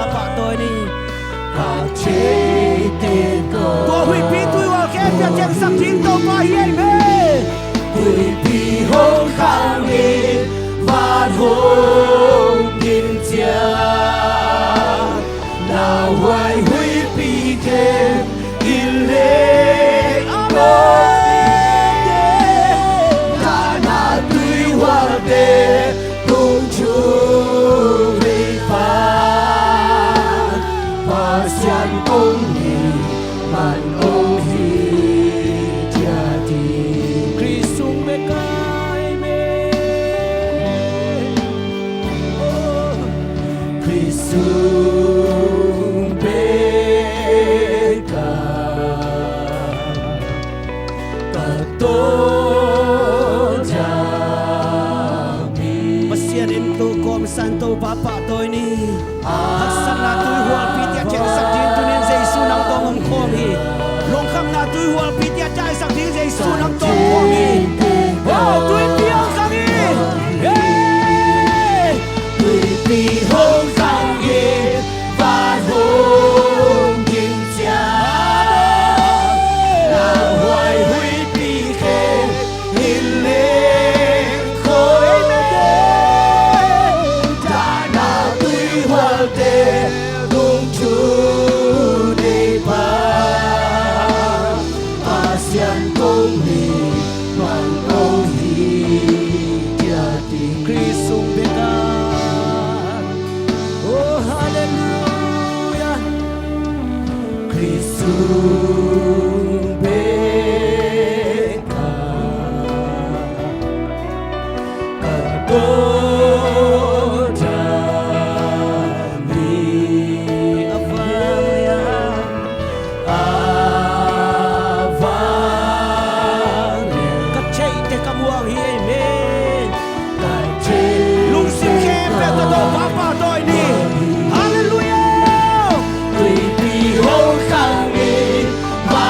Papa tôi ni chế tê cơ tôi huy pi tôi vào khen cho chân sắc chín tôi phải yên mê Hủy pi hông khang đi và hông kinh chia nào hoài hủy pi thêm in lệ có là na tươi hoa tê cùng chung đi phá và xian ông hi man ông hi cha ti Krisung be kai me Krisung beka kato jami Pasien into kom santo Papa tôi ni Haksan na tôi hual pi tia chân sắc chín tôi nên Giêsu nang tong ông khom hi Long kham na tôi hual pi tia chai sắc chín Giêsu nang tong khom hi Oh tôi piang sang hi Hey Hủy pi hông khang ye và hông kinh cha là hoài hủy pi khe in lên khối đã na tươi hoa tê cùng chú đi ba ASEAN công hi bằng công hi cha tình Krisung be kai Oh hallelujah Krisung beka kato jami Avaya avane Kachay te kamuang hi amen kache Lung sim khe pe to Papa tôi ni Hallelujah Hủy pi hông khang đi và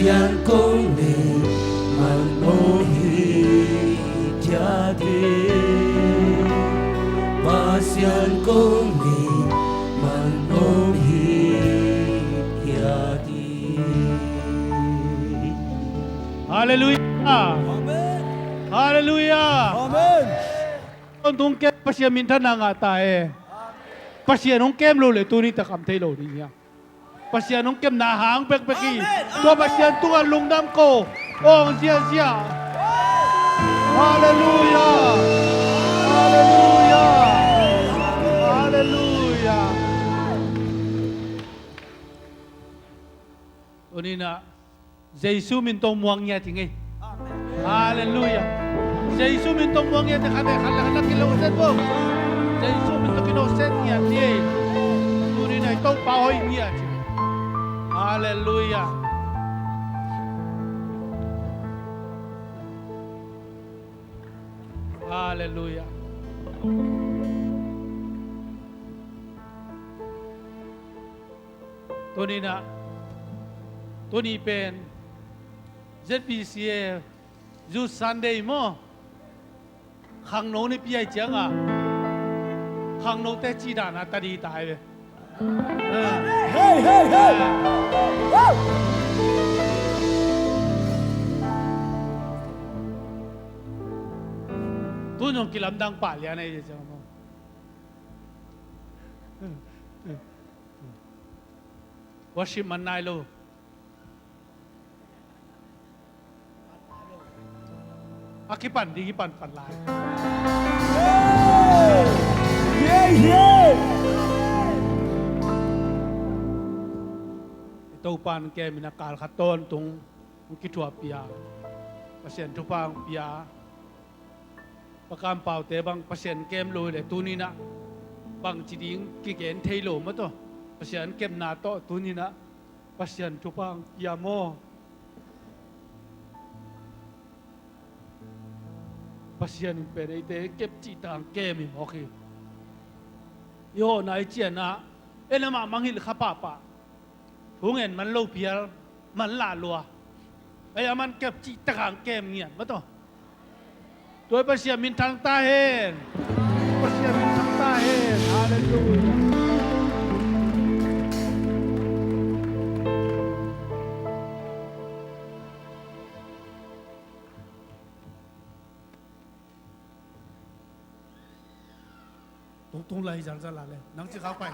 现公理满蒙一家的，把现公理满蒙一家的。 Hallelujah. Hallelujah. Amen. Tung kem pasya minta na nga tayo. Pasya nung kem lo le tuni ta kam tayo lo niya. Pasya nung kem na hang pekpeki. Tua pasya tungan lungdam ko. Ong siya. Hallelujah. Hallelujah. Hallelujah. Tuni na. Jesus mintong muang niya tingay. Hallelujah. Jesus mintong muang niya tingay. Kalak kilosen po. Jesus mintong kilosen niya tingay. Tuni na itong pahoy niya tingay. Hallelujah. Hallelujah. Tuni na. Tuni pen. ZPCA ยูซันเดย์มั้งขังโน้นนี่พี่ไอ้เจ้าอ่ะขังโน้นแต่จีดานะตัดดีตายเลยเฮ้ยเฮ้ยเฮ้ยตุนยงกิลำดังป่าเลียนไอ้เจ้ามั้งว่าชิมันนายโลAkipan, di kipan panlay. Ito upan kaya minakal katon tung kitwa piya. Pasien tupang piya. Pakampaw te bang pasien kem lo le tuni na. Bang chiding kiken taylo mo to. Pasien kem na to tuni na. Pasien tupang piya mo. Pasien pere ite kep cita ang kemi okay. Yo na ichian na enama manghil kapapa. Hungen man lo pial man la lua. Kaya man kep cita ang kem niyan. Betul. Tuh pasien mintang tahen. Pasien mintang tahen. Haleluya. Tung lai jangan salah le, nang cakap apa?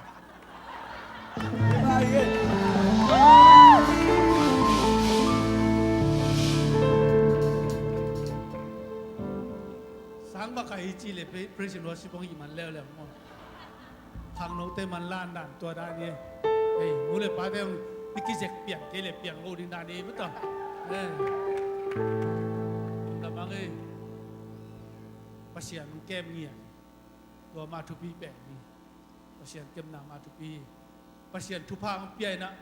Sang bakai hiji le, presiden wasi pong iman le le mo. Thang note man lan dan tua dan ni, mulai pada yang dikisek piang, kele piang lo di dan ni betul. Tamang pasien kem ni. Tua matupi pe ni pasien kem na matupi pasien tupang piai na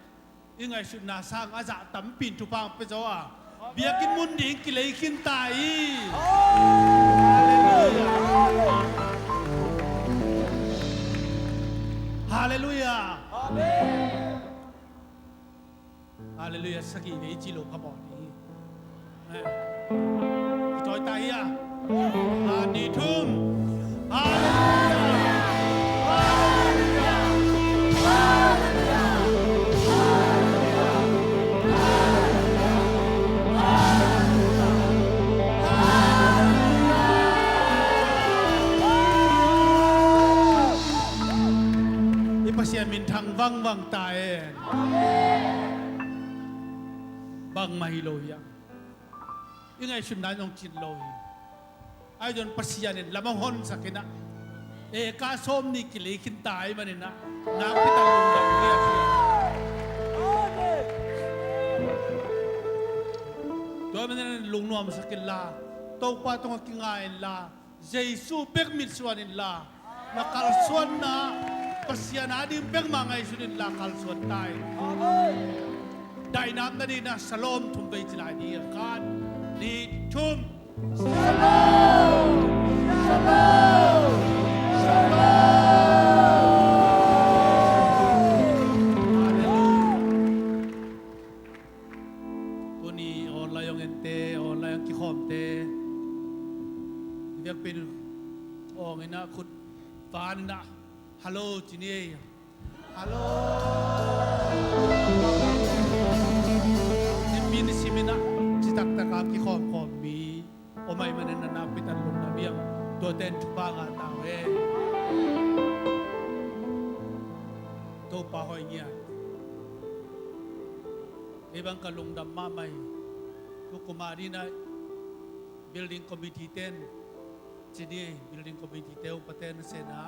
ingai sud na sang aja tampin tupang pe jawa biakin mundi kilai kin tai haleluya amen haleluya sagi ve ji lo ka bo ni toi tai ya ni thum Pasien mintang bang tae bang mahilo yang ingai sundan yang cinloi ayon pasien lamang hon sakina ka som ni kilikin tae manina napitang lungdang niya doa manan lungnuam sakilla tau pa tong kingain la Jesus pekmit suanin la nakalsuan na pasien adim pek mangai sunin la kalsuan tai dai nam na di na salom tumbai tilani kan ni tum shalom shalom shalom biak pin oh ngina khut fan na hello chini hello min simina citak taka ki khom khom bi omai manen na napitan lum na biang to ten chupa nga tawe to pa hoi nya ibang kalung dam mamay to kumari na building committee 10 chini building committee 10 paten sena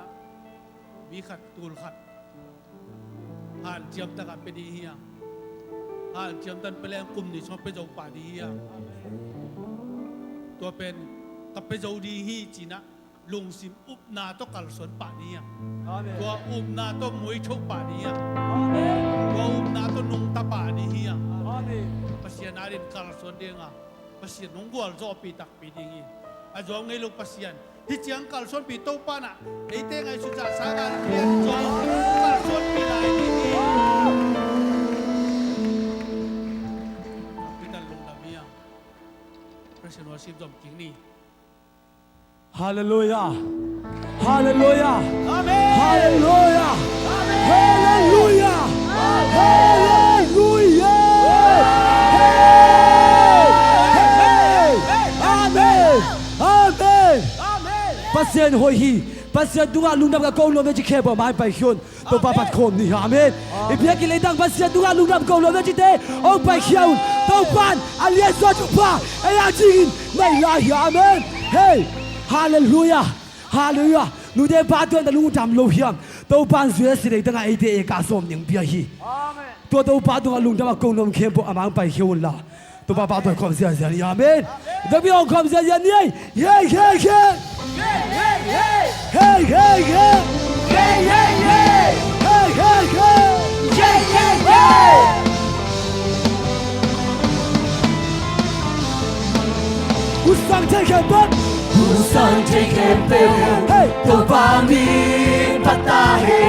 bi khat tul khat han chiam taka pedi hiang han chiam tan peleng kum ni chom pe jau pa di hiang to pen ka pe jau di hi china lung sim up na to kal son pa di hiang to up na to moi chok pa di hiang to up na to nung ta pa di hiang pasian arin kal son denga pasian nung gol zo pi tak pi di hi a zo ngai lu pasian hi chiang kal son pi to pa na ei te ngai su cha sa ga lian zo kal son pi lai di hi pitan lung da mia president worship dom king ni Hallelujah. Hallelujah. Amen. Hallelujah. Hallelujah. Hallelujah. Amen. Amen. Pasien hoi hi. Pasien dunga lungnam ka kong lo me chi khebo mai pai hyun. To pa pat khom ni. Amen. Ipia ki leidang pasien dunga lungnam kong lo me chi te. Ong pai hyun. To pan alias so chu pa. Aya jing mai la hi. Amen. Hey. Hallelujah. Hallelujah. Nu de ba tuan da lu dam lo hiam. To pan zue si le dang ai de ka som ning bia hi. Amen. To ba tu lu dam kong nom khem bo amang pai hyun la. To ba tu khom sia sia ni. Amen. Da bi ong khom sia sia ni. Hey hey hey. Hey hey hey. Hey hey hey. Hey hey hey. Hey hey hey. Usang take a butt. Usang take bill, to bami patahe,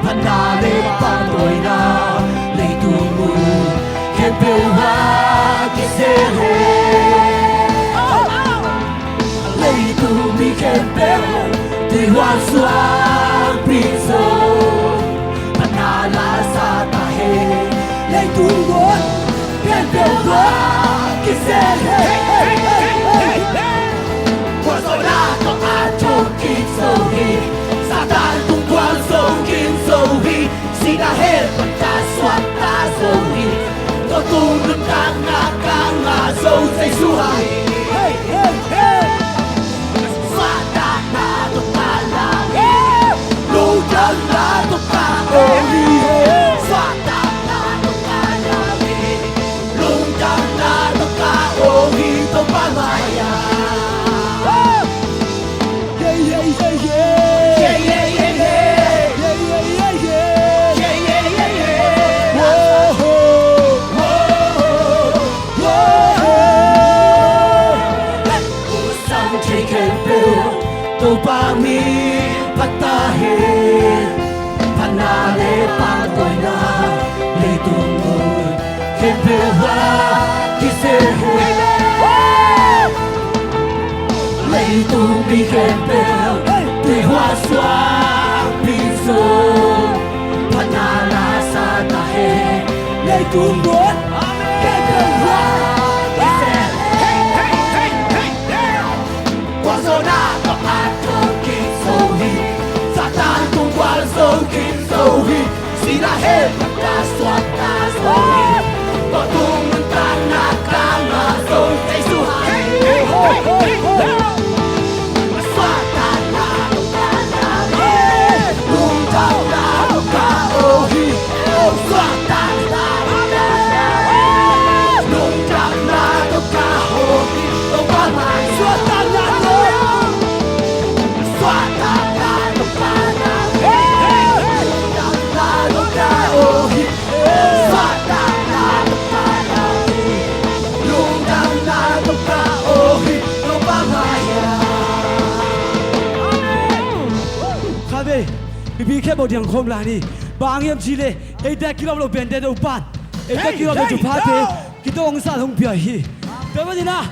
panale patoina, lei tumu, kempel ha kisehe, lei tumi kempel, tiwan suang piso, panala sa tahe, lei tumu, kempel ha kisehe. Guardato a giochi sorri, Satan con qual sorri, sorri, si da helpa ta sua ta sorri, to tu nun kanga so sei suhai. Hey hey hey, Sata na to kala, lo jan na to kala, Sata na to kala, lo jan na to kala, to pamaya. Pami patahe, panale patoina, lei tumu, kempelha kisehe, lei tumi kempel, tiwa swa piso, panala sa tahe, lei tumu, kempelha kisehe, guardonato a giochi sorri, Satan con qual sorri, sorri, si la helpa ta sua ta sorri, to tu nun kanga so sei suhai. Satan na to kanga, lung tau na to ka ohi, Satan na to kanga, lung tau na to ka ohi, to pa mai Satan na to. Bibi ke bo diang khom la ni bang yam chi le ei ta kilo lo ben de do pan ei ta kilo lo chu pha te ki to ong sa thong pia hi to ba ni na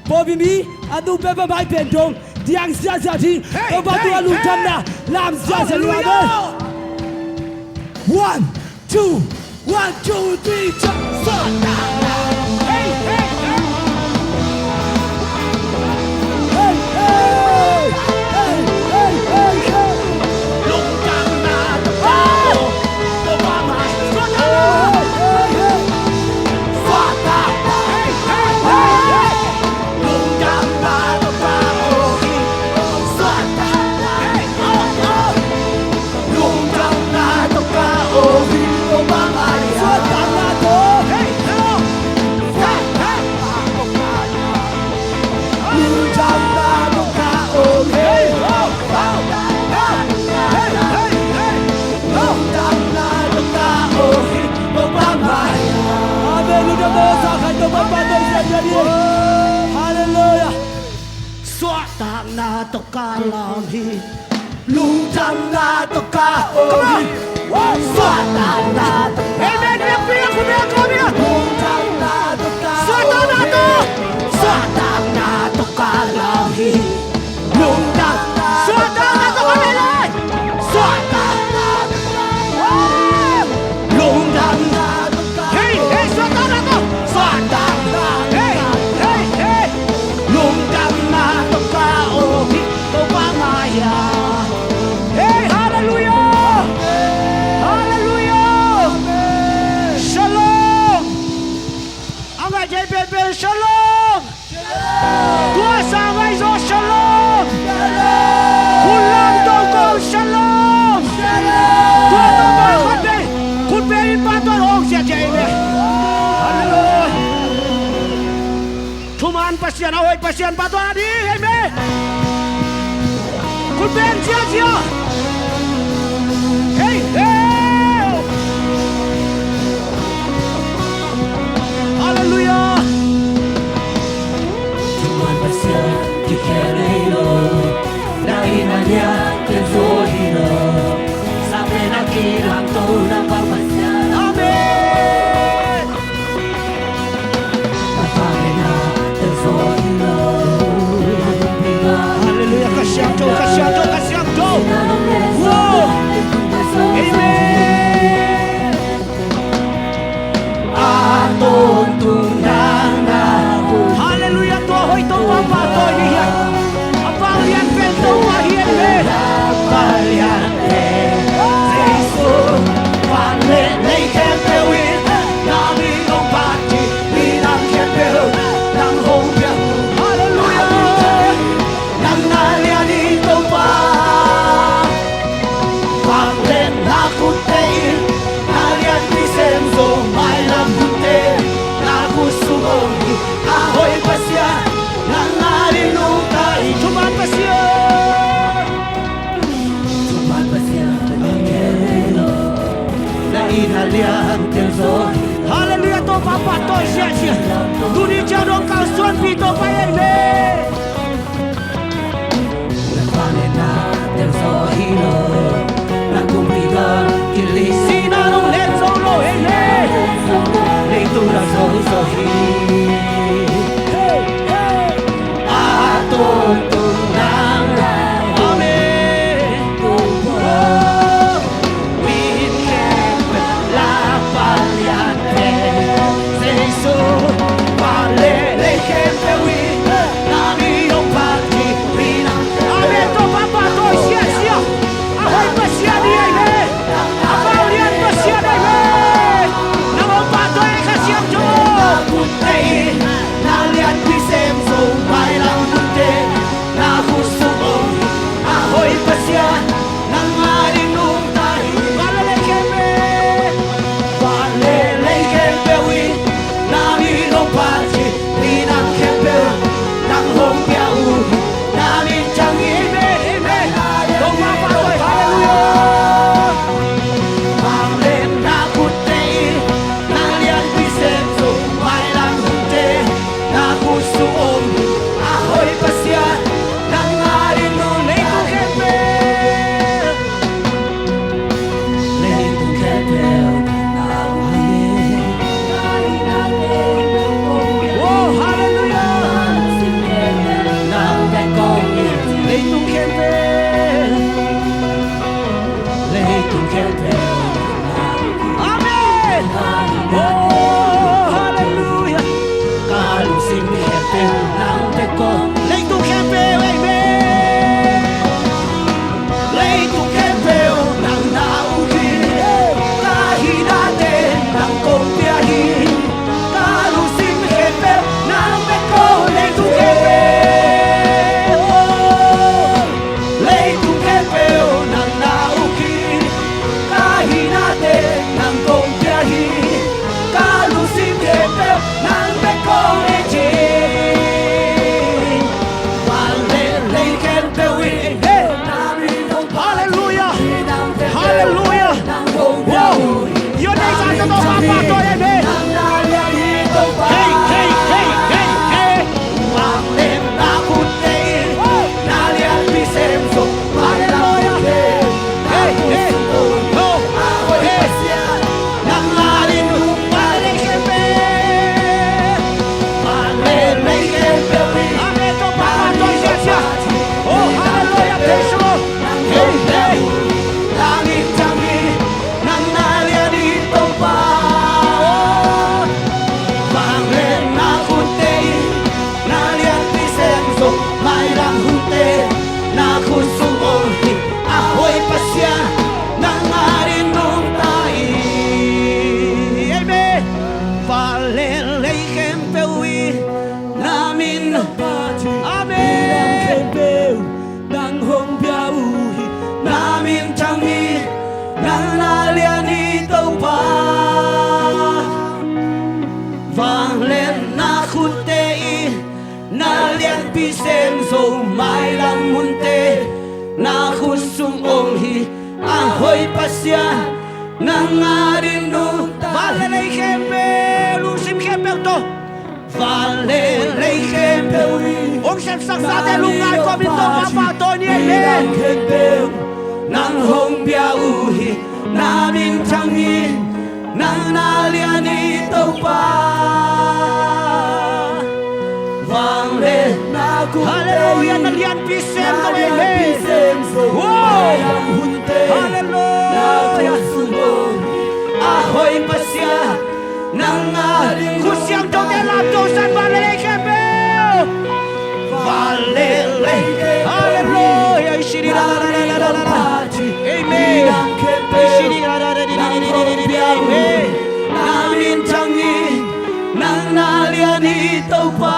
bo bi mi adu pe pa mai pen dong diang sia sia thi to pa tu lu tham na lam sia sia lu amen 1 2 1 2 3 jump hey hey hey hey hey hey hey hey lung trăng na tập cao tô ba mai xoa ta xoa ta lung trăng na tập cao xoa ta lung trăng na tập cao tô ba mai xoa ta na tô lung trăng na tập cao Hallelujah. Xóa tạng na tất cả làm hi lung trăng na tất cả xóa tạng na tất cả lung trăng na tất cả xóa tạng na tất cả làm hi lung trăng na xóa tạng na tất cả lên xóa tạng na tất cả lung trăng na tất cả hey hey xóa tạng na tất xóa tạng na hey hey hey lung trăng na tất cả tô ba maya hey hallelujah hallelujah shalom ang ai jai pe shalom tua sa ngai zo shalom kulang dong ko shalom tua to ba khat pe kun pe in pa to hong sia jai pe hallelujah thuman pasian ahoy pasian pa to adi amen kun ben sia sia hey hey hallelujah thuman pasian ki kherelo na inalia ke zohino sabe na kilang to na pasian amen apagena ke zohino Hallelujah. Kasiang to, kasiang to, kasiang to. Wow. Amen. Aton tunang na Hallelujah. To hoy to papa to hiya. Apang lian pen to hiya me. Palian Jesus Pale nei khen theo in Na mi nong party Mi nang khen theo Nang hong theo Hallelujah Nang nalian ito pa Pale na kutein Nalian Vicenzo May lang kunte Na kusumongi Ahoy pasya Nang nalinukay Tuman pasya. Tuman pasya Na inalian Kelzon Hallelujah. To papa to siya siya. Duni jadong kalsuan pito pa me. Nagpalena del Zohino Nagkumpiga Kilisina Sinanong lenzo lo hey. Leitura Zohi Hey hey. Aton tunang Amen Win kepe la paliate Jesus Pale le kepe win pasya. Oh, hallelujah, praise the Lord. Hey, hey. Langit kami nang nalilito pa. Vang lên na khunte na lian pisenso mai lang hunte na khusumoi ahoy pasya nang arinong tai. Amen. Valen leikem peui namin. Amen. Nang hong biauhi Namin changi nang nalianito pa. Valen na khutei na lian pisenso mai lang munte na khusum onghi ahoy pasya nang arinu. Valen leikem lusim kempel to. Valen leikem Ông xem sắc xa tên lúc ngài có biết tôi mà bà tôi như thế. Nang hong bia uhi na min changi nang na liani tàu pa. Vang lên na ku hallelujah na lian pisem to amen. Wow, hallelujah. Ahoy pasya nang kusyang to te la to san balele kebe. Valele, hallelujah, shiri la la la la la la, amen, shiri la la la la la la, amen. Namin changi, nang naliani tàu pa.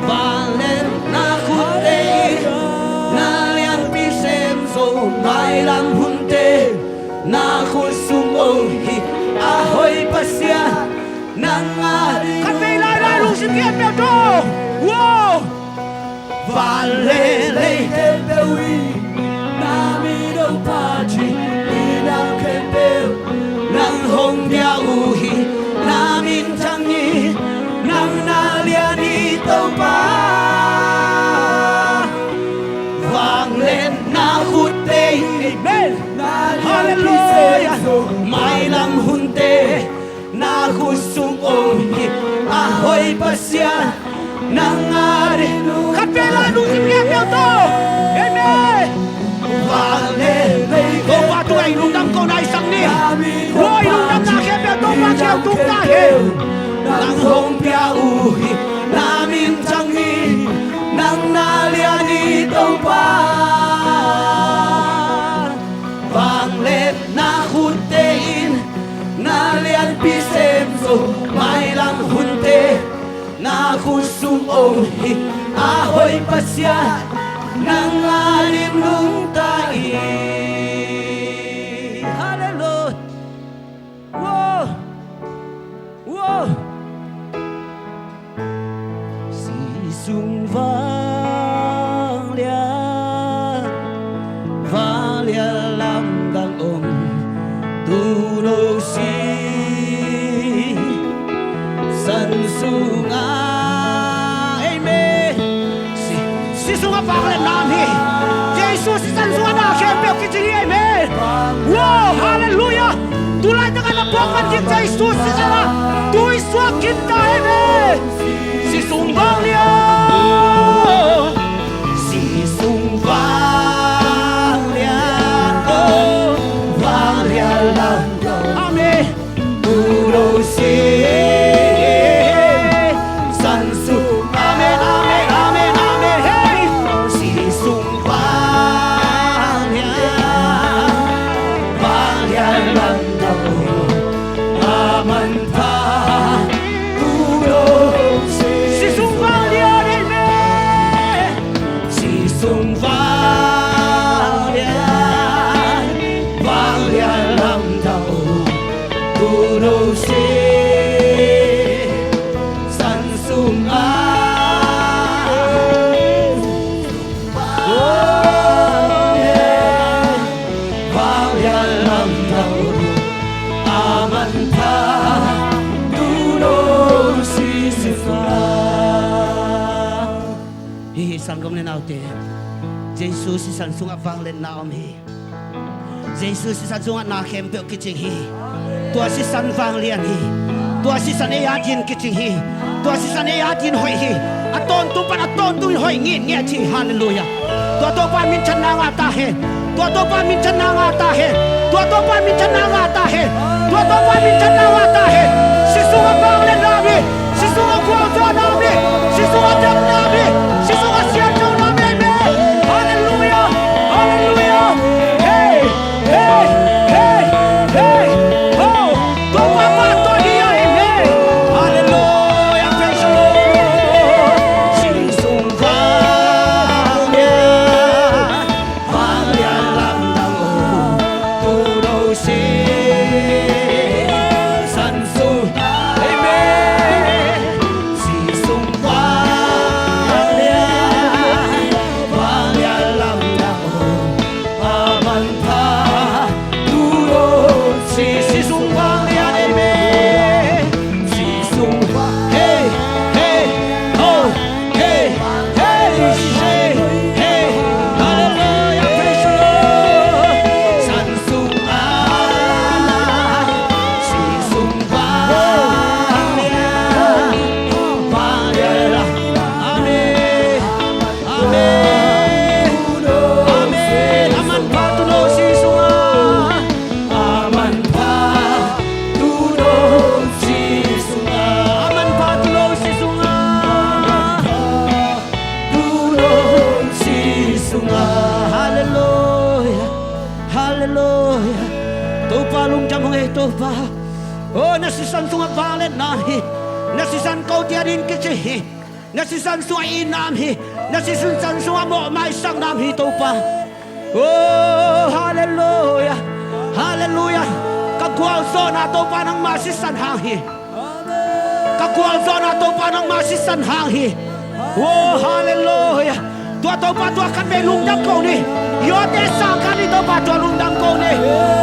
Valen na khute, nalian pisem so mai lang hunte, na khusum ohi, ahoy pasya, nang kan vei lai lai lu sim kiet meo to. Wow. Valele Kepewi Nami dong pachi Inang kepeu nang hong bia uhi namin changi nang naliani tàu pa. Vang lên na khute, amen, hallelujah, mai lam hunte na khusum ohi ahoy pasya nang arinu. Kan vela nu sim kiet meo to, amen. Valele ko pa tu ai lung dam ko nai sang ni. Roi lung dam na khe pe to pa khe tu ta he. Nang hong pia uhi namin changi nang naliani tàu pa. Vang lên na khuntein na lian pisem so mai lang hunte na khusum ohi ahoy pasya nang alim nung tai. Hallelujah. Wow. Wow. Si sung vang lia lam gang om tu no si san sunga. Amen. Si sunga vang lên nam hi. Jesus si san sunga na khe pe ki chi amen. Wow, hallelujah. Tu lai ta kana pokkan ki Jesus si sana. Tu iswa kita amen. Si sung vang lia. Si sung vang lia. Oh, vang lia lam. Amen. Tu no si san su. Amen, amen, amen, amen. Hey, si sung vang lia lam đâu. Aman pa tu no si sung vang lia amen. Si sung vang lia lam đâu. Tu no si san sung a. Vang lia lam đâu. Aman pa tu no si fa. Hi sang gom le nau te. Jesus si san sung a vang lên na om hi. Jesus si san sung a na khem pe kiching hi. Tua si san vang lian hi. Tua si san e ya jin kiching hi. Tua si san e ya jin hoi hi. A to tu pan aton tu hoi ngin nge chi hallelujah tua to pan min chana nga ta he tua to pan min chana nga ta he tua to pan min chana nga ta he tua to pan min chana nga ta he sisunga bang le nabi sisunga kwa to nabi sisunga jam nabi sisunga sian to nabi hallelujah hallelujah hey hey hey hey oh to papa to dia amen hallelujah praise the Lord sisung vang ya vang ya lam dang tu do si san su amen sisung vang ya vang ya lam dang aman pa tu do si sisung vang ya amen sisung vang hey hey oh hey hey hey hey hallelujah praise the Lord san sung si sung vang ya vang ya la amen amen amen aman pa tu do si sung aman pa tu do si sung aman pa tu do si sung Tulong si sunga hallelujah hallelujah to pa lung jam hong to pa oh nasisan sunga valet nahi nasisan kau tiadin kichi nasisan sunga inam hi nasisan sunga mo mai sang nam hi to pa oh hallelujah hallelujah kagwal zona to pa nang masisan hang hi kagwal zona to pa nang masisan hang hi oh hallelujah tua to pa tua kan be lung dam ko ni yo te sang kan ni to pa tua lung dam ko ni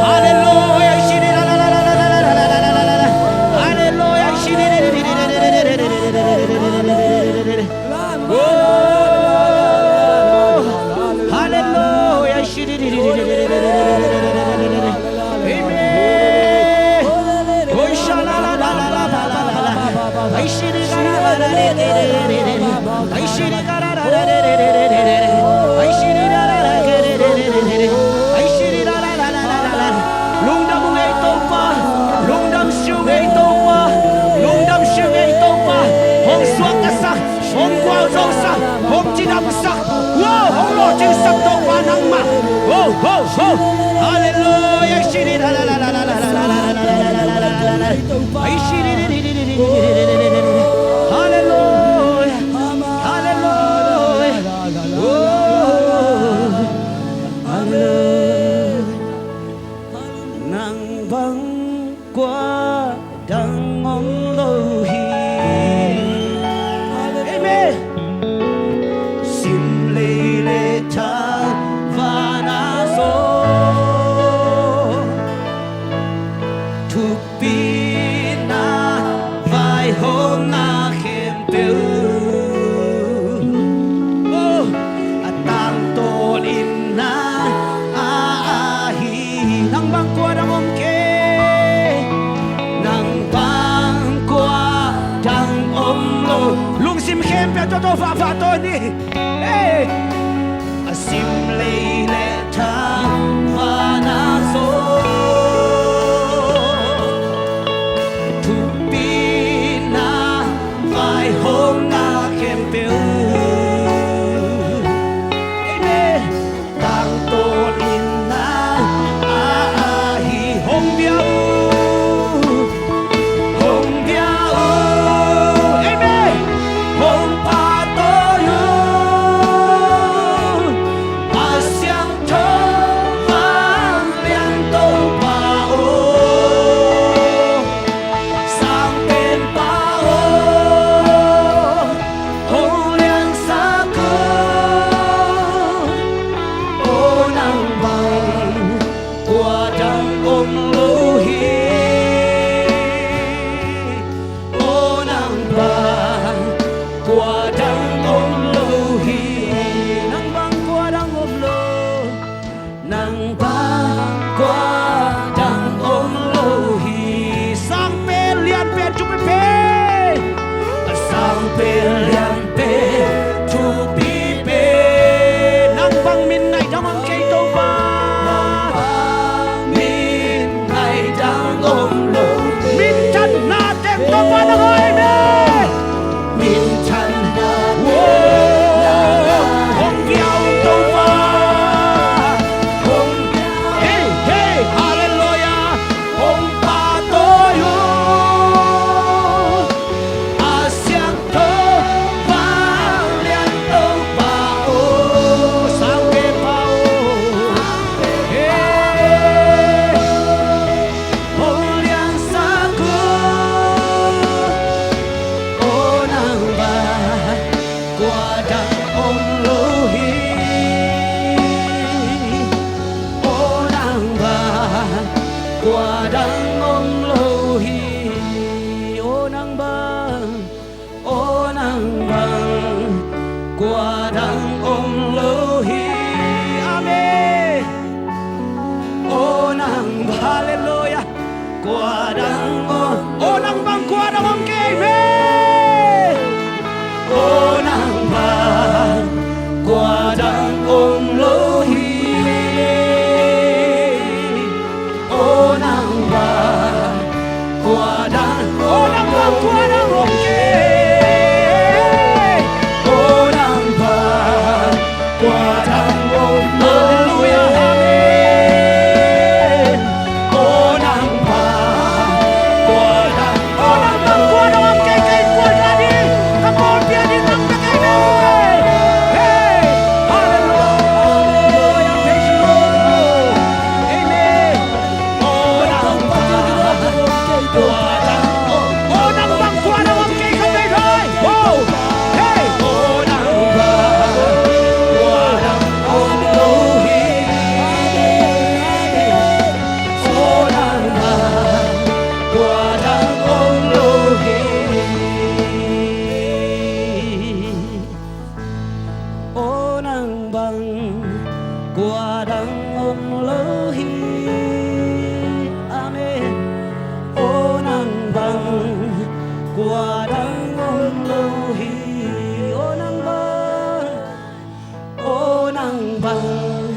hallelujah shini la la la la la la la la la la la hallelujah shini oh hallelujah shini amen oh shala la la la la la la ai shini la la la la ai shini la la la la ai shini la la la ai shini la la la la lung dam ngai to pa lung dam siu ngai to pa lung dam siu ngai to pa hong suak ka sa hong kwao zo sa hong chi dam sa wow hong lo chi sa to pa nang ma oh oh oh hallelujah shini la la la la la la la ai shini hallelujah hallelujah oh hallelujah nang bang qua đang ngóng hi amen sim le le cha va na so tu pi na vai hôm na khem tiêu oh atang ton in na a hi nang bang qua đang om ke nang bang qua đang om lo lung sim khem pe to va va to ni hey a sim le le ta va na so tu pi na vai hôm na khem tiêu amen tang to in na a hi hong biao amen hong pa to yu a xiang thơ vang liang qua đặng ông lô hi ô nàng vàng qua đặng ông lô hi ô nàng vàng qua đặng ông lô hi amen ô nàng hallelujah qua đặng ô nàng vàng qua đặng ông kê mê ô nàng vàng qua đặng ông lô hi ô nàng vàng qua đặng qua đặng ông kê ô nàng vàng qua đặng ông hallelujah amen ô nàng vàng qua đặng ông kê kê qua ra đi come on bia đi nằm cái cây này hey hallelujah praise the Lord amen ô nàng vàng qua đặng ô nàng vàng qua đặng ông kê không đây thôi wow hey ô nàng vàng qua đặng ông lô hi ô nàng vàng qua đặng ông lô hi ô nàng vàng qua đặng ông lô hi amen ô nàng vàng qua đặng ông lô hi ô nàng vàng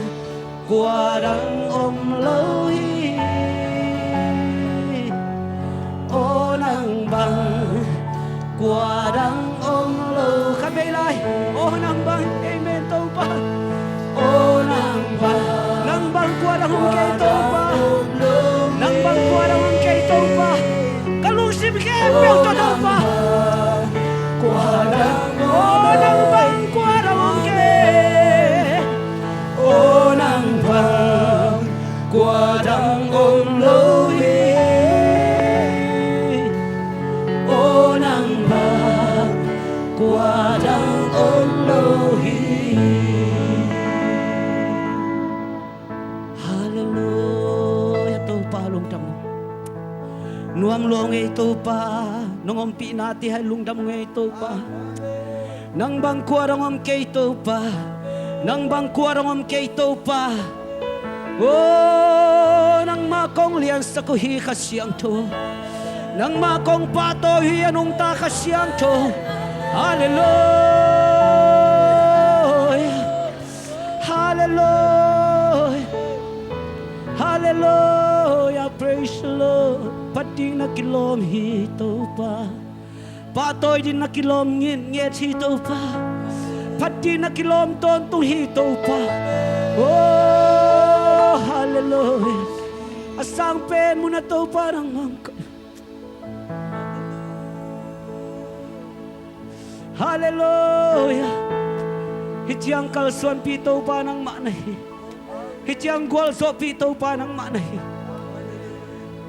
qua đặng ông lô hi ô nàng vàng qua đặng ông lô khát về lại ô nàng vàng amen tâu ba ô nàng vàng qua đặng ông kê tâu ba nàng vàng qua đặng ông kê tâu ba kalung sim kê bèo cho tâu ba qua đặng ô nàng vàng qua đặng ông kê ô nàng vàng qua đặng ông lô hi ô nàng vàng qua đặng ông lô hi hallelujah tâu pa lung tam nuam luang ei tâu pa nongom pi na ti hai lung dam ngei tâu pa nang bang kwa rongom kei tâu pa nang bang kwa rongom kei tâu pa ô nang ma kong lian sa ko hi kha siang tho nang ma kong pa to hi anong ta kha siang tho hallelujah hallelujah hallelujah praise the Lord pating na kilom hi to pa patoy din na kilom ngin nget hi to pa pati na kilom ton tung hi to pa oh hallelujah asang pen mo na to pa ng mangka hallelujah hitiang kalsuan pito pa ng manahi hitiang gwalso pito pa ng manahi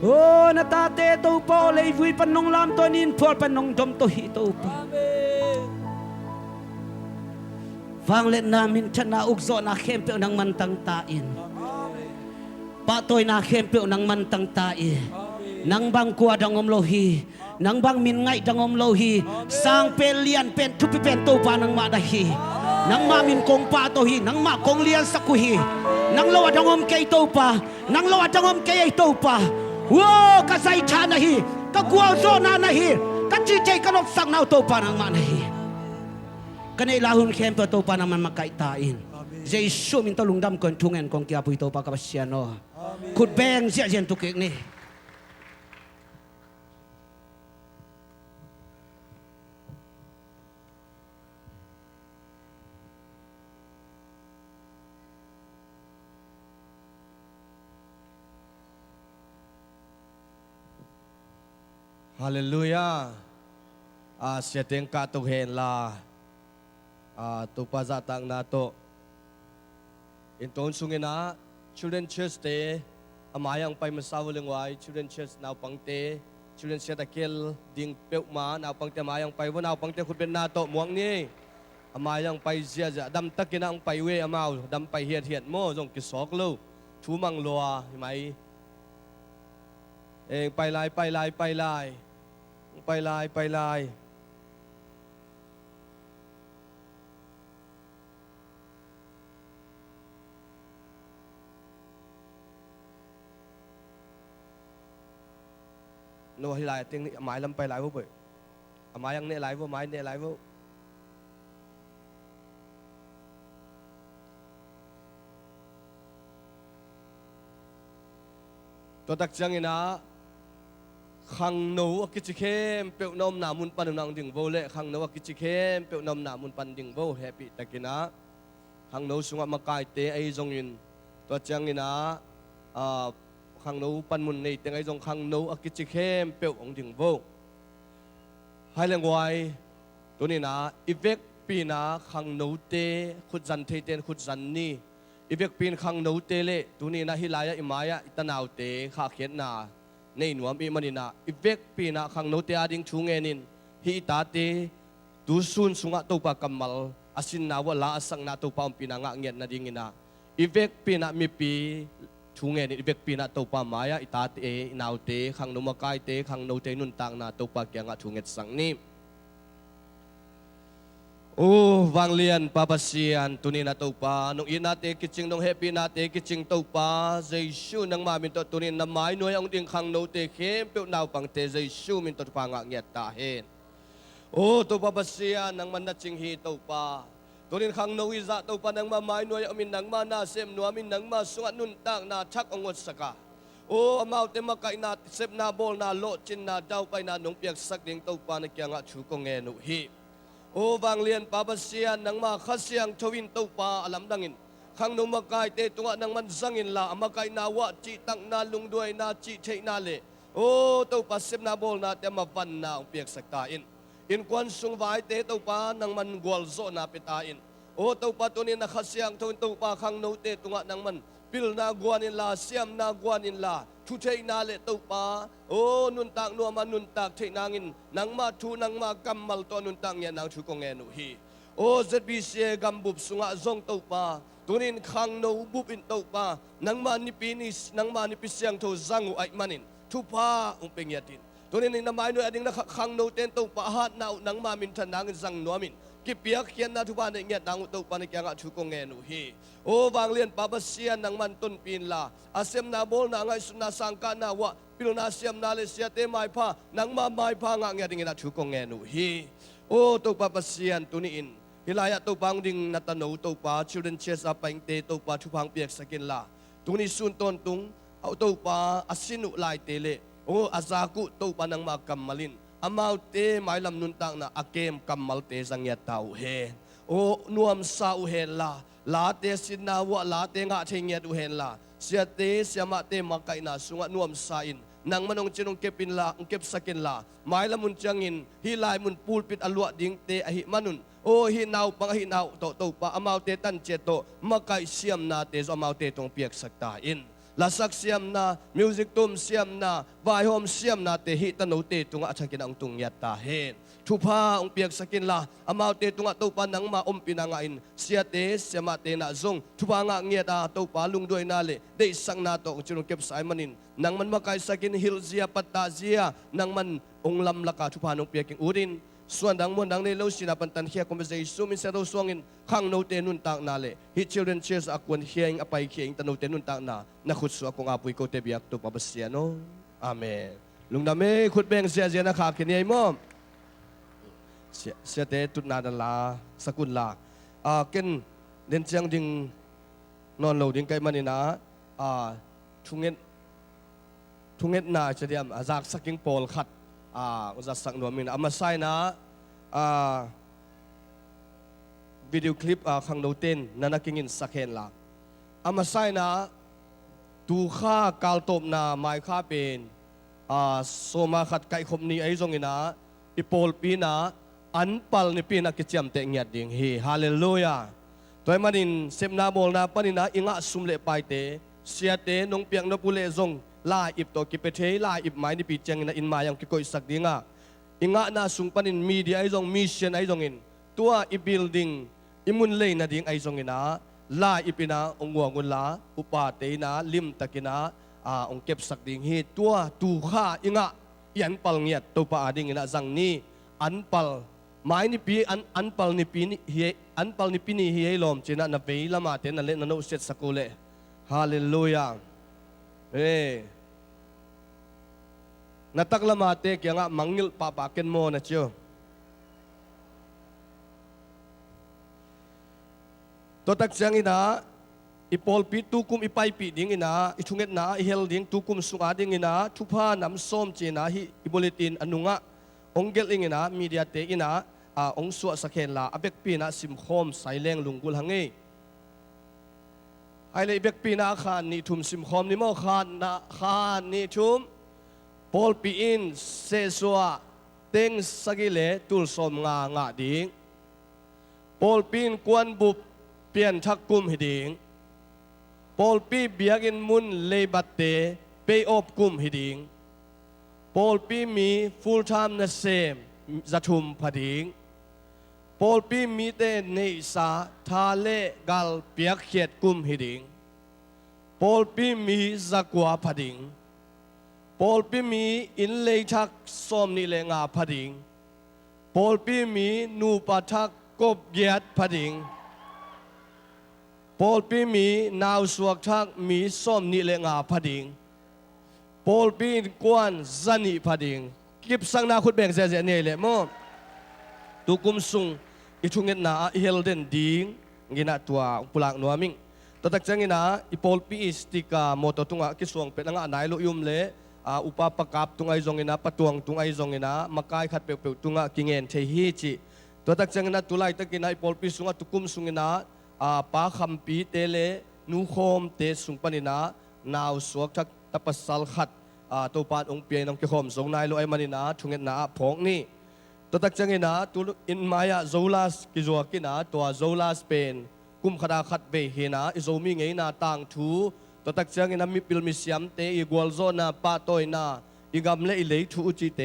oh natate to pa olay vui panong lam to nin por panong dom to hito pa vanglet namin tana ugzo na kempyo ng mantang tain patoy na kempyo ng mantang tain nang bang kuwa dangom lohi nang bang min ngay dangom lohi sang pelian pen tupi pen to pa ng madahi nang mamin kong patohi nang ma kong lian sakuhi nang lawa dangom kay to pa nang lawa dangom kay to pa wo kasay chanahi kagwaw zo na nahi kachichay kanop sang naw to pa ng manahi kanilahon kempo to pa naman makaitain Jesus min tolong dam kon tungen kong kiapo ito pa kapasiano could bang siya jen tukik ni Hallelujah. Siya ting katuhen la tupazatang nato. Inton sungin na Children Church te amayang pay masawalingway Children Church now pangte Children siya takil ding peukma now pangte amayang pay now pangte kutben nato muang ni ama yang pai zia ja dam takina ang pai we amao dam pai hiat hiat mo jong ki sok lo thu mang loa mai eng pai lai pai lai pai lai pai lai pai lai no hi lai tiếng mai lam pai lai vô bự mai yang ne lai vô mai ne lai vôตัวตักจังอินะขังโนวกิจเข้มเปียวนมหนามุนปันนังดิ่งโวเล่ขังโนวกิจเข้มเปียวนมหนามุนปันดิ่งโวแฮปปี้ตักินะขังโนสุงมากายเตไอจงยินตัวจังอินะขังโนปันมุนในเตไอจงขังโนวกิจเข้มเปียวองดิ่งโวให้เลี้ยงไว้ตัวนี้นะอีเวกปีนะขังโนเตขุดจันเทเตนขุดจันนี่อีเวกปีนขังโนเตเล่ตัวนี้นะฮิลายะอิมายะอิตนาวเตขาเขียนนาในหนวมอีมันนี่นะอีเวกปีนะขังโนเตอาดิงชูเงนินฮิตาเตดูซุนสุงะตัวปากกัมมัลอาสินนาวะลาอสังนาตัวปามปีนางะเงียนนาดิงินะอีเวกปีนะมีปีชูเงนินอีเวกปีนะตัวปามายะอิตาเตนาวเตขังโนมากายเตขังโนเตนุนตังนาตัวปากเกียงะชูเงตสังนี้โอ้วังเลียนปาปเซียนตุนีนาตัวปาน้องอินาเตกิจิงน้องเฮปีนาเตกิจิงตัวปาเจชูนังมามินตัวตุนีนำไม้หน่วยองดิ่งขังโนเตเข้มเปียวนาวปังเตเจชูมินตัวปังอ่ะเงียตาเห็นโอ้ตัวปาปเซียนนังมันนัดจิงฮีตัวปาตุนีขังโนวิซาตัวปานังมาไม้หน่วยอมินนังมานาเซมนัวมินนังมาสุงนุนตังนาชักองวดสกาโอ้อมาเตมาไกนาเซมนาโบลนาโลจินนาดาวไปนาหนงเปียกสักดิ่งตัวปาในเกียงอ่ะชูกงเงนุฮีโอ้บางเลียนปาปเซียนนังมาขัดเสียงทวินตัวปาอลัมดังอินขังนุมากายเตตุงะนังมันสังอินละมากายนาวะจิตังนาลุงด้วยนาจิเทนาเลโอ้ตัวปาเซมนาโบลนาเตมาฟันนาเปียกสักตาอินควันสุงไว้เตตัวปานังมันกวลโซนาเปตาอินโอ้ตัวปาตัวนี้นักขัดเสียงทวินตัวปาขังนุเตตุงะนังมันปิลนากวนินลาเสียมนากวนินลาทุเทนาเลตัวปาโอ้นุนตักนัวมานุนตักเทนางินนังมาทูนังมากัมมัลตัวนุนตักเนี่ยนางชูกงเงนุฮีโอ้เซบีเซียกัมบุบสุงะซงตัวปาตัวนี้ขังโนบุบอินตัวปานังมานิปินิสนังมานิปิเสียงตัวจังอุไอมันินทุพาอุปเงียตินตัวนี้นำมาหน่วยอดิ่งนักขังโนเต็นตัวปาหัดนาวนังมามินทันนางจังนัวมินกิเปียกเขียนนาทุพาในเงียนางอุตัวปาในแกงะชูกงเงนุฮีโอ้บางเลียนปาปเซียนนังมันต้นปีนลาอาเซมนาโบลนาไงสุนาสังกานาวะปิโลนาเซียมนาเลเซียเตไมพานังมาไมพางะเงียดิ่งนาชูกงเงนุฮีโอ้ตัวปาปเซียนตัวนี้อินฮิลายะตัวปังดิ่งนัตโนตัวปาชิลเดนเชสอาปังเตตัวปาทุพังเปียกสกินลาตัวนี้สุนต้นตุงเอาตัวปาอาสินุลายเตเลโอ้อาซากุตัวปานังมากัมมาลินอามาวเตไมลำนุนตังนาอาเกมกัมมัลเตสังเงียตาวเฮโอ้นวมซาอุเฮลาลาเตสินาวะลาเตงะเทงเงียดูเฮลาเสียเตเสียมาเตมาไกนาสุงะนวมซาอินนังมันองจินองเก็บปินลาองเก็บสกินลาไม้ละมุนจังอินฮิลายมุนปูลปิดอลวะดิงเตอหิมันุนโอ้ฮินาวปังฮินาวโตโตปะอามาวเตตันเจโตมาไกเสียมนาเตอามาวเตตรงเปียกสักตาอินลาสักเสียมนามิวสิกตุมเสียมนาวายโฮมเสียมนาเตหิตันโนเตตรงอาชักินองตุงยัตตาเฮนทุพาองเปียกสกินลาอามาวเตตุงะตัวปานังมาอมปินางอินเสียเตเสียมาเตนะซงทุพางะเงียตาตัวปาลุงด้วยนาเลได้สังนาโตองจุนเก็บสายมันินนังมันมาไกสกินฮิลเซียปัตตาเซียนังมันองลำละกาทุพานองเปียกิงอูดินส่วนดังมวนดังในโลสินาปันตันเฮียคอมเบเซซูมิเซโรสวงินขังโนเตนุนตากนาเลฮิชิลเดนเชสอากวนเฮียงอภัยเฮียงตโนเตนุนตากนานักขุดสวกงอาปุยโกเตบิยักตุปะเบเซียโนอาเมนลุงดาเมขุดเบงเสียเสียนะขาเขียนยัยมอมเสียเตตุนาดันลาสกุลลาเกินเดินเชียงดิงนอนโลดิงไกมันนี่นะทุงเงินนาจะเดียมจากสักิงโปลขัดอุตสักหน่วยมินอามาไซนะวิดีโอคลิปขังโนเตนนันนักกินสักเห็นละอามาไซนะตูข้ากาลตบนาไมข้าเป็นโซมาขัดไก่ขมนี้ไอ้จงอินะอีโปลปีนะอันปัลนี่ปีนักกิจยมเตงเงียดดิ่งเฮฮาเลลูยาตัวมันอินเซมนาโบลนาปนินะอิงะสุมเลไปเตเสียเตนงเปียงนปุเลจงลาอิบตัวกิเปเทลาอิบไม้นี่ปีเจงนะอินมายังกิโกยสักดิ่งอิงะนาสุงปนินมีเดียไอจงมีเชียนไอจงอิน ตัวอีบิลดิ้งอิมุนเลยนาดิ้งไอซงอินะลาอีปินะองวัวงุลาอุปาเตนะลิมตะกินะองเก็บสักดิ้งฮีตัวตูข้าอิงะยันปัลเงียตัวปาดิ้งอินะจังนี้อันปัลไม้นี่ปีอันปัลนี่ปีนี่เฮอันปัลนี่ปีนี่เฮลอมจีน่ะนาเวลามาเตนันเล่นนันอุเสตสกุลเลฮาเลลูยานัตักละมาเตกยังมังงิลปาปาเกนโมนะเชียวตัวตักเสียงอินะอีปอลปีตุกุมอีไปปีดิ้งอินะอีชุงเอ็ดนะอีเฮลดิ้งตุกุมสุงอาดิ้งอินะทุพานำส้มจีนะฮีอีบุเลตินอนุงะองเกลอินะมีเดียเตอินะองสวดสักเฮลาอเบกปีนะซิมโคมไซเลงลุงกุลหังเงไอเลยเบกปีนะขานนี่ทุมซิมโคมนี่มอขานนะขานนี่ทุมปอลปีอินเซซัวเต็งสกิเลตุลสมงาดิ้งปอลปีนกวนบุบเปลี่ยนทักกุมหิดิงปอลปีเบียกินมุนเลบัตเตเปย์อบกุมหิดิงปอลปีมีฟูลไทม์นะเซมจะทุมพดิงปอลปีมีเตเนสาทาเลกัลเปียกเขียดกุมหิดิงปอลปีมีจักวาพดิงปอลปีมีอินเลทักสมนิเลงาพดิงปอลปีมีนูปะทักกบเกียดพดิงปอลปีมีนาวสวกทักมีส้มนิเลงาพดิงปอลปีกวนจันิพดิงกิบสังนาขุดแบ่งเสียเนี่ยเลยมั้งตุกุมซุงอิทุงเงินนาเฮลเดนดิงกินาตัวปุลังนัวมิงตัวตักจังกินาอีปอลปีสติกาโมโตตุงะกิสวงเป็นงะนายลุยุมเลอุปปกับตุงไอจงกินาปะตวงตุงไอจงกินามักไกขัดเปลตุงะกิเงินเทฮีจิตัวตักจังกินาตุไลตักกินาอีปอลปีซุงะตุกุมซุงกินาปาคัมปีเตเลนูโคมเตสุงปนินานาวสวกทักตะปัสสัลขัดตัวปานองเปียนองเกขมสงนายโลไอมานินาทุงเงินนาพงนี่ตัวตักจังเงินนาตัวอินมายาโซลาสกิจวักินาตัวโซลาสเป็นกุมขดาขัดเบเฮนาอิโซมิเงนาต่างทูตัวตักจังเงินนามีปิลมิสยามเตอีกวลโซนาปาโตยนาอีกำเลอิเลทูอุจิเต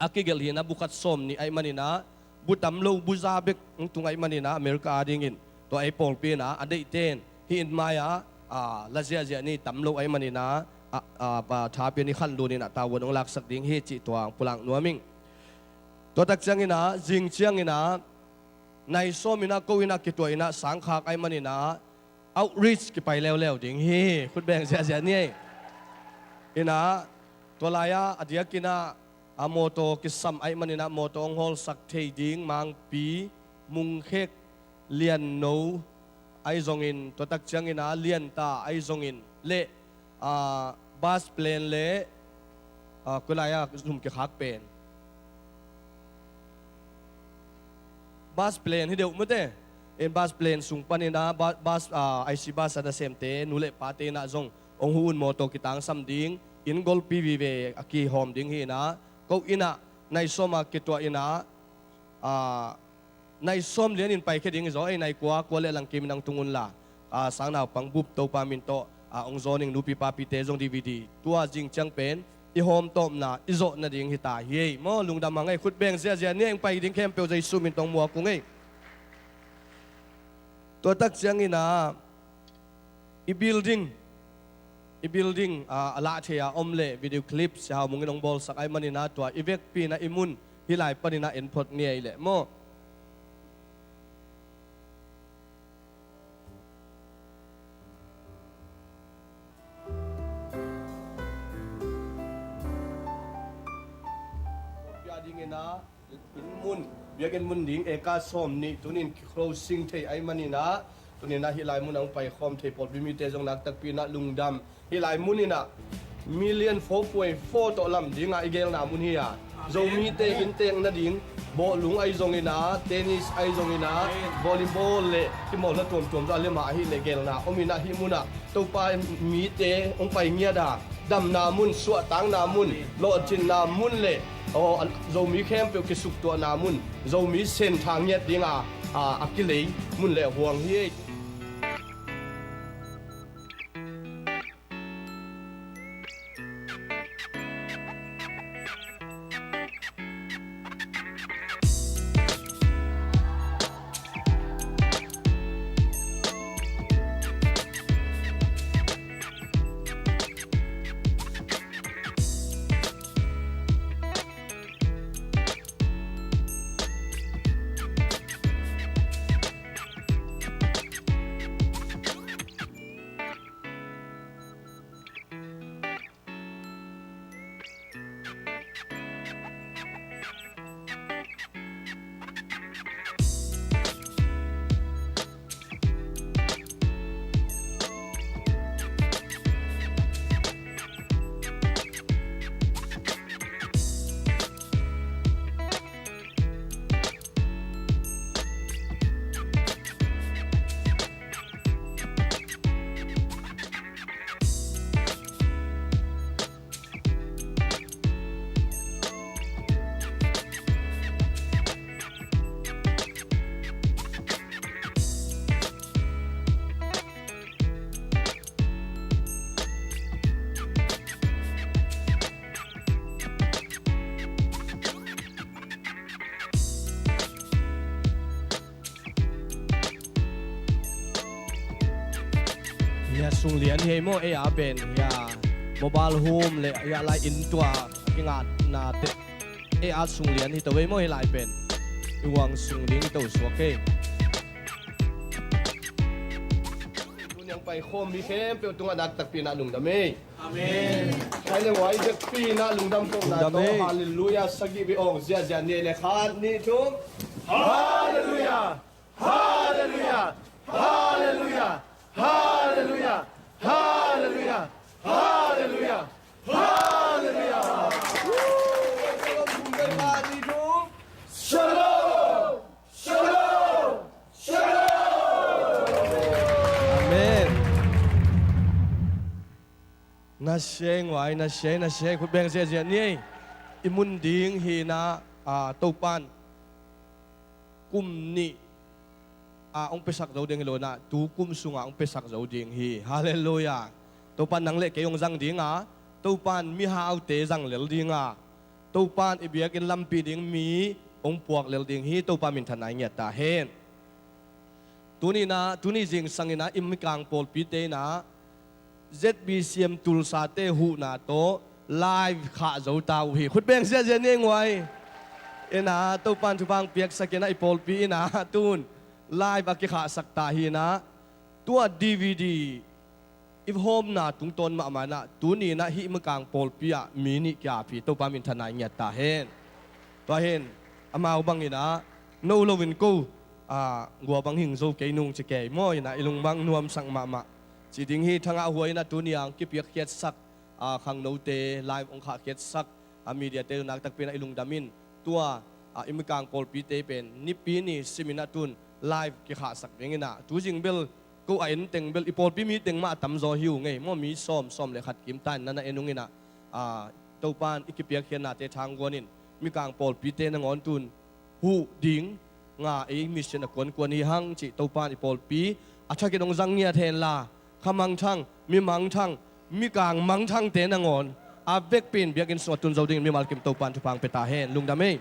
อากิเกลเฮนาบุคัดสมนี่ไอมานินาบุตำโลบุซาเบกตุงไอมานินาอเมริกาดิ่งินตัวไอ้ปองปีนะอันเดเตนที่อินมายาลาเซียนี่ตำโลไอ้มันนี่นะปาทาเปียนี่ขันดูนี่นะตาวนองลักสักดิ้งเฮจิตัวปุลังนัวมิงตัวตักจังนี่นะจิงเชียงนี่นะในโซมินะกูวินะกิตัวนี่นะสังขากไอ้มันนี่นะเอาริชกิไปแล้วดิ้งเฮคุณแบ่งเสียนี่นี่นะตัวลายาอดียกินะโมโตกิสัมไอ้มันนี่นะโมโตองฮอลสักเทดิ้งมังปีมุงเฮกเลียนโนไอซงอินตัวตักจังอินะเลียนตาไอซงอินเละบาสเพลนเละกุลายาซุ่มเกี่ยขักเป็นบาสเพลนที่เดียวมั้งเต้เอ็นบาสเพลนสุงปานินะบาสไอซีบาสอันเซมเตนูเละปาเตนะซงองหูนโมโตกิตังซัมดิ้งอินกอลปีวีเวอกีโฮมดิ้งฮีนะก็อินะในสมากิตัวอินะในส้มเลี้ยนอินไปแค่ดิ้งจ้อไอในกัวเล่ลังกิมนังตุงุนละสังนาวปังบุบโตปามินโตองโซนิงนูปีปาปีเตจงดีวีดีตัวจริงจังเป็นอีโฮมโตมนาอิโซนาดิ้งฮิตาเฮ้ยมอลุงดำมังไงขุดแบงเสียเนี่ยไปดิ้งเข้มเปียวใจซูมินตองมัวกุ้งไงตัวตักเสียงอินะอีบิลดิ้งละเทียอมเล่วิดีโอคลิปเสียหามุงนองบอลสักไอมันนี่นะตัวอีเวกปีนะอิมุนฮิไลปนินะเอ็นพอดเนี่ยแหละมอนะอินมุนเบียกันมุนดิ้งเอกาสมนี่ตัวนี้ closing เทไอมันนี่นะตัวนี้นะฮิไลมุนเอาไปคอมเทปอดบิมิเตจงนักตักปีนะลุงดำฮิไลมุนนี่นะ1,400,400ตัวลำดิ้งไอเกลนามุนเฮียโจมีเตอินเตงนะดิ้งบอลลุงไอจงนี่นะเทนนิสไอจงนี่นะวอลเลย์บอลเล่ที่มอลละตัวจะเล่นมาฮิเลเกลนาอมินะฮิมุนะตัวไปมีเตองไปเงียดาดำนามุนสวดตังนามุนโลจินนามุนเล่เรามีแคมเปียวกิสุกตัวนามุนเรามีเส้นทางเงียดดิ้งอักกิเลมุนเล่ห่วงเฮีย เ ya sung lian he mo e a ben ya mobile home le ya lai in tua kingat na te e a sung lian hi to we mo he lai ben uang sung ling to so ke kun yang pai khom mi khem pe tunga dak tak pi na lung da me amen kai le wai dak pi na lung dam to na to hallelujah sagi bi ong zia zia ne le khat ni chung hallelujah hallelujah hallelujah hallelujah hallelujah hallelujah hallelujah shalom shalom shalom amen na sheng wai na sheng ku beng zia zia ni imun ding hi na to pan kum ni ông pesak dấu ding lo na tu kum sunga ông pesak dấu ding hi hallelujah to pan nang le ke yong jang ding a to pan mi hau te jang lel ding a to pan ibiak in lampi ding mi ông puak lel ding hi to pa min thanai nya ta hen tu ni jing sangina imikang pol pi te na ZBCM tul sa te hu na to live kha zo tau hi khut beng sia sia ne ngwai ena to pan thu bang piak sakena I pol pi na tun live aki kha sakta hi na tua DVD if home na tung ton ma mana tu ni na hi makang pol pia mini kya phi to pa min thanai nya ta hen to hen amao bang ina no lovin ko gua bang hing zo ke nung che ke mo ina ilung bang nuam sang ma chi ding hi thanga huai na tu ni ang ki piak khiat sak khang no te live ong kha khiat sak media te nak tak pina ilung damin tua imikang pol pi te pen ni pi ni simina tun live ki kha sak bengina tu jing bel ko ain teng bel ipol pi mi teng ma tam zo hiu ngei mo mi som le khat kim tan na enungina to pan ikipiak khian na te thang gonin mi kang pol pi te na ngon tun hu ding nga e mission kon hi hang chi to pan ipol pi acha ke dong jang nia then la khamang thang mi mang thang mi kang mang thang te na ngon a bek pin biak in so tun zo ding mi mal kim to pan thu pang peta hen lung da me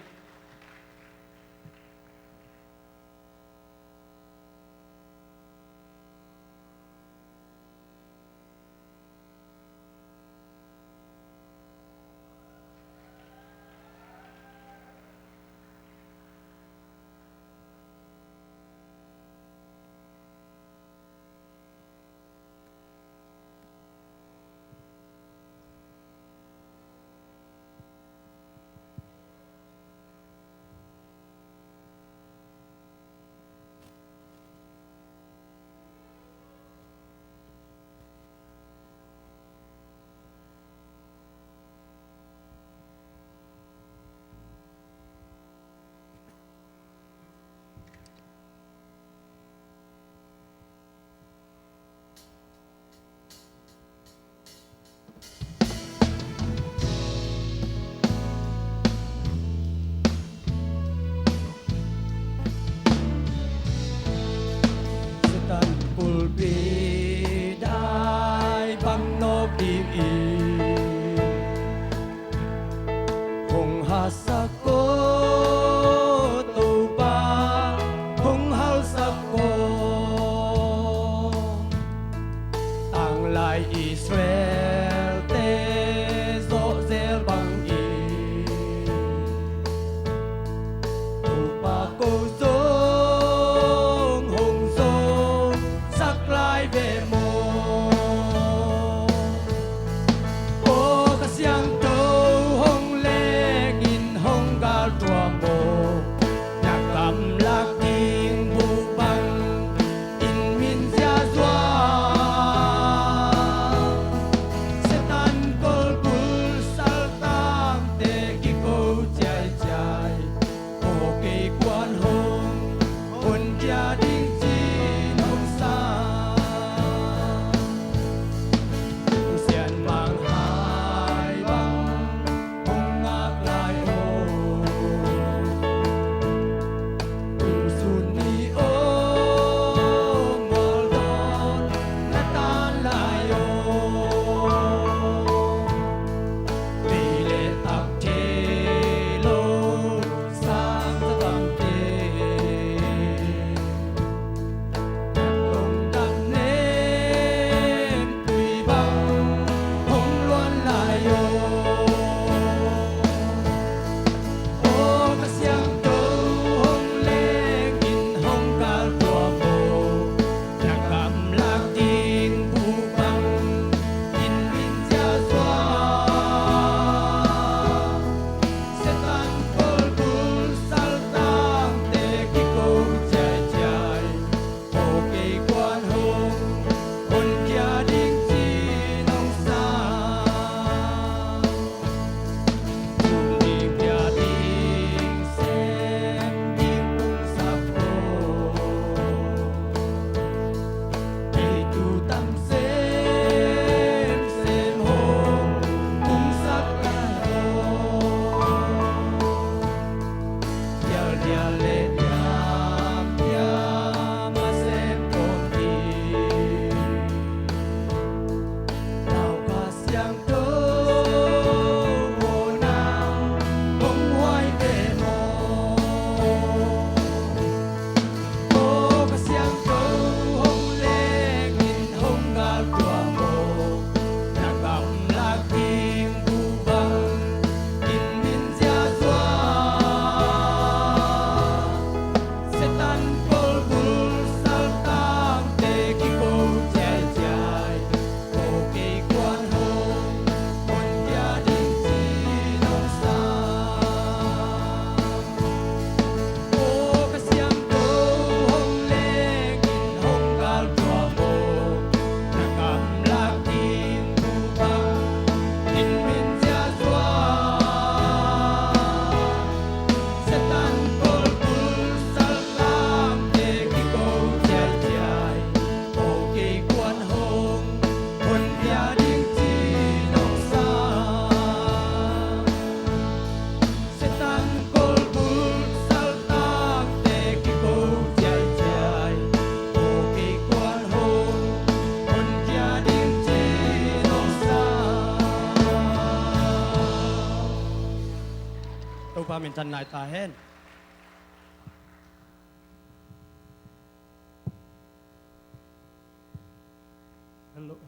ทันนายตาเห็น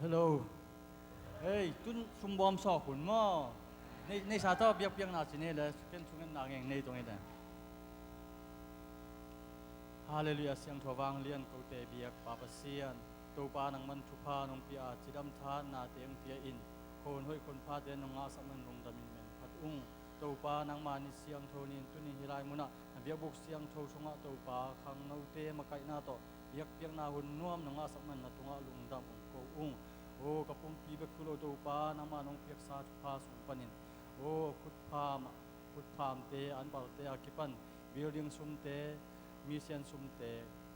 Hello. Hey, tun sumbom so hun mo. Nei sa to biak biak na chine le ken chungen na ngeng nei tong ida. Hallelujah siang thawang lian ko te biak papa sian. To pa nang man thu pha nong pia chidam tha na teng pia in. Kon hoi kon pha den nong nga sa man rong damin men. Phat ung to pa nang mani siang thonin tunin hilai muna. Biak buk siang tho songa to pa khang no te makai na to. Biak biak na hun nuam nong nga sa man na tunga lung dam ko ung. O kapung pibek kulo to pa nang manong piak sa pa sung panin. O kut pam te an bal te akipan building sum te mission sum te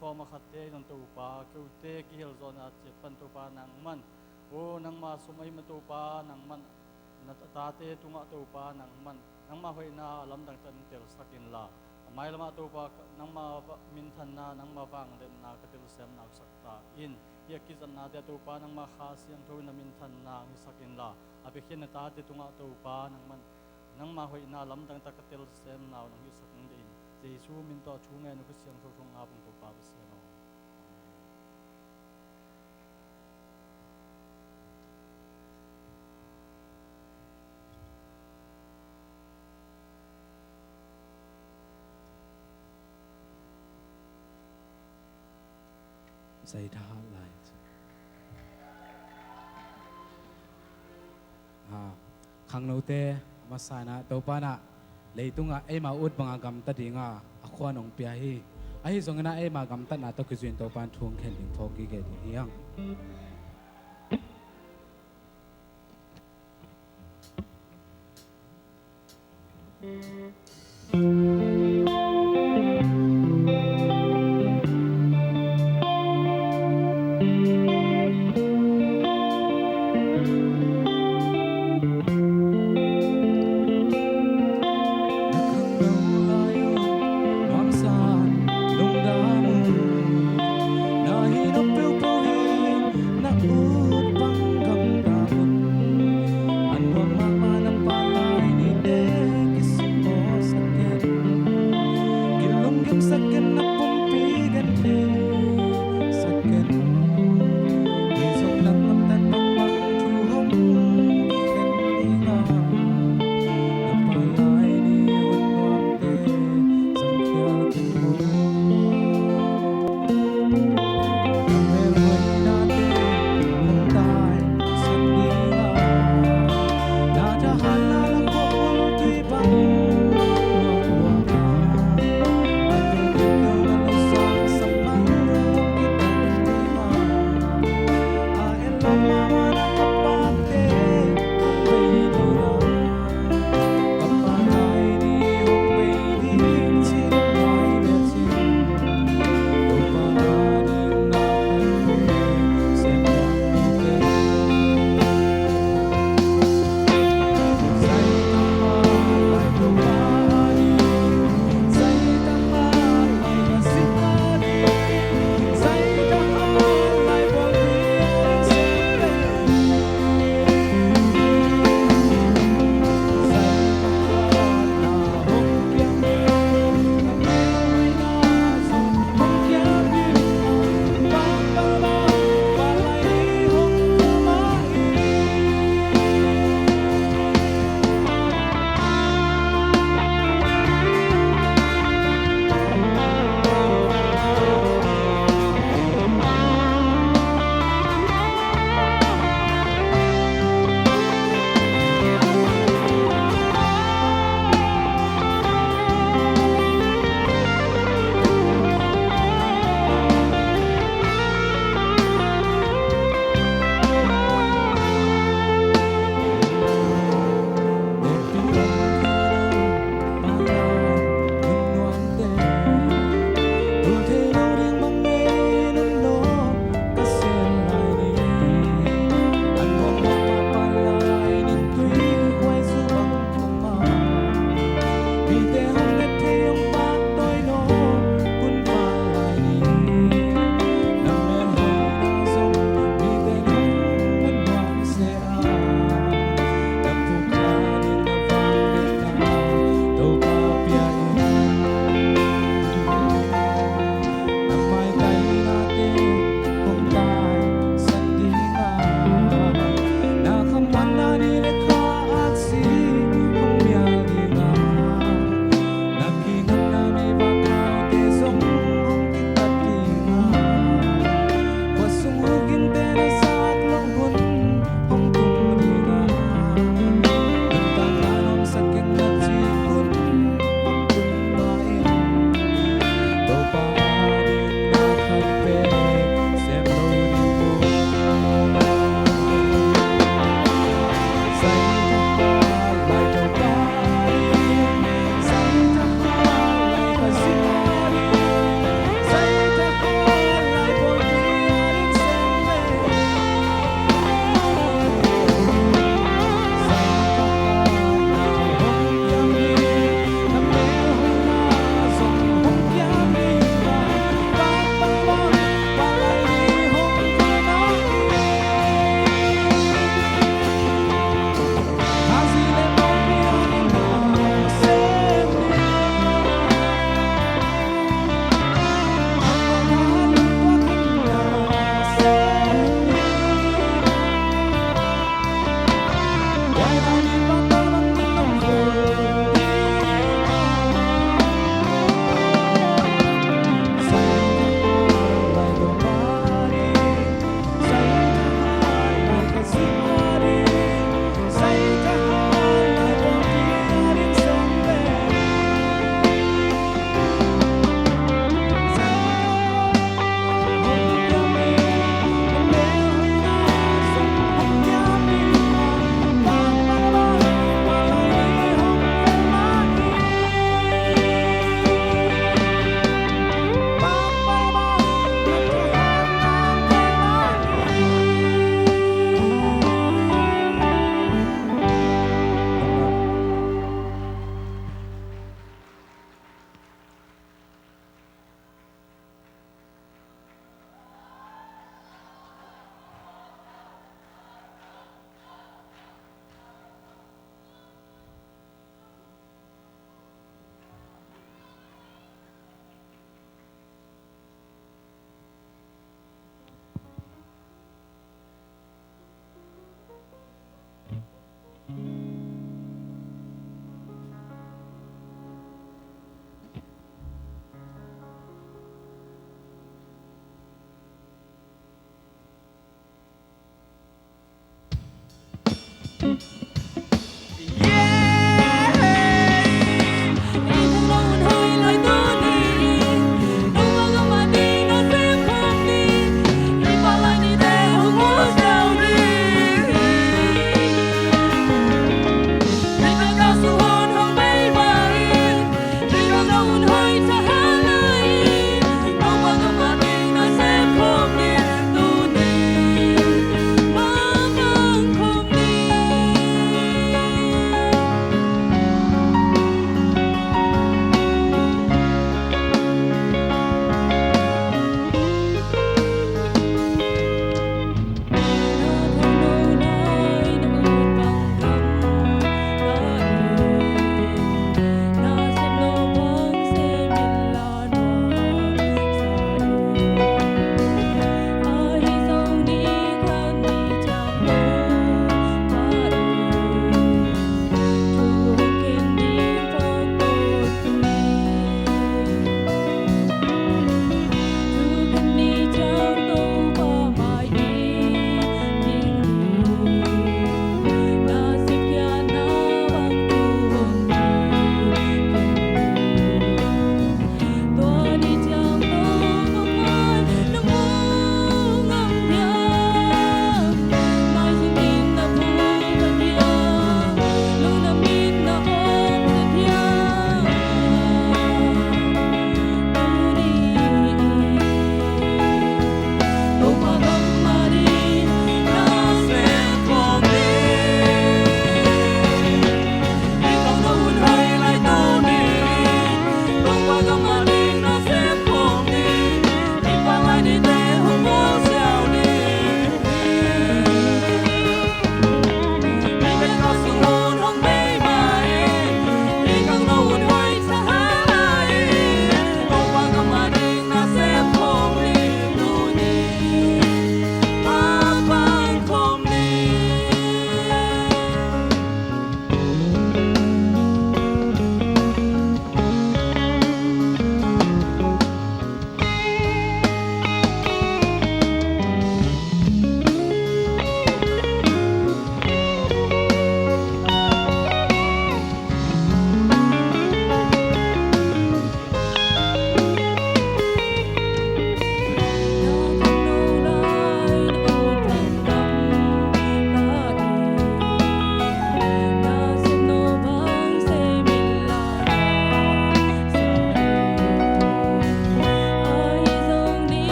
so makhat te non to pa ku te ki hel zon at pan to pa nang man. O nang ma sumai ma to pa nang man na ta te tunga to pa nang man nang ma hoi na lam dang tan tel sakin la. Mai lama to pa nang ma min than na nang ma wang dem na katil sem na sakta in ya kizan na de to pa nang ma kha siang tho na min than na ngi sakin la abe khin na ta te tunga to pa nang man nang ma hoi na lam dang ta katil sem na nang hi sakin din jesu min to chu ngai no ku siang tho thong apung to pa se no Say that light. Khang nô te masana to pa na leitunga e ma ut banga gam ta dinga akhwa nong pia hi ai zong na e ma gam ta na to kizin to pan thung khen ding thoki ge ding hiang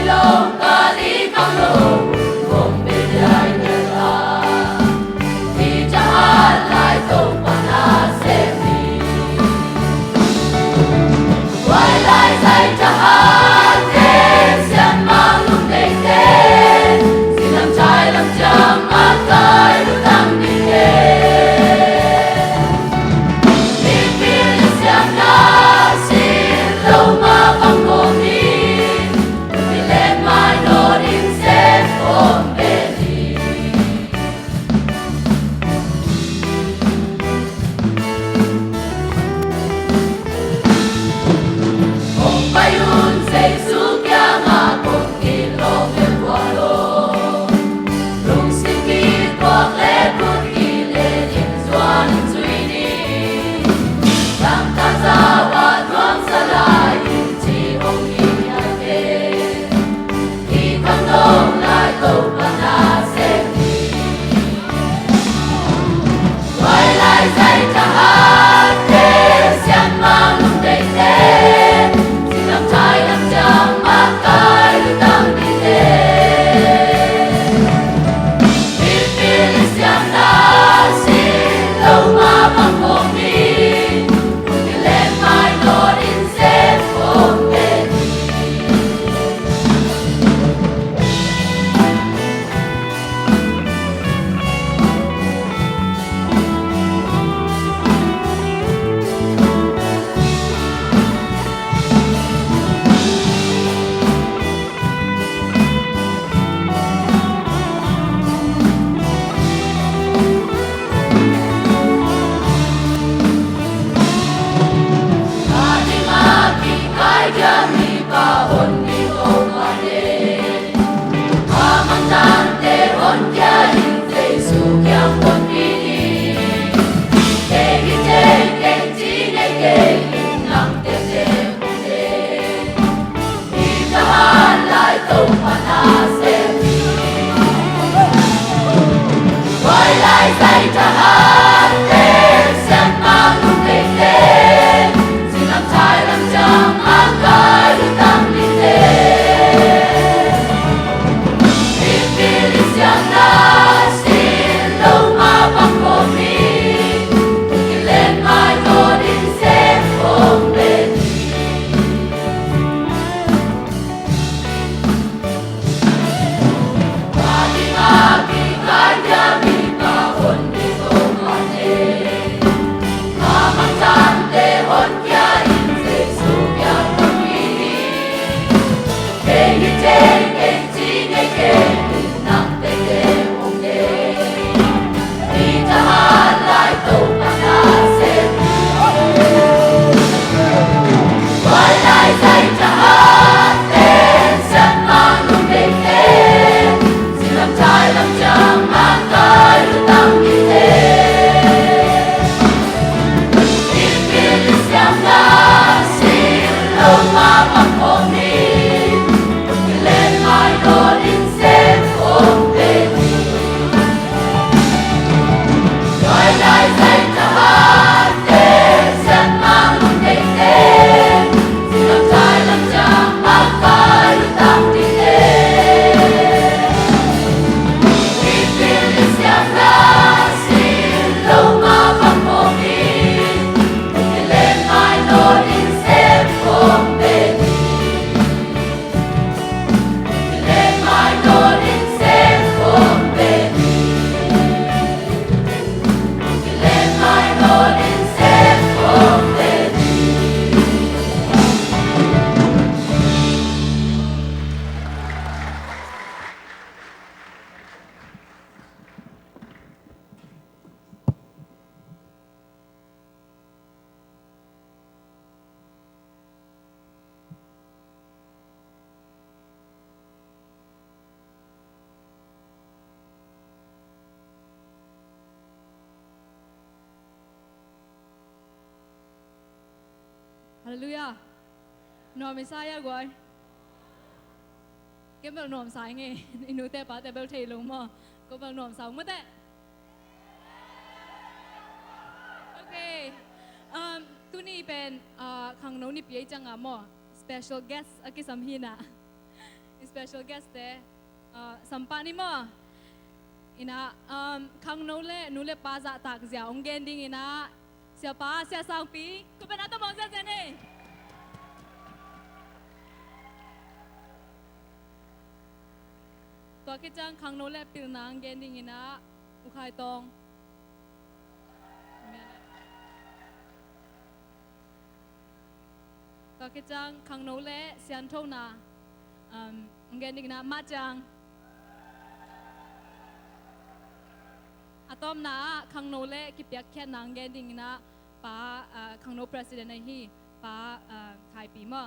lòng ta lý khang lòng không bên ai nhớ ta thì cha hát lại tung qua na xem đi quay lại dạy cha hát thêm xem mang lúc đầy tên xin làm trai làm chàng hát cài lúc tăng đi lên Hallelujah. Nom Messiah gọi. Cái bậc nom sai nghe, inu te pa te bel thei long mo. Có bậc nom sao mất thế? Okay. Tu ni pen khang no ni pi chang mo. Special guest aki samhina. special guest there sampani mo ina khang no le nu le pa za tak zia ong gen ding ina sia pa sia sang pi ku pa na to mong sa sen ne to ke chang khang no le pil nang gen ding ina u khai tong to ke chang khang no le sian thau na ong gen ding na ma chang atom na khang no le ki pyak khen nang gen ding na pa khang no president na hi pa khai pi ma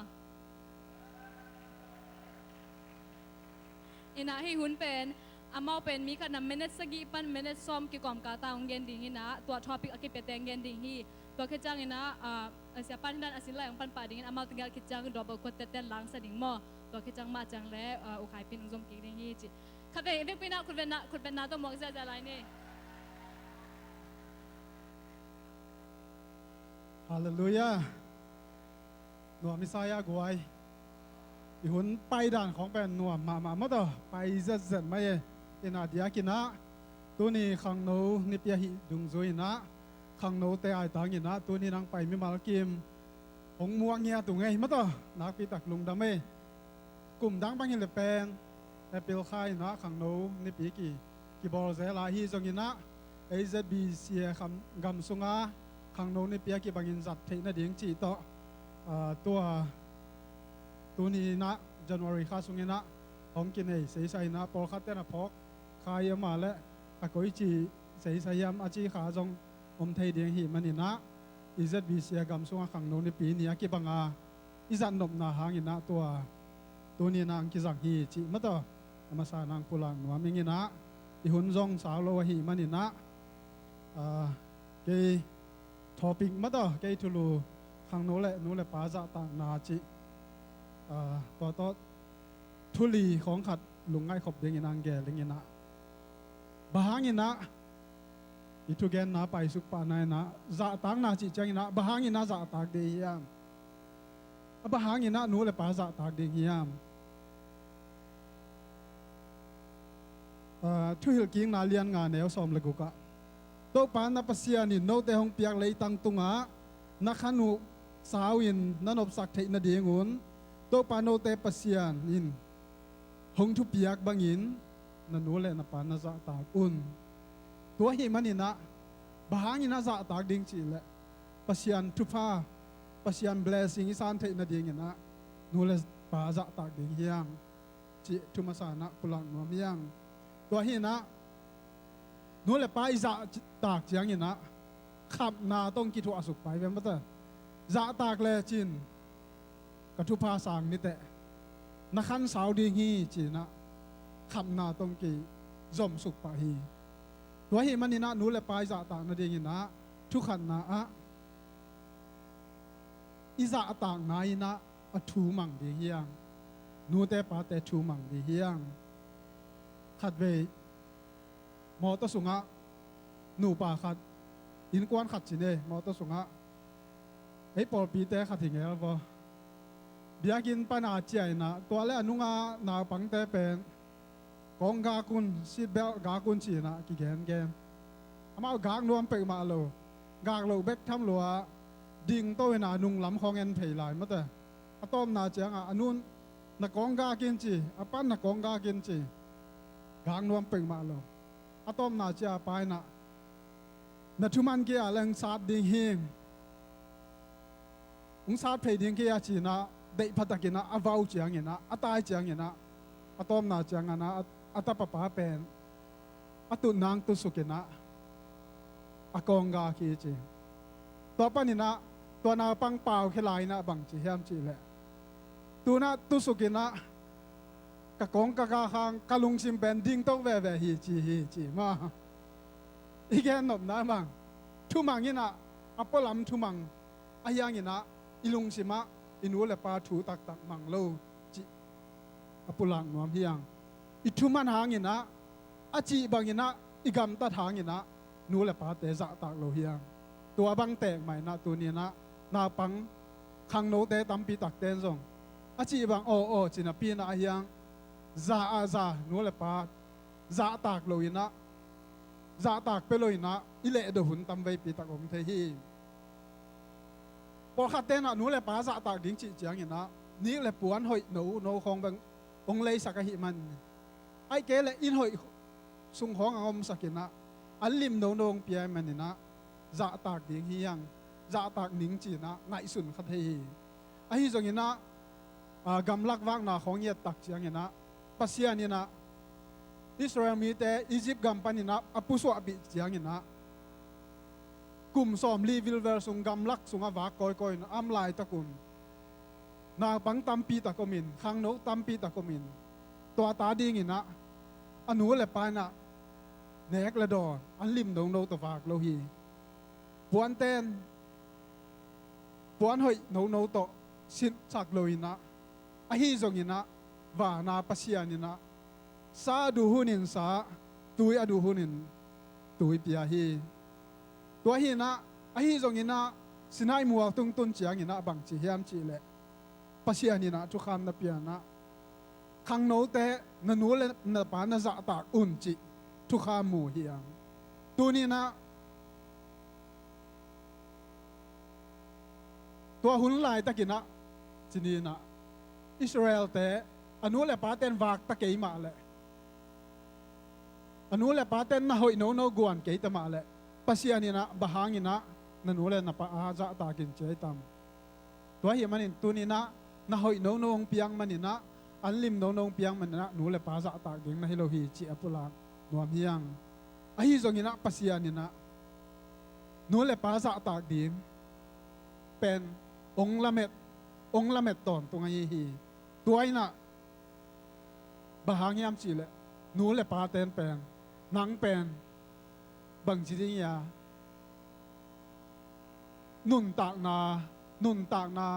ina hi hun pen amau pen mi kha na minute sagi pan minute som ki kom ka ta ong gen ding ina to topic aki pe teng gen ding hi to ke chang ina sia pan dan asin lai ong pan pa ding amau tinggal ki chang double ko te ten lang sa ding mo to ke chang ma chang le u khai pin ong zom ki ding hi chi kha ve ve pina khut ven na to mo sa lai ne Hallelujah หน่วมมิสายากวยอีหุ่นไปด่านของเป็นหน่วมมาต่อไปเสร็จไม่อินาเดียกินะตัวนี้ขังโนนิพยาหิดุงซุยนะขังโนเตไอตังยินะตัวนี้นางไปมิมาลกิมหงมัวเงียตุงไงมาต่อนักปีตักลุงดำเมกลุ่มดังบังหินเลแปงแต่เปลคายนะขังโนนิพยกีบอลเซลาฮีจงยินะเอเซบีเซียคำกำสุงาขังโนนิพยกีบังหินจัดเทนเดียงจีต่อตัวนี้นะ January ข้าสุงนะของกินเอเสียใจนะพอคัดเตนะพอกขายมาแล้วอากอยจีเสียใจยามอาจีขาจงอมเทเดียงหิมันนี่นะอิจัดบีเสียกำสุงขังโนในปีนี้กี่บังอาอิจัดนบนาหางอินะตัวนี้นางกิจังฮีจีมาต่อมาสานางปุลังว่ามิงินะอิหุนจงสาวโลหิมันนี่นะเกย์ทอปิกมาต่อเกย์ทุลูขังโนเลป้าจะต่างนาจิต่อทุลีของขัดลุงไงขบเดียงนางแก่เลียนะบางอินะอิทุเกนนะไปสุกปานายนะจะต่างนาจิจังอินะบางอินะจะต่างเดียมบางอินะนูเลป้าจะต่างเดียมทุหิลกิงนาเลียนงานแนวสอมเลกุกะโตปานาปัสยานิโนเตหงเปียกเลยตังตุงะนักขนุสาวินนันอบสักเทนเดียงุนโตปาโนเตปัสยานอินหงทุเปียกบังอินนันนูเลนปานาจะตากอุนตัวหิมันอินะบางอินะจะตากดิ่งจีเลปัสยานทุพาปัสยาน blessing อิสานเทนเดียงอินะนูเลปาจะตากดิ่งเฮียงจีทุมาสานะปุลังนวมยังตัวหินะนูเลปาอิจะตากเจียงอินะขับนาต้องกิทุอสุกไปเว้นมาเตอจะตากเลจินกทุพาสางนิเตนักขันสาวดีฮีจีนะขับนาต้องกีจอมสุกไปฮีตัวหิมันนี่นะนูเลปาจะตากนาดีนะทุกขันนะอิจะตากนายนะทูมังดีเฮียงนูเตปาเตทูมังดีเฮียงขัดเวมอตสุงะนูปาขัดอินกวนขัดจีเน่มอตสุงะไอ้ปอปีเตขัดถึงไงล่ะพอเบียกินปนาเจียนะตัวแรกนุ่งนาปังเตเป็นกองกากุนซีเบลกากุนจีนะกี่แกนแกมอามาเอากากนวมเปิดมาโลกากโลเบ็กทำลัวดิ่งโต้นานุ่งล้ำของเงินเผยหลายมาแต่อะต้อมนาเจียงอันนู้นนักกองกากินจีอะปั้นนักกองกากินจีกากนวมเปิดมาโลอะต้อมนาเจียไปนะนัทุมันเกียแรงซาดดิ่งเฮงองซาดเพยดิ่งเกียจีนะเด็กพัตกินะอาวาวเจียงเงินะอตายเจียงเงินะอะต้อมนาเจียงนะอะตาปะปาเป็นอะตุนางตุสุกินะอะกองกาคีจีต่อไปนี่นะตัวนาปังเปล่าแค่ลายนะบังจีเฮียมจีแหละตัวนะตุสุกินะกะกองกะกาคางกะลุงซิมเป็นดิ่งต้องแวฮีจีมาอีแกนนบนะบังทุมังนี่นะอัปปลัมทุมังอายังนี่นะอิลุงซิมะอินูเลปาถูตักมังโลจิอัปปลังนวมเฮียงอิทุมันหางนี่นะอาจีบังนี่นะอิกำตัดหางนี่นะนูเลปาเตจะตักโลเฮียงตัวบังแตกใหม่นะตัวนี้นะนาปังคังโนเตตัมปีตักเตนซงอาจีบังโอจินะปีนะเฮียง za nu le pa za tak lo ina za tak pe lo ina ile do hun tam ve pi tak om the hiพอขัดเต้นอ่ะหนูเลยป้าจะตากดิ้งจีเจียงอย่างนะนี่เลยปวนหอยหนูของบางองเลยสักหิมันไอ้เกลเลยอินหอยสุงของอมสักนะอันลิมโนงเปียมันนี่นะจะตากดิ้งเฮียงจะตากดิ้งจีนะไงสุนขัดเฮีไอ้ที่ตรงนี้นะกำลักว่างนะของเยียตักเจียงอย่างนะปัสยานี่นะอิสราเอลมีแต่อียิปต์กำปันนี่นะอปุสวะบิเจียงอย่างนะกลุ่มสอมลีวิลเวอร์สุงกำลักสุงอวากอยอัมลายตะกุนนาปังตัมปีตะกมินขังโนตัมปีตะกมินตัวตาดีงินะอนุเลปานะเนกละดออันลิมดงโนตะฝากโลหีปวนเต้นปวนหอยโนโตสิสักโลหินะอหิจงินะวานาปัสยานินะซาดูหุนินซาตุยอดูหุนินตุยเปียฮีตัวหินะไอ้หิจงหินะสินายมัวตุนเจียงหินะบังจีเฮียมจีเละปัสยานินะทุกคำนับเปียนะขังโนเตนนูเลนปานจะตากอุ่นจีทุกคำหมู่เฮียงตัวนี้นะตัวหุ่นลายตะกินะจีนีนะอิสราเอลเตอนุเลปาเตนวากตะเกยมาเลยอนุเลปาเตนนะหอยโนกวนเกยตมาเลยpasya ni na bahangin na nanula na paaza takin chay tam tuwa hi manin tuni na nahoy nong piang manina anlim nong piang manina nule paza takin na hilohi chi apula nuam hiyang ahi zong ina pasya ni na nule paza takin pen ong lamet ton tungay hi tuwa na bahangyam chile nule paten pen nang penบางทีนี่นุนตากนา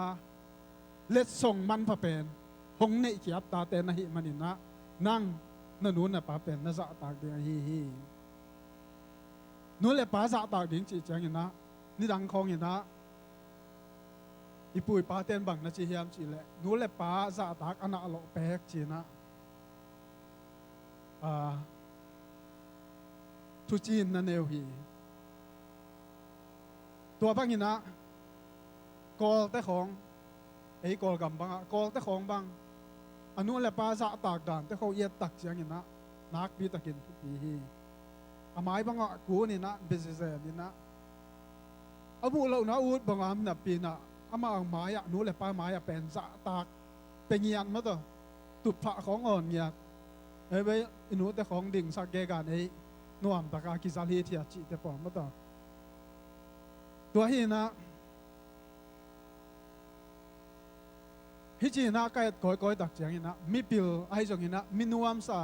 เล็ดส่งมันพะเป็นหงในเขียบตาเตนหิมันินะนั่งนูนน่ะป้าเป็นน่ะจะตากเดียฮีนู้นเลยป้าจะตากดิ้งจีเจียงอย่างนะนี่ดังคองอย่างนะอีปุยป้าเต้นบังนะจีเฮียมจีเลยนู้นเลยป้าจะตากอันน่ะหลอกแปกจีนะทุจีนนั่นเอวฮีตัวบางหินะกอลแต่ของไอ้กอลกำบังกอลแต่ของบางอนุเลปาจะตากด่านแต่เขาเอียดตักเสียงหินะนักบีตะกินทุกปีฮีอาไม้บางกูนี่นะเบสเซนี่นะอาบุเราหน้าอูดบางอันนับปีนะอามาไม้อะนู้เลปาไม้อะเป็นจะตากเป็นเงียนมั้งตัวตุบผะของอ่อนเงียไอ้ใบอินุแต่ของดิ่งสักเกกันไอ้นวมตะกากิซาลีที่จีเตปอมมาต่อตัวหินะฮิจีนะก็ก้อยตักเจียงหินะมีปิลไอจงหินะมีนวมซา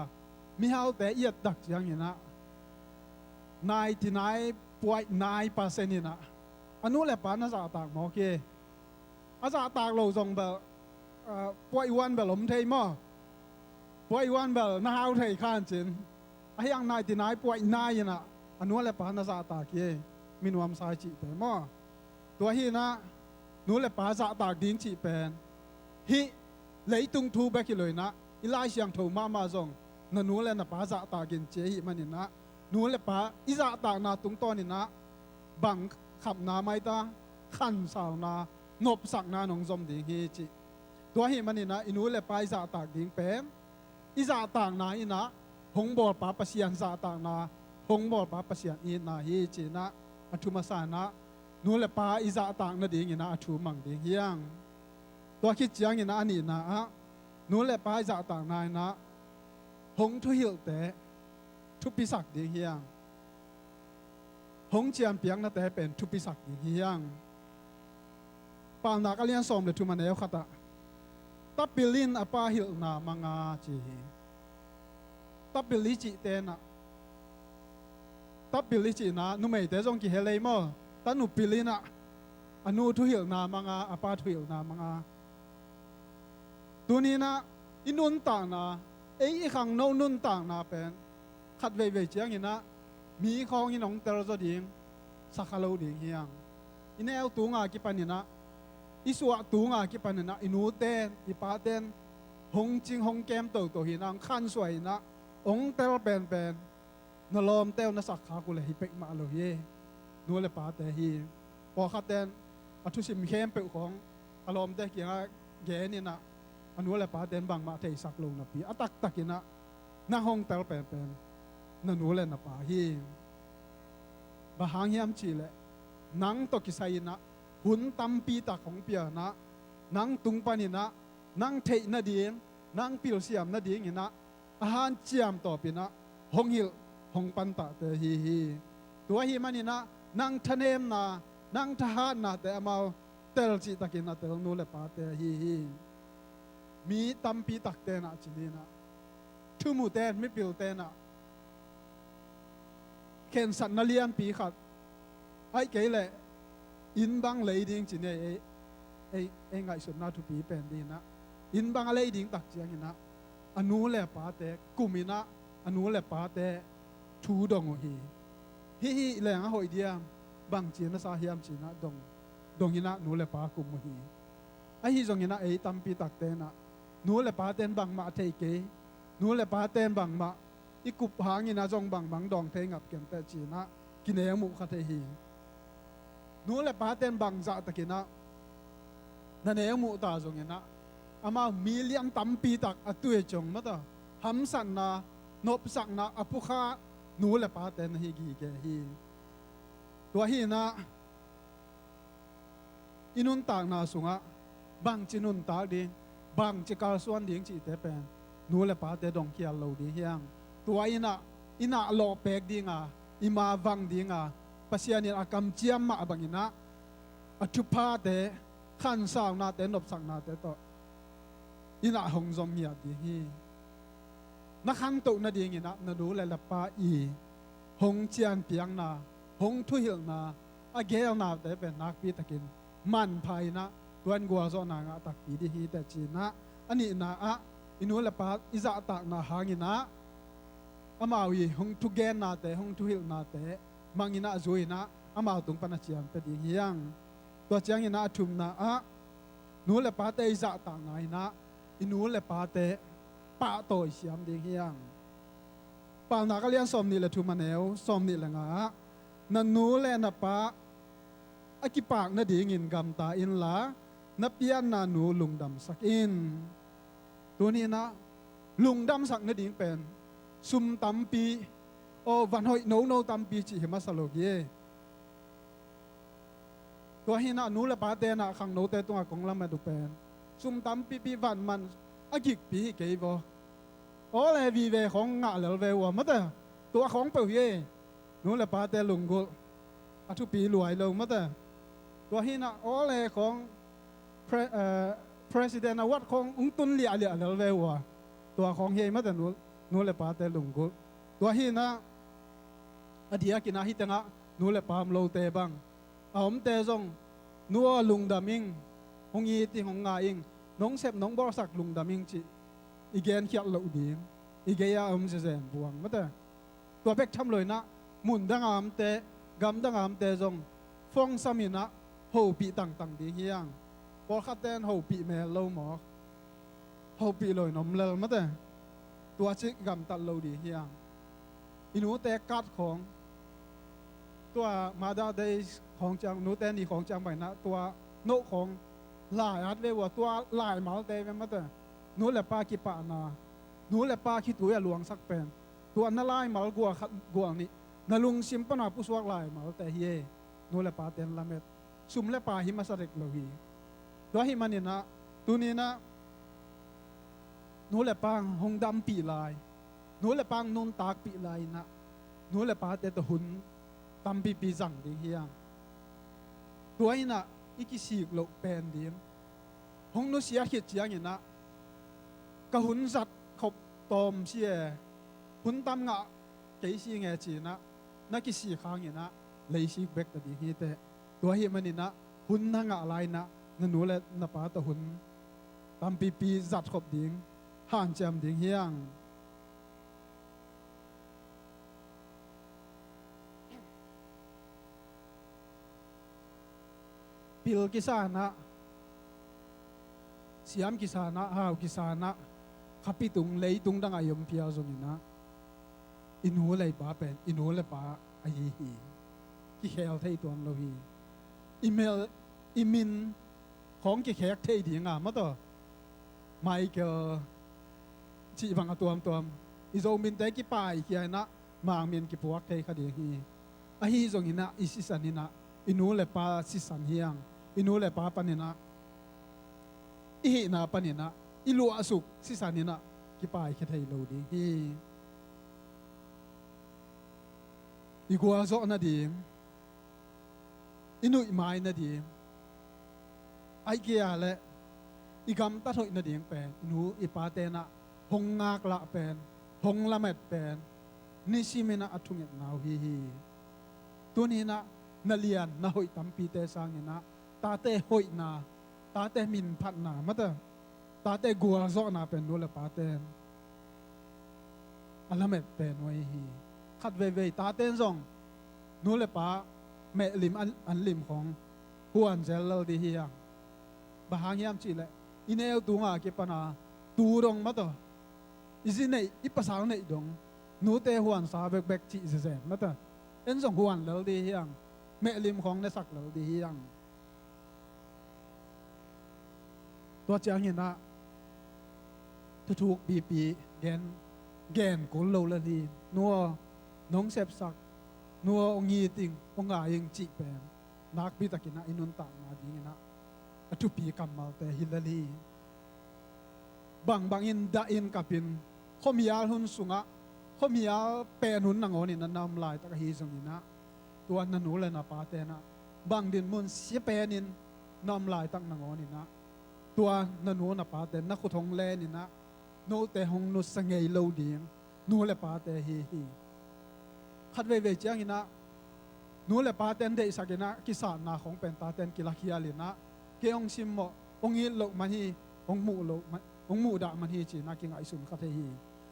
มีเฮาแต่เอียดตักเจียงหินะ99.9% หินะอนุเลปานะจะตากหมอเกอาจะตากเราจงแบบป่วยวันแบบลมเทยมั่วป่วยวันแบบน่าเอาเทยข้านจินไอ้ยัง99.9ป่วยนายนะอนุเลปานะจะตากเกมีนวมสายจีแต่มั่วตัวหินะนู้เลปาจะตากดิ้งจีเป็นฮิเลยตุงทูเบกิเลยนะอีไลเสียงถูมาจงนู้เลนะปาจะตากินเจหิมันนี่นะนู้เลปาอีจะตากนาตุงต้นนี่นะบังขับนาไม่ตาขันสาวนานบสักนาหนองจมดิ้งฮิจิตัวหิมันนี่นะอีนู้เลปาอีจะตากดิ้งเป็นอีจะตากนาอีนะหงบอลปาปัสยันจะตากนาหงบอลปาปัสยันอีนาฮิจินะอัตุมาสานะนู้เลปาอีจะตากนาดิ้งอีนะอัตุมังดิ้งเฮียงตัวคิดเจียงอย่างนั้นนี่นะนู้นแหละป้ายจะต่างนายนะหงทุหิลแต่ทุปิศักดีเฮียงหงเจียมเปียงนะแต่เป็นทุปิศักดีเฮียงปานนักเรียนสมเลยทุมันเอวขัดตับปิลินอป้าหิลนามังอาจีตับปิลิจิเตนะตับปิลิจินะนุ่มเอเตจงกิเฮเลย์มั้งตันุปิลินะอนุทุหิลนามังอาอป้าทุหิลนามังอาตัวนี้นะอินุนต่างนะไอ้ขังโนนุนต่างนะเป็นขัดเว่ยเจียงอย่างนะมีของอินองเตอร์จะดิ่งสักฮัลโหลดิ่งเฮียงอินเอลตุงอากิปันนี่นะอิสวะตุงอากิปันนี่นะอินูเตนอิปาเตน หงจิงหงแกมตัวหินางขันสวยนะองเตลเป็นนลอมเตลนสักขากุเลยฮิเป็กมาโลเยนัวเลยปาแต่ฮีพอขัดเตนอทุสิมเข้มเปของอารมณ์เตเกียงแกนี่นะอนัวเลยปาเตนบางมาเทสักลงนะปีอตักตักินะนั่งหงเตลเป็นนัวเลยนะปาฮีบะหางยามจีเลยนังตกิไซนะหุ่นตั้มปีตักของเปียนะนังตุงปานินะนังเทนาดีงนังปิลเสียมนาดีงนะอาหารเจียมต่อปีนะหงหิลหงปันตะเตฮีตัวฮีมันนี่นะนังทะเนมนะนังทหารนะแต่มาเตลจิตะกินนะเตลนูเลปาเตฮีมีตั้มปีตักเตนะจีนีนะทุ่มูเตนไม่ปิลเตนะเข็นสันนาเลียนปีขัดไอ้เกลเลยอินบังเลยดิ้งจีเนี่ยไอ้ไงสุดน่าทุปีเป็นดีนะอินบังอะไรดิ้งตักเจียงนะอนุเลปาเตกุมินะอนุเลปาเตทูดงฮีแรงหอยเดียมบางจีนสาเหยมจีนะดงยินะนูเลปากุมฮีไอ้ฮีจงยินะไอ้ตัมปีตักเตนะนูเลปาเตนบางมาเทเกนูเลปาเตนบางมาอีกุบหางยินะจงบางดองเทงับเก็บแต่จีนะกินเองมุขเทฮีนูเลปาเตนบางจะตะกินะนั่นเองมุตาจงยินะอามามิเลียนตัมปีตักอตุเอจงมาตาหำสันนะนบสักนะอภุขานูเลปาเตนฮีกีเกฮีตัวฮีนะอินุนตากนาสุงะบางจินุนตากดิบางจิกาส่วนดิ่งจีเตเป็นนูเลปาเตดงเคียลโลดีเฮียงตัวอินะโลเปกดิ่งอ่ะอิมาวังดิ่งอ่ะปัสยานิอากำเจียมมาบังอินะอจุพาเตขันสาวนาเตนบสักนาเตโตอินะหงจอมเมียดีฮีนักขันตุนาดีงินะนาดูเลยละปาอีหงเจียนเปียงนาหงทุหิลนาอาเกลนาแต่เป็นนักปีตะกินมันภายนะตัวงัวโซนางะตักปีดีฮีแต่จีนะอันนี้นะอินุละปาอิจะตักนาหางินะอามาวีหงทุเกนนาแต่หงทุหิลนาแต่มังินะจุยนะอามาตุงปนัจเจียนเป็นดีเฮียงตัวเจียงงินะทุมนะนูละปาเตอิจะตักนาอินะอินูละปาเตปะโตเสียมดีเฮียงปานักเรียนสมนี่แหละทุมาเนวสมนี่แหละงะนันนูแลนะปะอากิปากนาดีงินกำตาอินละนับเปียนนานูลุงดำสักอินตัวนี้นะลุงดำสักนาดีเป็นซุมตัมปีโอวันหอยโนตัมปีจิหิมาสโลกเยตัวนี้นะนูละปะเตนะขังโนเตตัวกงละมาดูเป็นซุมตัมปีวันมันอากิกปีเก็บโอ้เลยวีเวของงะเหลวเววมาแต่ตัวของเปล่าเย่นู้นแหละปาแต่ลุงกุลอาทุปีรวยลงมาแต่ตัวหินะโอ้เลยของpresident วัดของอุ้งตุนเหลี่ยเหลวเววตัวของเฮมาแต่นู้นแหละปาแต่ลุงกุลตัวหินะอดียกินอาฮิตงะนู้นแหละปามโลเตบังเอาผมเตจงนัวลุงดามิงหงยีที่หงงาอิงน้องเสพน้องบอสักลุงดามิงจีอีเกนเขียนเหล่าดีอีเกียเจนบวงมาแต่ตัวเป็กทำเลยนะมุนดังอามเตกำดังอามเตจงฟงสามินะหูปีต่างดีเฮียงพอขัดเต้นหูปีเมลโลหมอหูปีลอยนมเลมาแต่ตัวชิกำตัดเหล่าดีเฮียงอินูเตกัดของตัวมาดาเดย์ของจังนูเตนี่ของจังไปนะตัวโนของหลายอัดเวว่าตัวหลายมาเตเป็นมาแต่นู้นแหละป้าคิดป่านานู้นแหละป้าคิดตัวหลวงสักเป็นตัวนั่นไล่มากัวนี่นั่นลุงซิมปนาผู้สวกไล่มาแต่เย่นู้นแหละป้าเต็นละเม็ดซุ่มแหละป้าหิมาสเร็กโลหีตัวหิมันนี่นะตัวนี้นะนู้นแหละป้าหงดำปีลายนู้นแหละป้านุ่นตากปีลายนะนู้นแหละป้าเตตหุ่นตำปีจังดีเฮียงตัวนี้นะอีกิสิกโลเป็นดีหงนุเสียขิดเจียงอย่างนะกะหุ่นสัตว์ขบตอมเสียหุ่นตำงะเกยสีเงจีนะนักกิสีข้างอย่างนะเลยสีเบกตะดีฮีเตตัวเฮีมันนี่นะหุ่นนั่งอะไรนะนั่นหนูเลยนับปาตะหุ่นตำปีสัตว์ขบดิ้งห่านแจมดิ้งเฮียงปิลกิสานะเสียมกิสานะฮาวกิสานะ kapitung leitung dang ayom pia zongina inu lei pa pen inu le pa ayi hi ki khel thei tuan lo hi email iminของki khek thei di nga ma to Michael chi bang atuam izo min te ki pai ki na mang min ki puak thei khadi hi a hi zongina isisanina inu le pa sisan hiang inu le pa panina ihi na panina ilu asuk sisanina ki pai ki thei lo di hi igwa zo na di inu mai na di ai kia le igam ta thoi na ding pen inu ipate na hong ngak la pen hong lamet pen nisimena athunget naw hi tunina nalian na hoi tampi te sangina ta te hoi na ta te min phat na mata ta te gua zo na pen no le paten alamet pen wai hi khat ve ta ten zong no le pa me lim an lim khong huan zel di hi yang bahang yam chi le ineo tunga ke pana turong ma to izi nei ipasang nei dong nu te huan sa bek chi ze ma ta en song huan lel di hiang me lim khong ne sak lel di hiang to chang ina tu thuk pi gen ko lo la di nuo nong sep sak nuo ngi ting onga yeng chi pen nak bi takina inun ta na ding na atu pi kamal te hilali bang in da in kapin khomial hun sunga khomial pen hun nangoni na nam lai ta hi zongina tuan na nu le na pa te na bang din mun si penin nam lai tak nangoni na tuan na nu na pa te na khuthong le ni na no te hong nu sangei lo ding nu le pa te hi khat ve chang ina nu le pa ten de sakina kisan na khong pen ta ten kilakhia le na ke ong sim mo ong il lo man hi ong mu da man hi chi na ki ngai sun kha the hi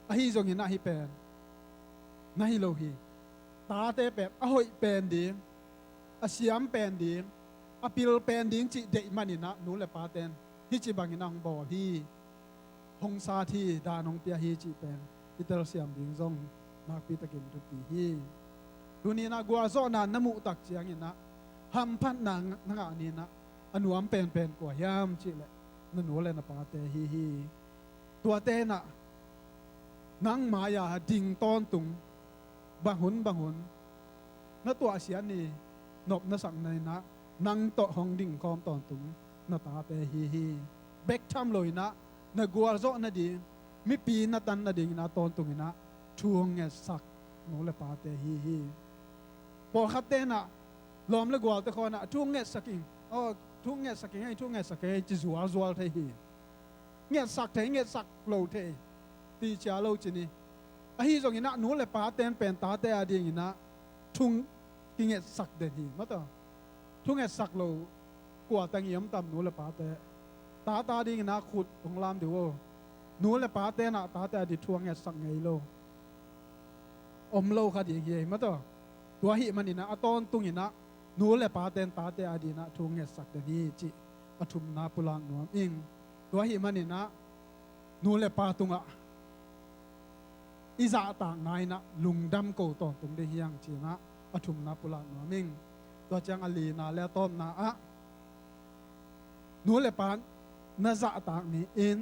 a hi zong ina hi pen na hi lo hi ta te pe a hoi pen ding a siam pen ding a pil pen ding chi de man ina nu le pa ten hi chi bang ina ong bo hi hong sa thi da nong pia hi chi pen itel siam ding zong nak pi takin tu pi hi duni na gwa zo na namu tak chiang ina ham phat na nga ni na anuam pen ko yam chi le na nu le na pa te hi tua te na nang maya ding ton tung bangun na tua sian ni nop na sang nai na nang to hong ding kom ton tung na ta te hi bek tham loi na gwa zo na di mi pi na tan na ding na ton tung ina chuang nge sak nu le pa te hi por khat te na lom le gwal te khona chuang nge saking thu nghe sắc cái thu nghe sắc cái chỉ zual thế hi nghe sắc lâu thế ti chia lâu chỉ ni a hi zong ina nu le pa ten pen ta te a ding ina thung ki nghe sắc de hi ma to thu nghe sắc lâu kwa tang yam tam nu le pa te ta ding ina khut ong lam de wo nu le pa te na ta te di thuang nghe sắc ngei lo lâu kha di hi ma to tua hi man ina aton tung ina nu le pa ten ta te adina thung nge sak de ni chi athum na pulang nuam ing tua hi manina nu le pa tunga iza ta ngai na lungdam ko to tung de hiang chi na athum na pulang nuam ing to chang ali na le tom na a nu le pan na za ta ni in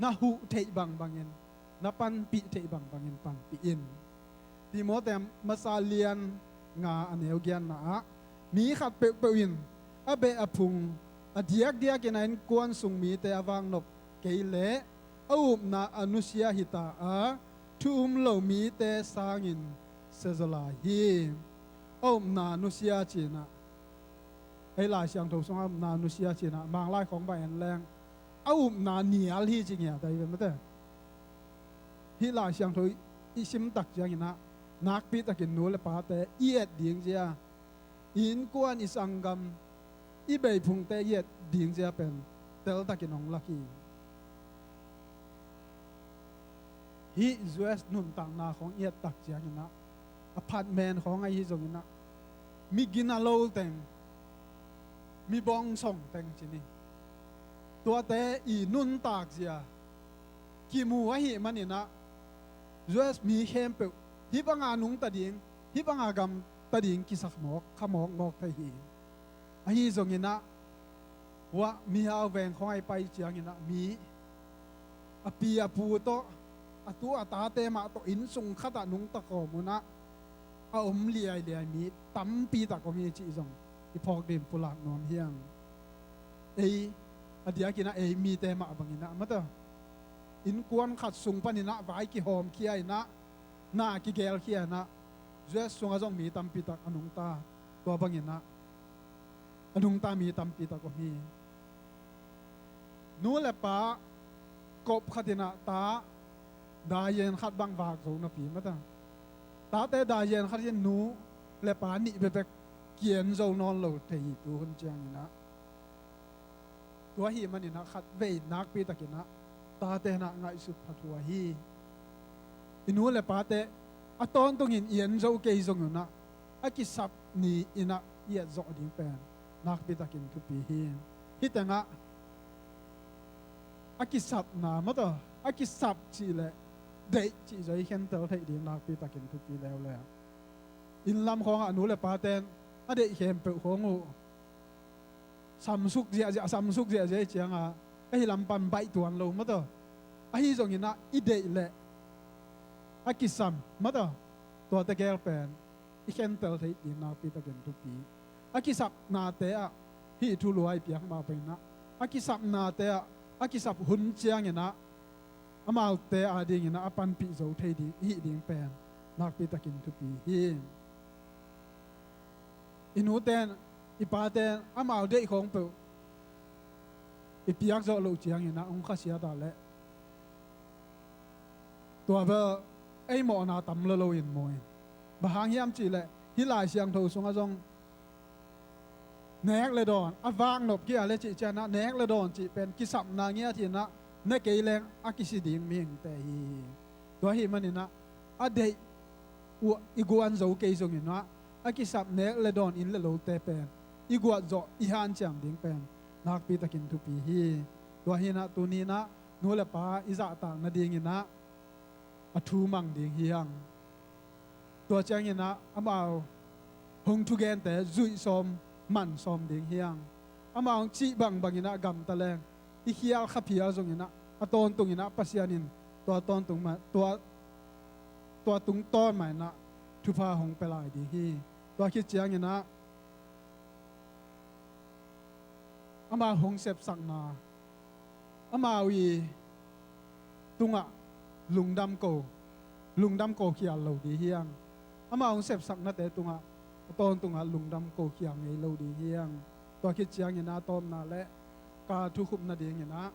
na hu thei bangin na pan pi thei bangin pan pi in timotem masalian nga aneu gian na a mi khat pe win abe apung adiak inain kuan sung mi te awang nop keile aup na anusia hita a thum lo mi te sangin sezala hi aup na anusia china ai la siang tho song na anusia china mang lai khong ba en leng aup na nial hi chi ngia dai ma te hi la siang tho isim tak jang ina nak pi takin nu le pa te iet ding ja in kuan isangam ibei phung te yet ding ja pen tel takin ong laki hi us nun tang na khong yet tak jang ina apartment khong ai hi zong ina mi gina lo teng mi bong song teng chini tua te i nun tak ja ki mu a hi manina Joas mi hempe hi banga nung tading hi banga gam tading ki sak mok khamok mok thai hi a hi zongina wa mi haw veng khong ai pai chiangina mi api apu to atu ata te ma to in sung khata nung ta ko muna a liai liai mi tam pi ta ko mi chi zong i phok dim pulak nom hiang ei adia kina ei mi te ma bangina mata in kuan khat sung panina vai ki hom khiai na ki gel khia na je sunga jong mi tam pi tak anung ta to bangina anung ta mi tam pi ta ko hi nu le pa kop khatina ta da yen khat bang wak zo na pi mata ta te da yen khat yen nu le pa ni be kien zo non lo thei tu hun chang na tua hi manina khat ve nak pi takina ta te na ngai su phathua hi inu le pa te aton tung in yen zo ke zong na aki sap ni ina ye zo ding pen nak pi takin tu pi hi hitanga aki sap na mato aki sap chi le de chi zo i khen tel thei ding nak pi takin tu pi lew le in lam khong anu le pa ten ade hem pe khongu samsuk zia samsuk zia chianga ai lam pan bai tuan lo mato ai zong ina ide le akisam mato to te gel pen I khen tel thei ding nak pi takin tu pi akisap na te a hi thu luai piang ma pe na akisap na te a akisap hun chiang ina amau te a ding ina apan pi zo thei di hi ding pen nak pi takin tu pi hi inu ten ipa ten amau de khong pe ipiak zo lo chiang ina ong kha sia da le tua ba ai mo na tam lo lo in moi ba hang yam chi le hi lai siang tho sunga jong nek le don awang nop ki ale chi chana nek le don chi pen ki sap na ngia thi na ne ke leng akisi ding ming te hi to hi manina ade u iguan zo ke zong ina akisap nek le don in le lo te pen iguat zo I han chang ding pen nak pi takin tu pi hi to hi na tu ni na nu le pa iza ta na ding ina athu mang ding hiang to chang ina amao hong tu gen te zui som man som ding hiang amao chi bang ina gam ta leng I hial khapia zong ina aton tung ina pasianin to ton tung ma to tung ton mai na thu pha hong pelai di hi to khi chiang ina ama hong sep sak na ama wi tunga lungdam ko khial lo di hiang ama hong sep sak na te tunga ton tunga lungdam ko khiang ei lo di hiang to khi chiang ina tom na le ka thu khup na ding ina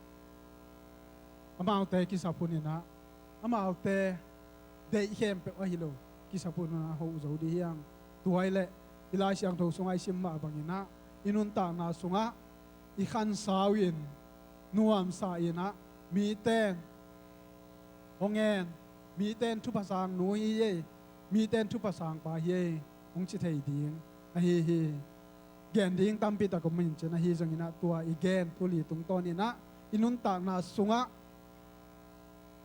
ama te ki sapun ina ama te de hem pe wa hilo ki sapun na ho zo di hiang tuai le ilai siang tho sungai sim ma bangina inun ta na sunga I khan sawin nuam sa ina mi ten hongen mi ten thu pasang nu ye mi ten thu pasang pa ye ong chi thei ding a hi hi gen ding tam pi ta ko min chen a hi jong ina tua I gen tu li tung ton ina inun ta na sunga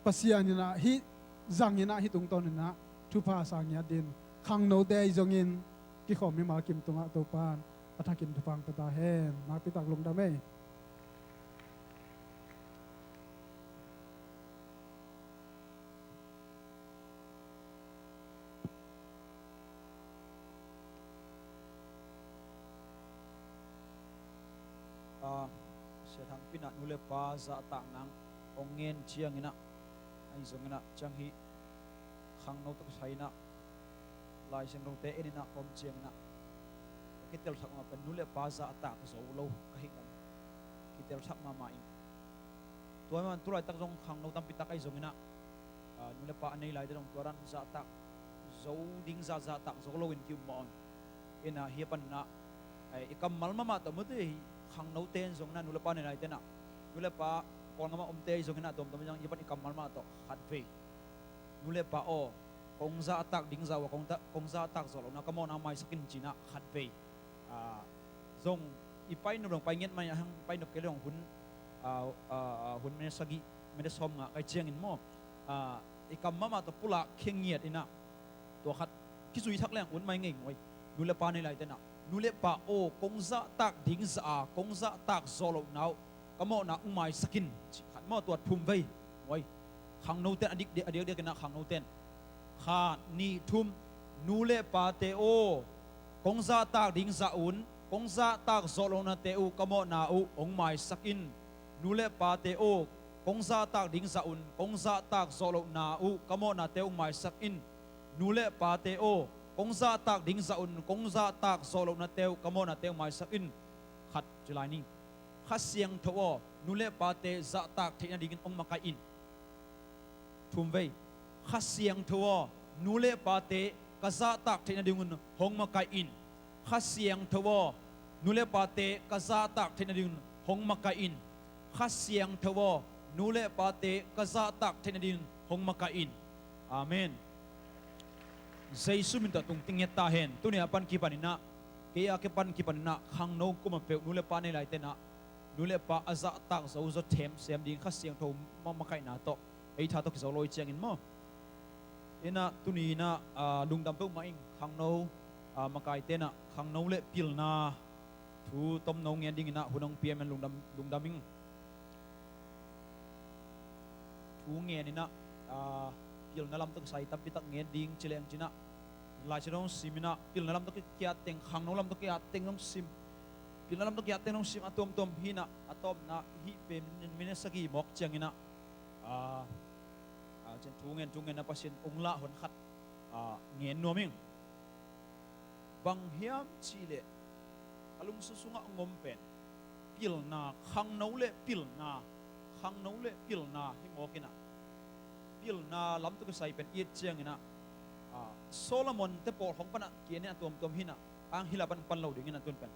pasian ina hi zang ina hi tung ton ina thu pasang ya din khang no te jong in ki khom mi ma kim tunga to pan atakin tupang kata hen napitak lung dame sẽ thằng pin nụ lệ pa za tang nang ongen chiang ina ai zong ina chang hi khang no to sai na lai sem rong te ina kom chiang na kitel thak ma pen nu le pa za ta zo lo ka hi kam kitel thak ma ma in toy man tulai tak jong khang no tam pitak ai zong ina nu le pa anei lai de dong tuaran za ta zo ding za ta zo lo in ki ma on ina hi pan na ai ikam mal ma to mu te khang no ten zong na nu le pa nei lai te na nu le pa kon ma om te zong ina tom tom jang hi pan ikam mal ma to khat ve nu le pa o kong za tak ding za wa kong za tak zo lo na kamon na mai sakin china khat ve zong ipai no rong pai nget mai hang pai no ke rong hun hun me sagi ไม่ได้ซ้อมงะไอเจียงอินโมไอกำมาตัวปุระเคียงเงียดอินะตัวขัดคิสุยทักแรงอุ่นไม่เง่งไว้นูเลปาในไรเตนะนูเลปาโอกงซะตักดิ้งซากงซะตักโซโลนาวกำมอนะอุ้มไม่สกินขัดมอตัวทุ่มไว้ขังโนเตนอดีตเดียวกันนะขังโนเตนข้านี่ทุ่มนูเลปาเตโอกงซะตักดิ้งซาอุ่นกงซะตักโซโลนาเตอกำมอนะอุ้มไม่สกินนูเลปาเตโอกงซาตักดิ้งซาอุนกงซาตักโซโลนาอูกะโมนาเตอุไมสักอินนูเลปาเตโอกงซาตักดิ้งซาอุนกงซาตักโซโลนาเตวกะโมนาเตอุไมสักอินขัดจุลายนี้ขัดเสียงทวอนูเลปาเตซาตักเทนดิ้งองมาไกอินทุ่มเวขัดเสียงทวอนูเลปาเตกะซาตักเทนดิ้งฮงมาไกอินขัดเสียงทวอนูเลปาเตกะซาตักเทนดิ้งฮงมาไกอินขัดเสียงทวอนูเลปาเตกะซาตักเทนดินฮงมาคาอินอาเมนเจสุมินตตุงติงเงตาเห็นตุเนี่ยปันกีปันนะเกียkeปันกีปันนะขังโนกุมเปนูเลปาในไรเตนะนูเลปาอาซาตักโซโซเทมเสียมดิงขัดเสียงทมมาไกนาโตไอท่าตกิโซโลยเจียงอินมอเอ็นะตุนีนะลุงดำตุมาอิงขังโนมาไกเตนะขังโนเลปิลนาทูต้มโนเงียนดิงนะหุ่นองเปียมันลุงดำมิงทูเงียนี่นะพิลนาลำตักใส่ตับปิตักเงียดิ้งเจริญจีน่ะลายเชนองซิมินะพิลนาลำตักเกียเต็งขังน้องลำตักเกียเต็งน้องซิมพิลนาลำตักเกียเต็งน้องซิมอะตอมฮีนะอะตอมนะฮีเป็นมินสกีมอกเจียงนะเจนทูเงียนะปัสเซนองละหนขัดเงียนนัวมิงบังเฮียมชีเลอลุงสุสุงะงมเป็นพิลนาขังน้องเลพิลนาขังนู้เลพิลนาฮิโมกินะพิลนาล้ำตุกใส่เป็นเอียดเจียงนะโซโลมอนเตปอลของปนะเกียเนี่ยตัวหินะอังฮิลาปันปันเหล่าดิ่งนะตัวเป็น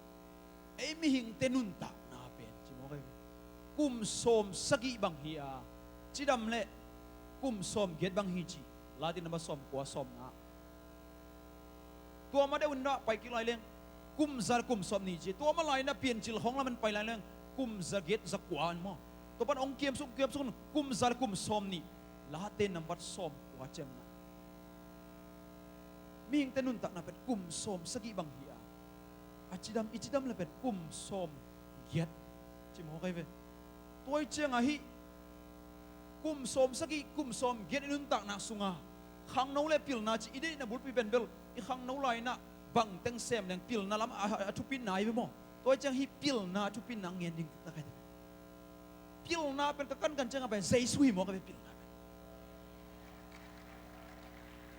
ไอมิหิงเตนุนตานาเป็นจิโมกิกุมโสมสกีบังฮีอาจิดำเล่กุมโสมเกียดบังฮีจีลาตินมาโสมกัวโสมนะตัวมาได้วันละไปกี่ไรเลี้ยงกุมซากุมโสมนี่จีตัวมาไหลนะเปลี่ยนจิลของแล้วมันไปไรเลี้ยงกุมซาเกียดซากวานมั้งตัวปันองเกียมสุกกุมซาลกุมสอมนี่ลาเตนนับวัดสอมวัดเจมนะมีอิงเตนุนตักนะเป็นกุมสอมสกีบังเฮียอิจิดัมเลยเป็นกุมสอมเกียดจิมโอเคเวตัวเจียงอะฮิกุมสอมสกีกุมสอมเกียดนุนตักนะสุงาขังนู้เลยพิลนาจีอีเดนะบุตรปีเป็นเบลอีขังนู้ไรนะบังเต็งเซมแดงพิลนาลำทุปินนายไปมั้งตัวเจียงฮิพิลนาทุปินนางเงียนดิ้งตะไคร้พิลนาเป็นกันจังเป็นเจสุฮิโมกับพิลนา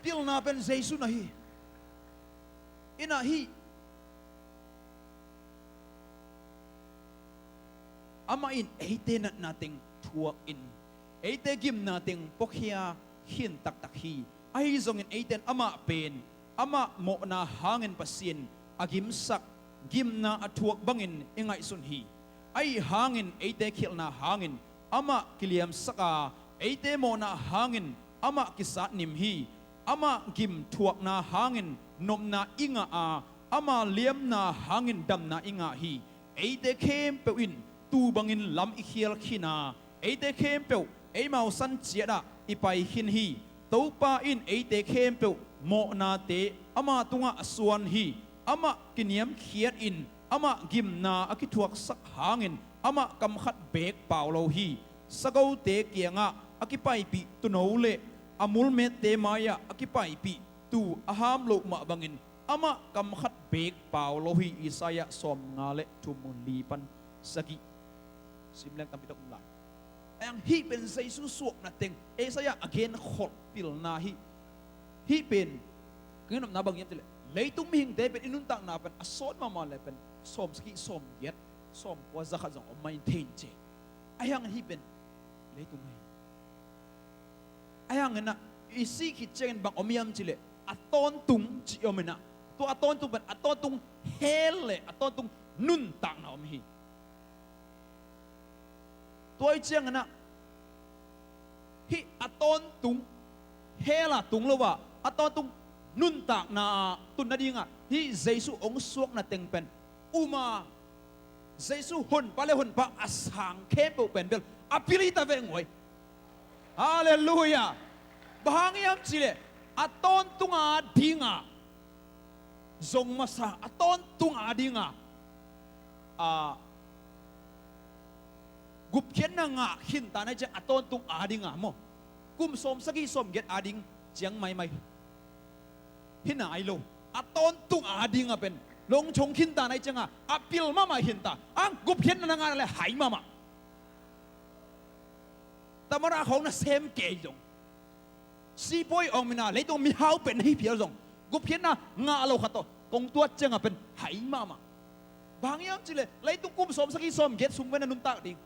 พิลนาเป็นเจสุนะฮีอินะฮีอามาอินเอเตนัดนาติงทัวอินเอเตกิมนาติงปกเฮียหินตักฮีไอซงอินเอเตนอามาเป็นอามาโมนาหางินปัสซินอากิมสักกิมนาอทวกบังอินอิงไอสุนฮีไอหางินไอเตคิลนาหางินอามากิเลียมสักาไอเตโมนาหางินอามากิสัตนิมฮีอามากิมทวกนาหางินนมนาอิงอามาเลียมนาหางินดำนาอิงาฮีไอเตเข้มเปวินตูบังอินลำอิเคียลขีนาไอเตเข้มเปวไอมาสันเจียดาอิไปหินฮีตูปาอินไอเตเข้มเปวโมนาเตอามาตุงะสวนฮีอามากินยมเขียดอินอามากิมนาอคิทวกสักหางินอามากำขัดเบกเปล่าเราฮีสกาวเตเกียงะอคิไปปีตุนเอาเลอามุลเมเตมายะอคิไปปีตูอาหามโลมาบังอินอามะกำขัดเบกเปล่าโลหิอิสายะสมงาเลทุมุลีปันสกิสิมแรงตามพิทักษ์ลายยังฮีเป็นไซซุสวกนัดเต็งเอสายะอเกนขดปิลนาฮีเป็นเงินนับบังยันติเลเลยตุ้มหิงเตเป็นอินุนตังนาเป็นอสอนมาเลยเป็นสมสกิสมเย็ดสมกว่าจะขัดจังอไม่เทนเจยังฮีเป็นเลยตุ้มหิงยังเงินนะอิสิคิดเจนบังอมยามจิเลอัตตอนตุงจิอมนะตัวอัตตอนตุงเป็นอัตตอนตุงเฮเลอัตตอนตุงนุนตังนาอมฮีตัวเจียงนะฮิอัตตอนตุงเฮล่ะตุงเลว่าอัตตอนตุงนุนตักนาตุนนาดีงะฮิเจสุองสวกนาเต็งเป็นอุมาเจสุหุ่นปะเลหุ่นปะอสังเคปเป็นเบลอภิริตาเวงไว้ ฮาเลลูยาบางยามจิเลอตอนตุงอาดิงาจงมาซาอตอนตุงอาดิงากุบเขียนนางาหินตาในเจ้าอตอนตุงอาดิงาโมกุมสมสกีสมเกตอาดิงเจียงไม่หินไอโลอตอนตุงอาดิงาเป็นลงชงหินตาในเจ้าอปิลมาหินตาอังกุบเขียนนางาอะไรหายมาแต่มาราของน่ะเซมเกยจงซีปอยออกมินาเลยต้องมีเฮาเป็นให้เพียวจงกุบเขียนนะงาเราขัดต่อกงตัวเจ้าเป็นหายมาบางอย่างจิเลยเลยต้องกุมสมสกีสมเกตสุงเวนันุนตาดิง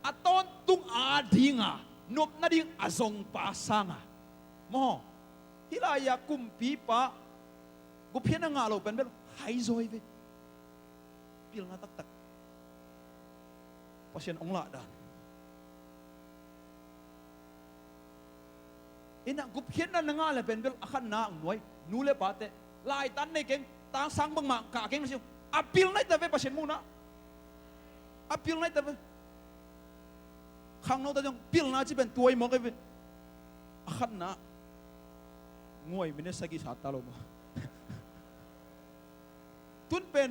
อตอนตุงอาดิงานบนาดิงอาซงปาสังโมฮิลายากุมปีปะกุบเพียนงาเราเป็นแบบหายซอยเวพิลนาตักตักpasienองละดานอินักกุบเพียนนั่นงาเลยเป็นแบบขันนาหน่วยนูเลปาเตลายตันในเก่งตางสังบังมากาเก่งสิอพิลในแต่เวpasienมูนะอพิลในแต่เวข้างนอกแต่ยังพิลนาที่เป็นตัวมองกันขันนะงวยไม่ได้สกิสัตตาลงมาตุนเป็น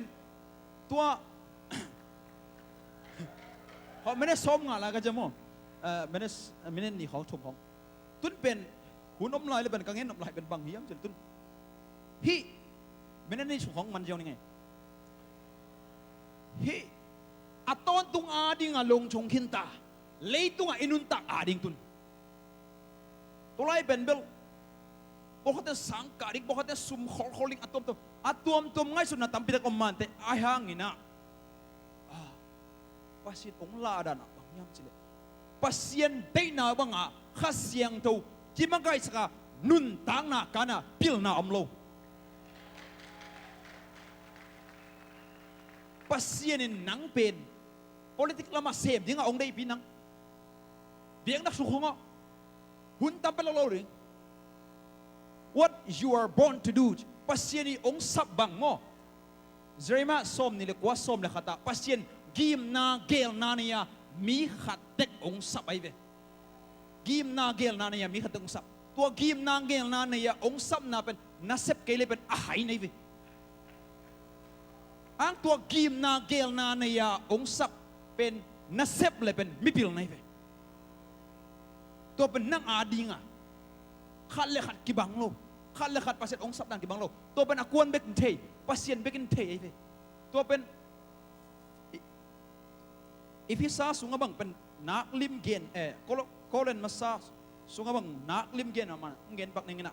ตัวเขาไม่ได้ซ้อมงานอะไรกันจะมั้งไม่ได้หนีของชมของตุนเป็นหุ่นอมลายเลยเป็นกังเงินอมลายเป็นบางเหี้ยมจนตุนฮีไม่ได้หนีของมันเจ้านี่ไงฮีอัตอนตุงอาดิงลงชงขินตาเลยตุงอินุนตักอาดิงตุนตัวไรเป็นเบลบอกเขาจะสังกัดบอกเขาจะซุ่มขอลิงอัตอมตัวง่ายสุดนะตั้มพิทักษ์อมมันแต่อาหางนี่นะpasien ong lada na bang yam chile pasien dei na bang a khasiang to jimagai saka nun tang na kana pil na amlo pasien in nang pen politik lama sem dinga ong dei pinang biang nak sukhonga hun tampel lo ring what you are born to do pasien ni ong sap bang mo Jeremiah som ni le kwa som le khata pasien giam na gel na niya mi khatek ong sap ai ve giam na gel na niya mi khatek ong sap tua giam na gel na niya ong sap na pen nasep kele pen ahai nei ve ang tua giam na gel na niya ong sap pen nasep le pen mi pil nei ve tua pen nang adinga khat le khat kibang lo khat le khat pasien ong sap dan kibang lo tua pen akuan bek thei pasien bekin thei ai ve tua pen Ifisa sunga bang pen nak lim gen kolen masa sunga bang nak lim gen aman gen bak ningina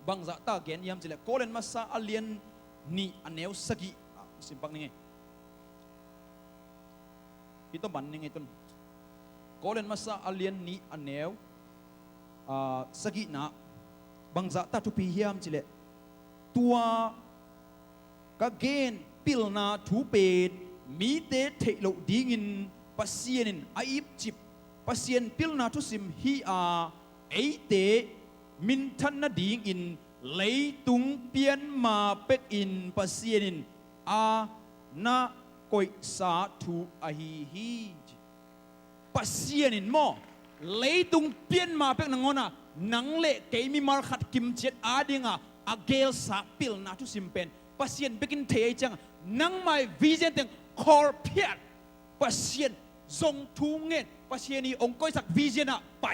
bang za ta gen yam jile kolen masa alien ni aneu sagi simpak ninge ito ban ninge tun kolen masa alien ni aneu sagi na bang za ta tu pi yam jile tua ka gen pil na tu petมีเตะเทโลดิ้งินปัสเซียนินไออิบจิบปัสเซียนพิลนาทุสิมฮีอาไอเตะมินทันนาดิ้งอินเลยตุงเปียนมาเป็กอินปัสเซียนินอานาโกยสาธุอาฮีปัสเซียนินโมเลยตุงเปียนมาเป็กนังonaนังเละเกมีมาขัดกิมเจ็ดอาดิงาอาเกลสาพิลนาทุสิมเป็นปัสเซียนเป็กินเทจังนังไม่วิเจนตึงคอร์เพียนpasien ทรงทุ่งเงิน pasien นี้องค์ก้อยสักวิเจนะไป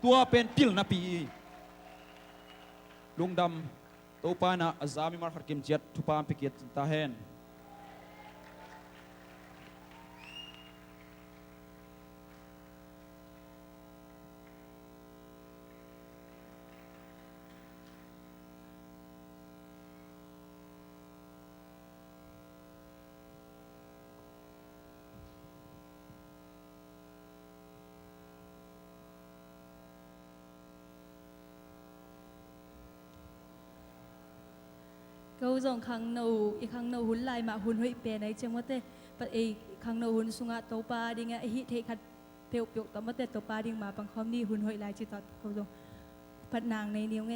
ตัวเป็นพิลนาปีลุงดำตัวปานะอาซามิมาร์คัดกิมเจ็ดทุปามพิเกตตาเฮนเขาส่งขังนูอีกขังนูหุ่นลายมาหุ่นห้อยเปย์ในเชียงวัดเต้ปะเอขังนูหุ่นสุงะโตปาดิ่งะฮิเทคัดเปียวเปียวต่อมาเต้โตปาดิ่งมาปังคอมนี่หุ่นห้อยลายจิตตเขาส่งพัดนางในนิ้วไง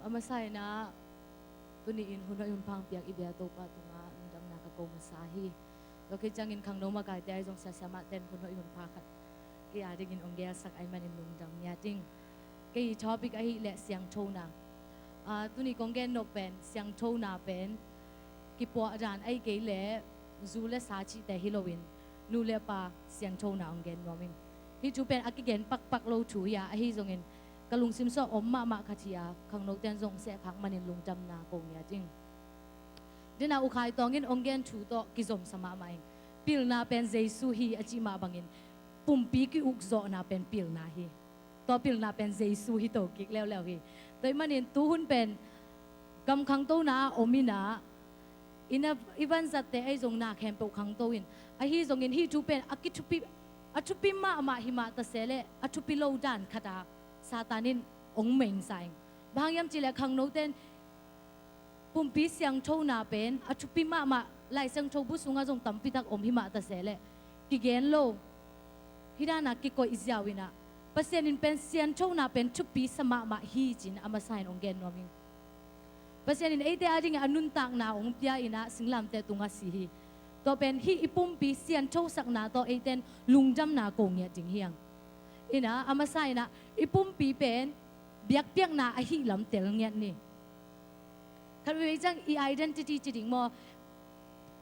Amasay na tuniin huno yung pang piyak ibiyato pa tunga undang nakagawmasahi. Lokit jangin kang no magay dahil jong sasama ten huno yung pakat. Kaya dingin onggel sak ay manin lungdang yating. Kay topic ay le siyang chona. Tuni kong gen no pen siyang chona pen. Kipo adan ay kay le zule sachi te Halloween. Nule pa siyang chona ongen nomin. hi chu pen akigen pak lo chu ya hi zongin kalung sim so om ma khatia khang no ten zong se phak manin lung jam na ko ya jing dina u khai tongin ongen thu to kizom sama mai pil na pen jesu hi achi ma bangin pumpi ki uk zo na pen pil na hi to pil na pen jesu hi to kik leo hi toy manin tu hun pen gam khang to na omina ina iban zate ai zong na khem pe khang to in a hi zong in hi chu pen achupi ma hi ma ta sele achupi lo dan khata satanin ong meng sai bangyam chile khang no ten pumpi siang tho na pen achupi ma lai sang tho bu sunga jong tampi tak om hi ma ta sele ki gen lo hidana ki ko izyawina pasien in pen sian tho na pen chupi sama ma hi jin ama sign ong gen noming pasien in ate ading anun tak na ong pia ina singlam te tunga si hi to pen hi ipumpi sian tho sak na to aten lungjam na ko nge jing hiang ina ama sign na ipumpi pen biak piak na a hi lam tel nge ni kan we jang I identity chiding mo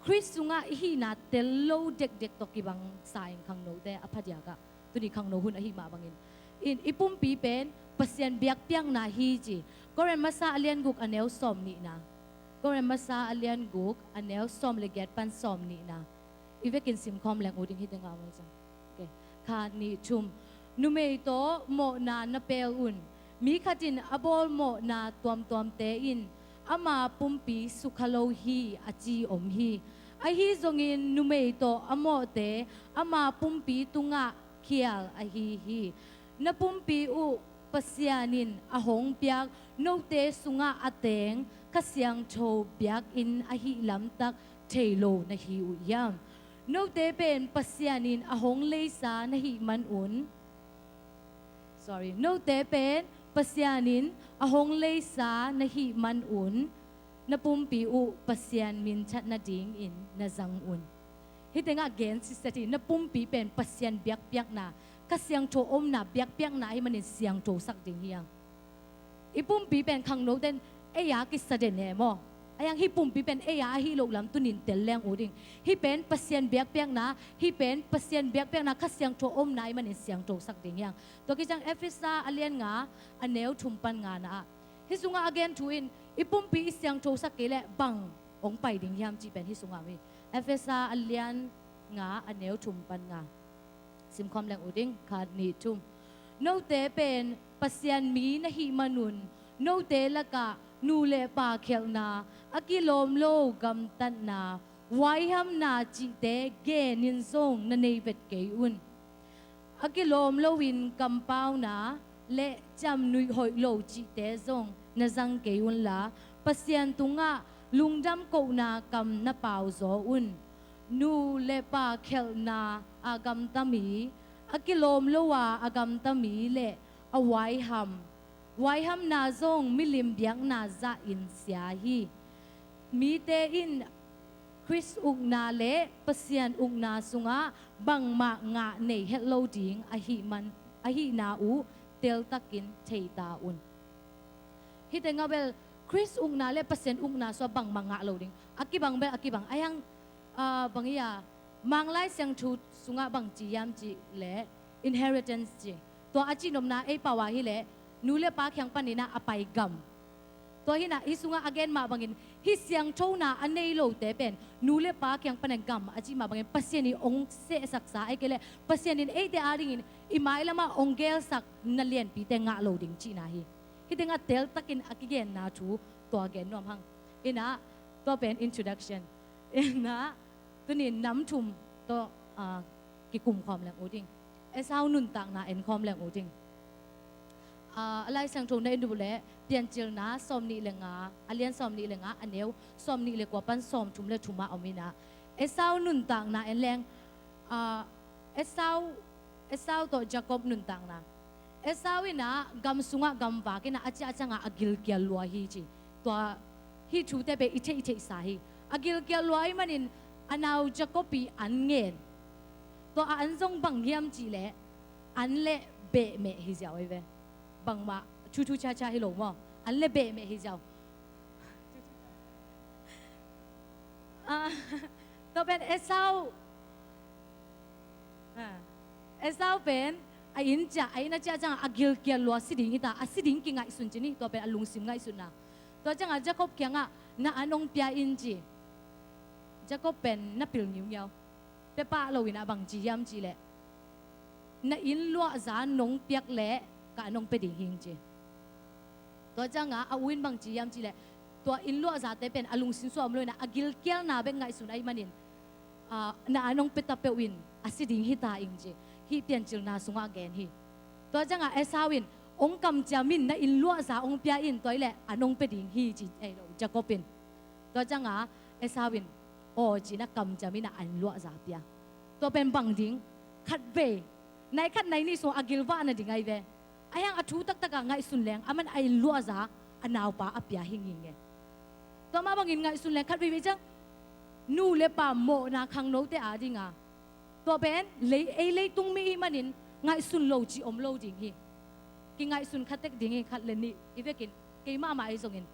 Chris sunga hi na tel lo dek to ki bang saing khang no te aphadia ka tuni khang no hun a hi ma bangin in ipumpi pen pasien biak piang na hi ji koren masa alian guk aneu som ni na koren masa alian guk aneu som le get pan som ni na ivekin sim khom leng uding hitenga mo jang okay kha ni chum numei to mo na pel un mi khatin abol mo na tuam te in ama pumpi sukhalo hi achi om hi a hi zongin numei to amo te ama pumpi tunga khial a hi na pumpi u pasianin ahong piak no te sunga ateng kasyang tho piak in a hi lam tak thailo na hi u yam no te pen pasianin ahong leisa na hi man un sorry no te pen pasyanin ahong leisa na hi man un na pumpi u pasyan min chat na ding in na zang un hitenga again sistati na pumpi pen pasyan biak na kasyang tho om na biak na hi manin siang tho sak ding hiang ipumpi pen khang no den eya ki saden ne mo ayang hi pumpi pen eya hi lo lam tunin tel leng uding hi pen pasyan biak na hi pen pasyan biak na kasyang tho om na hi manin siang tho sak ding hiang to ki jang efisa alian nga aneu thumpan nga na hi sunga again tuin ipumpi isyang tho sak kele bang ong pai ding hiam chi pen hi sunga mi efesa alian nga aneu thumpan nga sim khom leng uding khat ni thum no te pen pasyan mi na hi manun no te laka nu le pa khel na akilom lo gam tan na wai ham na chi te ge nin song na nei vet ke un akilom lo win kam pau na le cham nui hoi lo chi te zong na zang ke un la pasyan tunga lungdam ko na kam na pau zo un nu le pa khel na agam tami akilom lo wa agam tami le awai ham na zong milim biang na za in sia hi mi te in Chris uk na le pasyan uk na sunga bang ma nga nei hello ding a hi na u tel takin theita un hitenga bel Chris uk na le pasyan uk na so bang ma nga lo ding akibang ayang bangiya manglai sang thu sunga bang chi yam chi le inheritance chi to achi nom na e pawa hi le nu le pa khyang panina apai gam to hi na isunga again ma bangin hi siang tho na anei lo te pen nu le pa khyang panan gam achi ma bangin pasien ni ong se saksa ai kele pasien in e te aring in imai lama ongel sak na lien pi te nga lo ding chi na hi te nga tel takin akigen na thu to again nom hang ina to pen introduction ina tunin nam thum to ki kum khom lang oding esau nun tak na en khom lang oding alai sang thong na indu le pian chil na som ni lenga alian som ni lenga aneu som ni le kwa pan som thum le thuma omina esau nun tak na en leng esau to jacob nun tak na esau ina gam sunga gam ba kina acha nga agil kya lua hi chi to hi thu te be iche sa hi agil kya lua hi manin anau jacobi an ngen to an zong bang hiam chi le an le be me hi jiao ve bang ma chu cha hi lo mo an le be me hi jiao to ben esau ben ain cha aina cha chang agil kia lo siding ita asiding ki ngai sun chini to pen alung sim ngai sun na to chang Jacob kya nga na anong pia in ji Jacob pen na pil niu niao pe pa lo ina bang ji yam ji le na in lo za nong piak le ka nong pe ding hing ji to chang a win bang ji yam ji le to in lo za te pen alung sim so am lo na agil kia na be ngai sun ai manin na anong pe ta pe win asiding hita ing ji hi pian chil na sunga gen hi to changa esawin ong kam jamin na in lua za ong pia in toile anong pe ding hi ji ai lo Jacobin to changa esawin o ji na kam jamin na an lua za pia to pen bang ding khat ve nai khat nai ni so agilwa na ding ai ve ayang athu tak taka ngai sun leng aman ai lua za anaw pa apia hinging nge to ma bangin ngai sun leng khat ve chang nu le pa mo na khang no te a dinga to ben le tung mi manin ngai sun lo chi om lo ding hi ki ngai sun khatek ding hi khat le ni ivekin ke ma ma ai zongin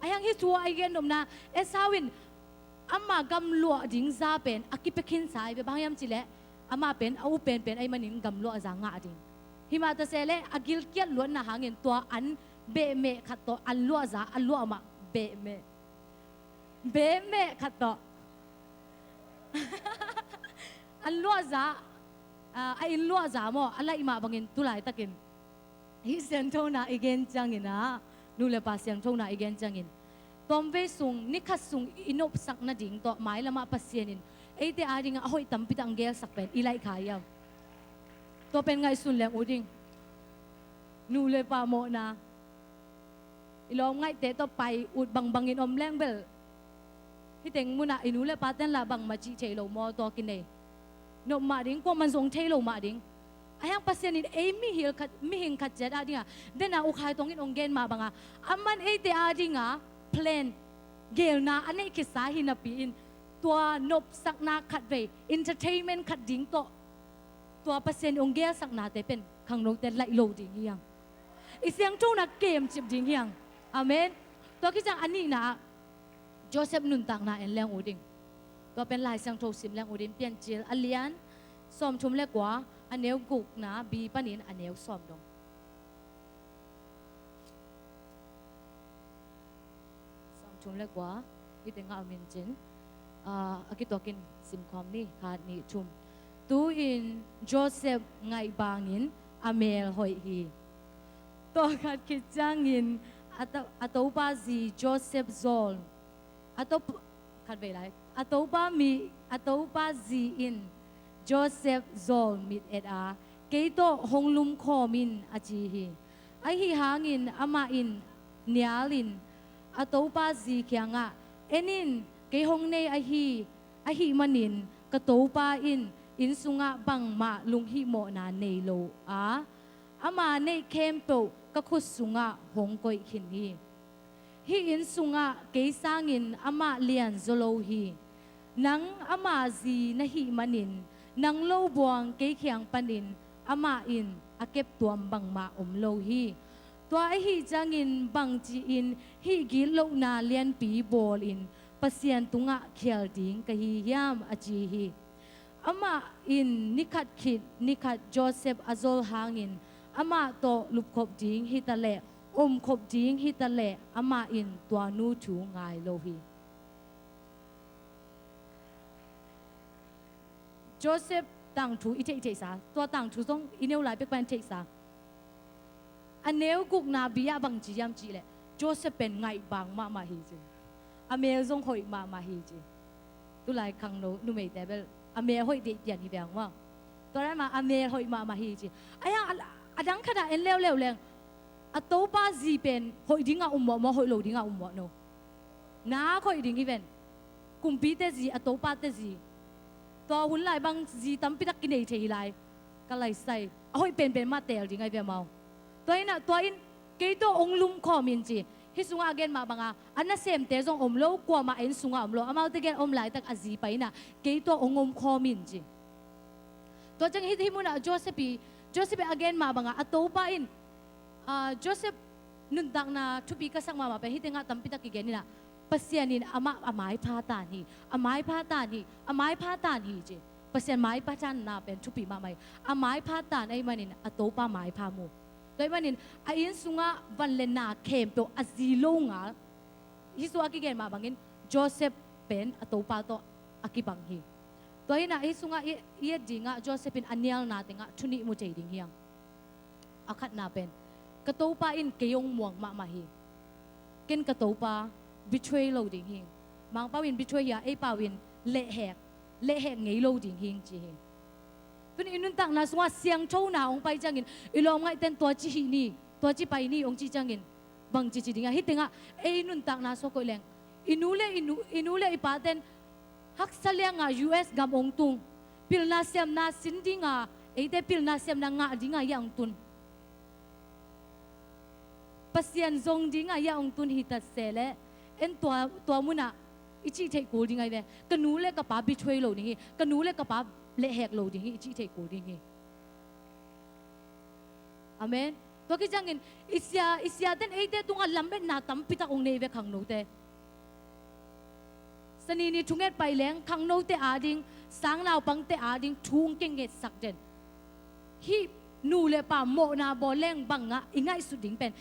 ayang hi chua ai gen nom na esawin amma gam lo ding za pen akipekin sai be bangyam chile ama pen au pen ai manin gam lo za nga ding hi ma ta sele agil kiat lo na hangin to an be me khat to an lo za an lo ma be me khat to an lua za ai lua za mo ala ima bangin tulai takin hi sen thona again changina nu le pa siang thona again changin tombe sung nikhat sung inop sak na ding to mai lama pasienin eite ading a hoi tampi tang gel sak pen ilai khayam to pen ngai sun leng uding nu le pa mo na ilom ngai te to pai ut bang bangin om leng bel hi teng muna inu le pa ten la bang ma chi chelo mo to kin nei no ma ding ko man zong thelo ma ding ayang pasien in mi hil khat mi hing khat jet adinga dena u khai tong in ong gen ma banga amman e te adinga plan gel na anei ki sa hi na pi in tua nop sak na khat ve entertainment khat ding to tua pasien ong gel sak na te pen khang no te lai lo ding yang isyang tu na game chip ding yang amen to ki chang ani na Joseph nun tak na en leng uding to pen lai sang tho sim leng udin pian chil alian som thum le kwa aneu guk na bi panin aneu som dong som thum le kwa itenga amin chin akitokin sim khom ni khat ni thum tu in Joseph ngai bangin amel hoi hi to khat ki changin atopa zi Joseph zol atop khat ve lai atopa zi in Joseph zol mit et a keito honglum khomin achi hi ai hi hangin ama in nialin atopa zi kyanga enin ke hong nei a hi manin katopa in sunga bang ma lung hi mo na nei lo a ama nei kempo ka khus sunga hong koi khin hi in sunga ke sangin ama lian zolo hi nang ama zi na hi manin nang lo buang ke khyang panin ama in akep tuam bang ma lo hi tua hi changin bang chi in hi gil lo na lian pi bol in pasien tunga khial ding ka hi yam achi hi ama in nikhat Joseph azol hangin ama to lup khop ding hi ta le khop ding hi ta le ama in tua nu thu ngai lo hi Joseph tang thu ite sa tua tang thu song ineu lai pe pan take sa aneu guk na bia bang ji yam ji le Joseph pen ngai bang ma hi ji amel zong hoi ma hi ji tu lai khang no nu mei te bel amel hoi de yan hi bang wa to ra ma amel hoi ma hi ji aya adang khada en leo leng atopa zi pen hoi dinga mo hoi lo dinga mo no na khoi ding even kumpi te zi atopa te zi to hun lai bang zi tam pi tak kinei thei lai ka lai sai hoi pen ma tel ding ai ve mau to in ke to ong lum kho min ji hi sunga again ma banga anna sem te jong om lo kwa ma en sunga om lo amal te gen om lai tak azi pai na ke to ongom kho min ji to chang hi mu na Joseph again ma banga atopa in Joseph nun dang na thupi ka sang mama pe hi tenga tampi ta ki gen na pasianin ama amai pha ta ni je pasien mai patan na pen chupi ma mai a mai phatan ai manin atopa mai pha mu doi manin a in sunga van le na kem to azilo nga hisu akigen ma bangin Joseph pen atopa to akibang hi doi na hisunga ye dinga Josephine anial na tinga thuni mu chei ding hiang akhat na pen katopa in keyong muang ma ma hi ken katopa betray lo ding hi mang pawin betray ya ai pawin le hek ngei lo ding hing chi hi tun inun tak na suwa siang chou na ong pai changin ilom ngai ten to chi hi ni to chi pai ni ong chi changin bang chi chi dinga hitinga e inun tak na so ko leng inule ipaten hak salia nga US gam ong tung pil na siam na sindinga e te pil na siam na nga dinga yang tun pasien zong dinga yang tun hitat sele en to muna ichi thei ko dingai ve kanule ka pa betray lo ni kanule ka pa le hek lo ding ichi thei ko ding amen to ki jangin isya den eite tunga lambe na tam pita ong nei ve khang no te sani ni thunget pai leng khang no te ading sang naw pang te ading thung keng get sak den hi nu le pa mo na bo leng banga ingai su ding pen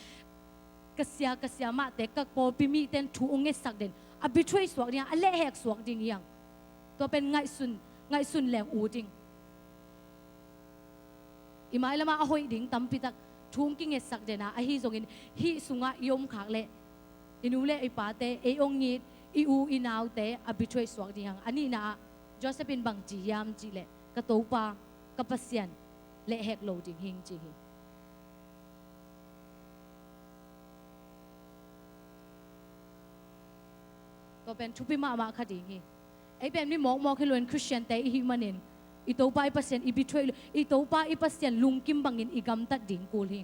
kasya ma te kak po pimi ten thu ong get sak den a betray swak dia a le hek swak ding yang to pen ngai sun leng u ding imai lama a hoi ding tam pitak thung king et sak dena a hi zongin hi sunga yom khak le inule ai pa te e ong ngit i u inaw te a betray swak ding yang ani na Josephine bang ji yam ji le ka to pa ka pasien le hek lo ding hing ji hi to pen chupi ma khading hi ai pen ni mok helon Christian te hi manin ito pa ipasien ibitray ito pa ipasien lungkim bangin igam ta ding kul hi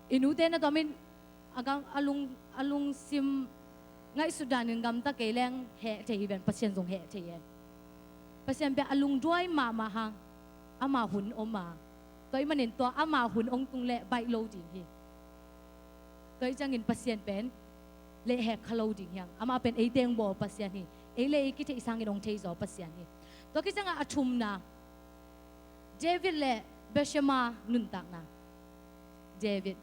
inute na domin agang alung sim ngai sudan ngam ta keleng he te ben pasien jong he te ye pasien be alung duai ma hang ama hun oma toy manin to ama hun ong tung le bai lo ding hi toy jangin pasien pen le hek khalo ding yang ama pen ei teng bo pasien hi ei le ki te isang in ong thei zo pasien hi to ki changa athum na David le Beshema nun tak na David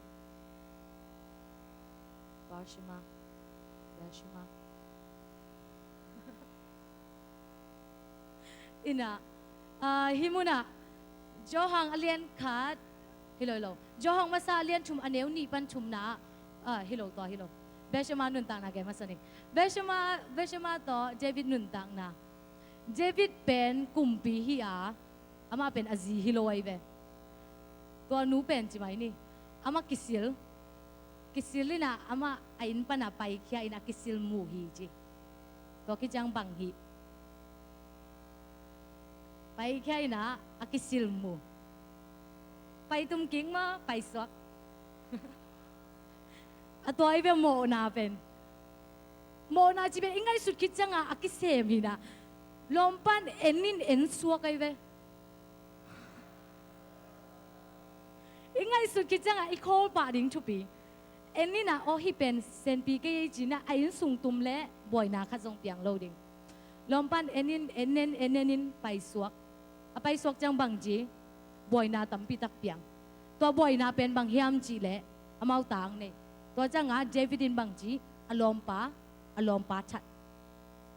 Beshema ina himuna johang alien khat hilo johang masa alien thum aneu ni pan thum na hilo Beshema nun tak na ke masani Beshema to David nun tak na David pen kumpi hi ama pen azi hilo ai ve to nu pen chi mai ni ama kisil na ama ain pa na pai kya ina kisil mu hi ji to ki jang bang hi pai kya ina akisil mu pai tum king ma pai swak atoy ve mo na pen mo na ji be ingai sut ki changa akisem hi na lompan enin en suak ai ve ingai sut ki changa I call pa ding to pi enina o hi pen sen pi ke jina ain sung tum le boy na kha jong piang loading lompan enin pai suak jang bang ji boy na tam pi tak piang to boy na pen bang hiam ji le amau tang ne to changa Davidin bang ji alom pa chat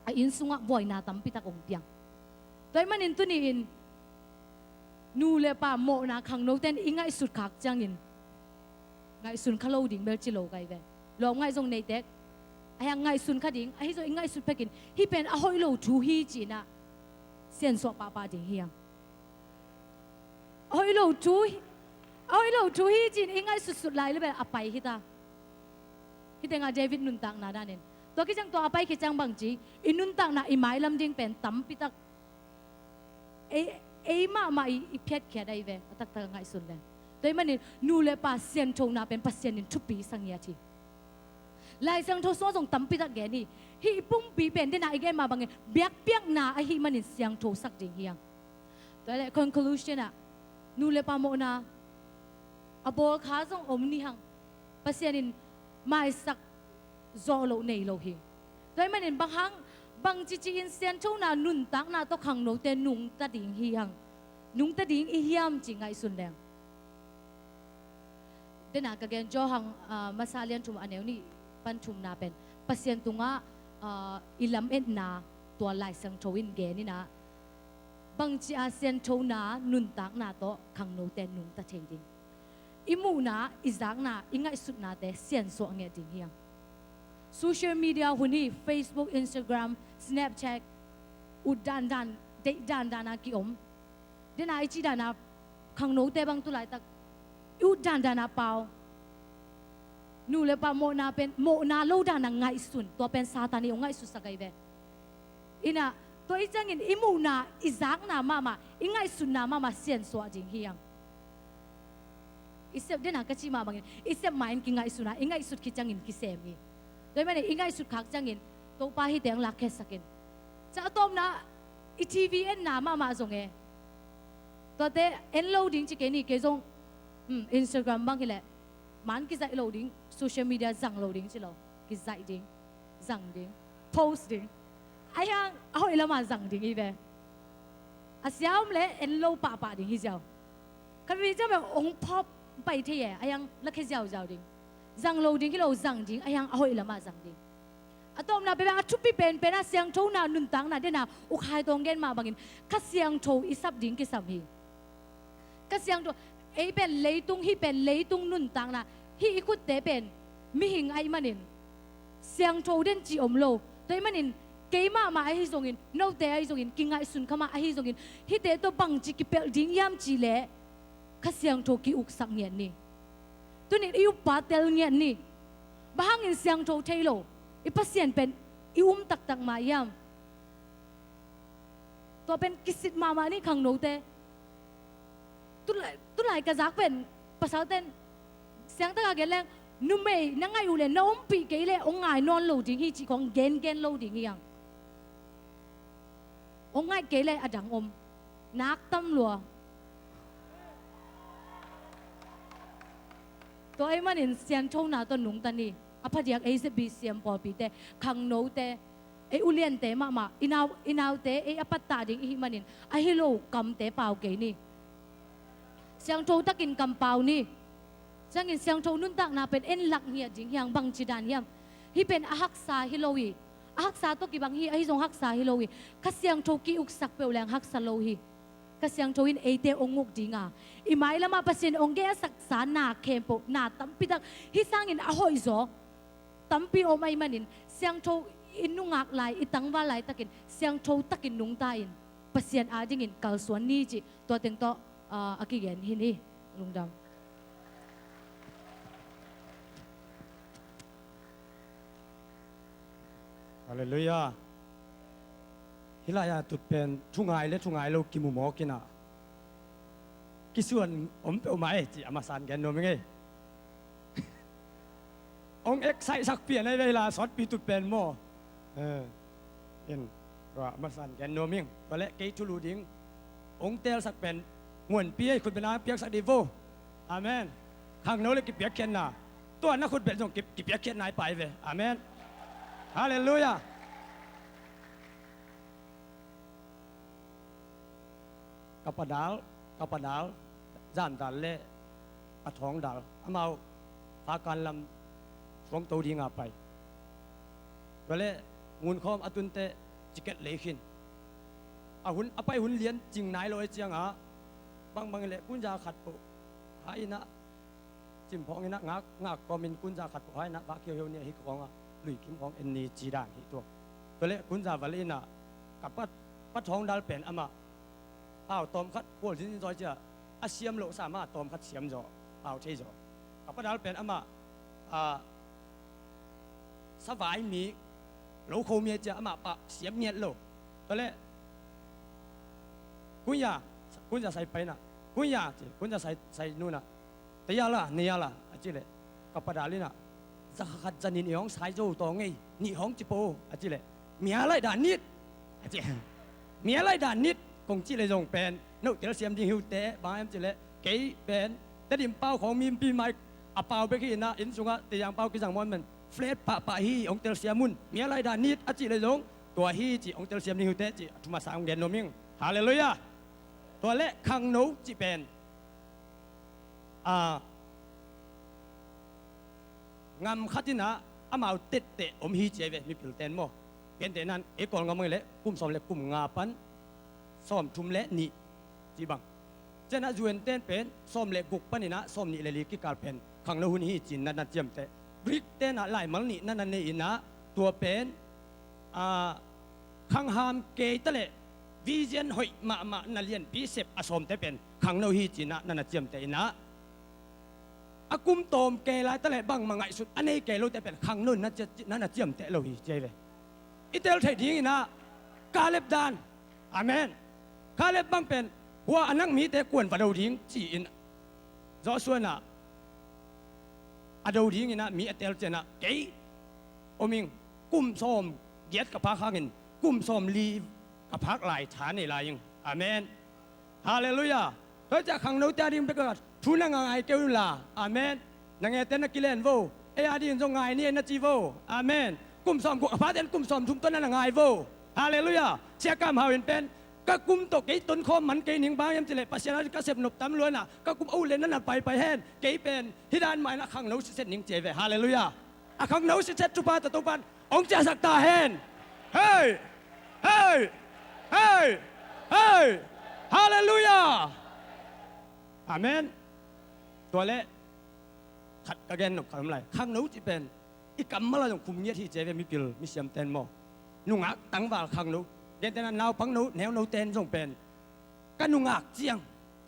a in sunga boy na tam pi tak ong piang toy manin tu ni in nu le pa mo na khang no ten ingai sut khak chang in ngai sun khalo ding bel chi lo kai ve lo ngai jong nei tek ai ngai sun kha ding ai zo ngai sun pekin hi pen a hoi lo thu hi chi na sen so pa ding hiang hoi lo thu hi chi ngai sut lai le be apai hi ta hi tenga David nun tak na danen to ki jang to apai ki chang bang chi inun tak na I mai lam ding pen tam pi tak ei ma I phet kya dai ve tak ngai sun le toy manin nu le pa sian thong na pen pasien in thupi sangya thi lai sang tho so jong tam pi tak ge ni hi pum pi pen de na ige ma bang biak piak na a hi manin siang tho sak ding hiang to le conclusion a nu le pa mo na abol kha jong om ni hang pasien in mai sak zo lo nei lo hi toy manin บางจีจีอินเซียนโชนานุนตักนาต้องขังโนเตนุงตะดิ่งเฮียงนุงตะดิ่งอีเฮียมจริงไงสุดแดงเดนากะเกนจอหังมาซาเลียนชุมอันเนวนี่ปันชุมนาเป็นปัสเซียนตุงะอิลัมเอ็ดนาตัวลายสังโชวินเกนี่นะบางจีอาเซียนโชนานุนตักนาโตขังโนเตนุงตะเทดิงอิมูนาอิซักนาอิงไงสุดนาเตเซียนโซเงดิ่งเฮียงโซเชียลมีเดียหุ่นนี่ Facebook Instagram Snapchat อุดดันเด็ดดันนากิอมเดนไอจีดานาขังโนเตบางตุลายตักอุดดันนาเปานูเลปาโมนาเป็นโมนาโลดานังไงสุนตัวเป็นซาตานีองไงสุสกายเวอินะตัวอีจังอินอิมูนาอิซักนามาอิงไงสุนนามาเซียนสวาจิงเฮียงอิเซบเดนากะจิมาบางอินอิเซบมาอินกิงไงสุนาอิงไงสุดคิจังอินกิเซมีโดยมันอิงไงสุดขักจังอินตัวปาฮิเตียงลักแค่สักินจะเอาตอมนะอีทีวีเอ็นนามาส่งเอตัวเตเอ็นโหลดิ้งจิเกนี่เกจงอินสตาแกรมบางทีแหละมันกิจโหลดิ้งโซเชียลมีเดียสั่งโหลดิ้งใช่หรอกิจดิ้งสั่งดิ้งโพสต์ดิ้งไอ้ยังเอาอีละมาสั่งดิ้งอีเบอาเซียมเลยเอ็นโหลป่าดิ้งฮิเจ้าคันวิจารณ์แบบองพอบไปที่ไหนไอ้ยังลักแค่เจ้าดิ้งสั่งโหลดิ้งที่เราสั่งดิ้งไอ้ยังเอาอีละมาสั่งดิ้งอะตอมนาเป็นอาชุบปีเป็นอาเสียงโชนานุนตังนาเดนาอุคายตรงเกนมาบางอินคัสเสียงโชอิสับดิ้งกิสัมฮีคัสเสียงโชไอเป็นเลยตุงฮีเป็นเลยตุงนุนตังนาฮีอีกุดเตเป็นมิหิงไอมันอินเสียงโชเดนจีอมโลโดยมันอินเกยมาไอฮิซงอินโนเตไอซงอินกิงไอสุนขมาไอฮิซงอินฮีเตโตบังจีกิเปลดิ้งยามจีเล่คัสเสียงโชกิอุกสังเงียนนี่ตัวนี้อิวปาเตลเงียนนี่บางอินเสียงโชเทโลอีพัสเซียนเป็นอิวมตักมายามตัวเป็นกิสิตมานี่ขังโนเตตุลายกระซักเป็นภาษาเต้นเสียงตะกาเกลแรงนุ่มเมย์นั่งไงอยู่เลยน้องปีเกลเลยองไงนอนโหลดิ้งฮีจีของเกนโหลดิ้งยังองไงเกลเลยอดังอมนักตำลัวตัวไอ้มันเห็นเสียงโชว์หน้าตัวหนุ่มตานี่อภัยยังไอ้เสบีเสียมปอปีเตขังโนเตไอ้อุเลียนเตมาอินาวเตไอ้อปัตตาดิ้งอีมันนินไอ้ฮิโลกำเตเปล่าเกนี่เสียงโชว์ตะกินกำเปล่านี่เสียงโชว์นุ่นตักนาเป็นเอ็นหลักเหียดิ้งยังบังจิดานยังฮีเป็นอาฮักษาฮิโลวีอาฮักษาตัวกี่บังฮีไอ้ทรงฮักษาฮิโลวีข้าเสียงโชว์กี่อุกสักเปลวแรงฮักษาโลฮีข้าเสียงโชว์อินเอเตองงกดิ้งอ่ะอีไม้ละมาเปอร์เซ็นต์องเกสักษาหนาเข้มโปหนาตั้มปิดักฮิสร้างอินอหอยโซตั้มปีโอไม่มันอินเสียงโชว์อินนุ่งอักลายอิตังว่าลายตะกินเสียงโชว์ตะกินนุ่งตาอินเปอร์เซ็นต์อาจิงอินกัลส่วนนี้จีตัวเต็งโตอากิเกนฮินี่ลุงดำฮาเลลูยาฮิลายาตุดเป็นทุ่งไงและทุ่งไงเรากิมุโมกินะกิส่วนอมเปอไม้จีอามาสันแกนโนมิงเอองเอ็กไซสักเปลี่ยนในเวลาสอดปีตุดเป็นโมเอ็นว่าอามาสันแกนโนมิงก็และเกทุลูดิงองเตลสักเป็นงวนเปียคุณเป็นน้ำเปียกสักดีโวอาเมนข้างโน้นเลยกิเปียกเขียนน่ะตัวนั้นคุณเป็นส่งกิเปียกเขียนนายไปเวอาเมนฮาเลลูยาkapadal zan dal le athong dal amau fakan lam swang to di nga pai wale ngun khom atun te chiket lekhin ahun apai hun lian jing nai loi chiang a bang le kunja khat po haina chim phong ina ngak komin kunja khat po haina ba kyo ne hi khong a lui kim khong en ni chi dan hi to wale kunja wale na kapat pathong dal pen amaเอาตอมคัดพวกที่นี่จอยเจ้าอาเซียมโลสามารถตอมคัดเสียมจ่อเอาเทจ่อกับพระดาลเป็นอามาสบายมีโลโคเมียเจ้าอามาปะเสียมเงียดโลตอนแรกคุณจะใส่ไปนะคุณจะใส่นู่นนะแต่ยาละเนี่ยละอาจิเลยกับพระดาลนี่นะจะขัดจะนินห้องสายโจตองไงนี่ห้องจิโปอาจิเลยมีอะไรด่านนิดอาจิมีอะไรด่านนิดคงจีเลยส่งเป็นนู่นเดี๋ยวเสียมที่หิวเตะบางอย่างจีเลยเก๋เป็นแต่ดิมเป้าของมีปีใหม่อ่ะเป้าไปขี้นะอินสุงะแต่ยังเป้ากิจังมันเฟลตปะฮีองเตลเสียมุนมีอะไรด่านนิดอาจีเลยส่ง ตัวฮีจีองเตลเซียมนิวเตจีทุมาสางเดียนโนมิงฮาเลลูยาตัวเละขังโนจีเป็นงามขัดนะอามาเตะเตะอมฮีเจเวมีผิวเต็นโมเป็นแต่นั้นเอกอนงามเละกุมสอมเละกุมงาปันซ้อมทุมเละนี่จีบังเจนะจวนเต้นเป็นซ้อมเละกุกปันนี่นะซ้อมนี่เลยลิกิการเป็นขังโนหุ่นฮีจีนนั่นเจียมเตะบริกเต้นอะไรมังนี่นั่นนี่นะตัวเป็นขังหามเกยตะเละวิเจนหอยมานั่นเลียนพิเศษอสมเตเป็นขังโนฮีจีนนั่นเจียมเตนะอากุมโตมเกลายตะเละบังมังไงสุดอันนี้เกลูแต่เป็นขังนู่นนั่นเจียมเตโลฮีเจเวอิเตลไทยดีนะกาเล็บดานอาเมนกาเล็บบังเป็นหัวอันนั้นมีแต่กวนปะดาวดิ้งจีนจอส่วนน่ะอดาวดิ้งนะมีเตลเจนะเกยโอมิงกุมโสมเย็ดกับพักข้างอินกุมโสมลีกับพักหลายฐานในลายยังอาเมนฮาเลลูยาเฮ้ยจากขังนู่นแต่ดิ้งไปก็ทุนงไงเกลุลาอาเมนนังเอเตนนักกิเลนโวเออาดินจงไงนี่นัจีโวอาเมนกุมสอมกุพาเดนกุมสอมทุมต้นนั่นไงโวฮาเลลูยาเสียกรรมหาวินเป็นก็กุมตกไอ้ต้นคอมันเกยหนิงบางยามจิเลปัสยาก็เสพหนบตำล้วนน่ะก็กุมเอาเลนนั่นไปแห่นเกยเป็นที่ด้านหมายนะขังนู่นเสร็จหนิงเจเวฮาเลลูยาอะขังนู่นเสร็จจุปาตะตุปันองค์เจ้าสักตาแห่นเฮ้ยเฮ้ยเฮ้ยเฮ้ยฮาเลลูยาอาเมนตัวเละขัดกระเกนหนุกขำไรข้างนู้นจะเป็นอีกกำมะละจงคุมเงี้ยที่เจเวมิปิลมิเซียมเตนโมนุ่งอักตั้งว่าข้างนู้นเดินแต่นั้นนาวพังนู้นแนวนู้นเตนจงเป็นกันนุ่งอักเจียง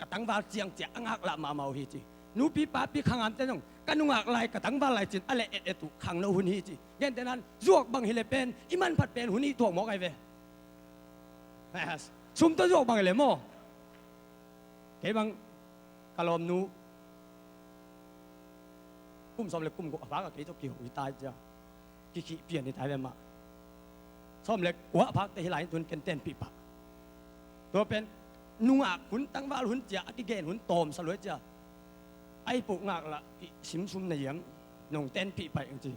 กระตั้งว่าเจียงเจียงอักละมาเมาฮีจีนู้ปีป้าปีข้างอันเตนจงกันนุ่งอักไรกระตั้งว่าไรจินอะไรเอ็ดตุข้างนู้นหุ่นฮีจีเดินแต่นั้นจวกบังฮิเลเป็นอิมันผัดเป็นหุ่นฮีตัวหมอกไอเวซุ่มตัวจวกบังฮิเลโมเก็บังกะลอมนู้กุมสอมเล็กกุมกุพักกับกี่ตัวกี่หัวตายจ้ะกี่เปลี่ยนในไทยเป็นมาสอมเล็กหัวพักแต่ที่หลายตัวเป็นเต้นปีปะตัวเป็นนุ่งอักหุ่นตั้งว่าหุ่นเจ้ากี่เกณฑ์หุ่นโตมสลวยจ้ะไอ้ปุกงักละชิมซุ่มในเยี่ยมนงเต้นปีไปจริง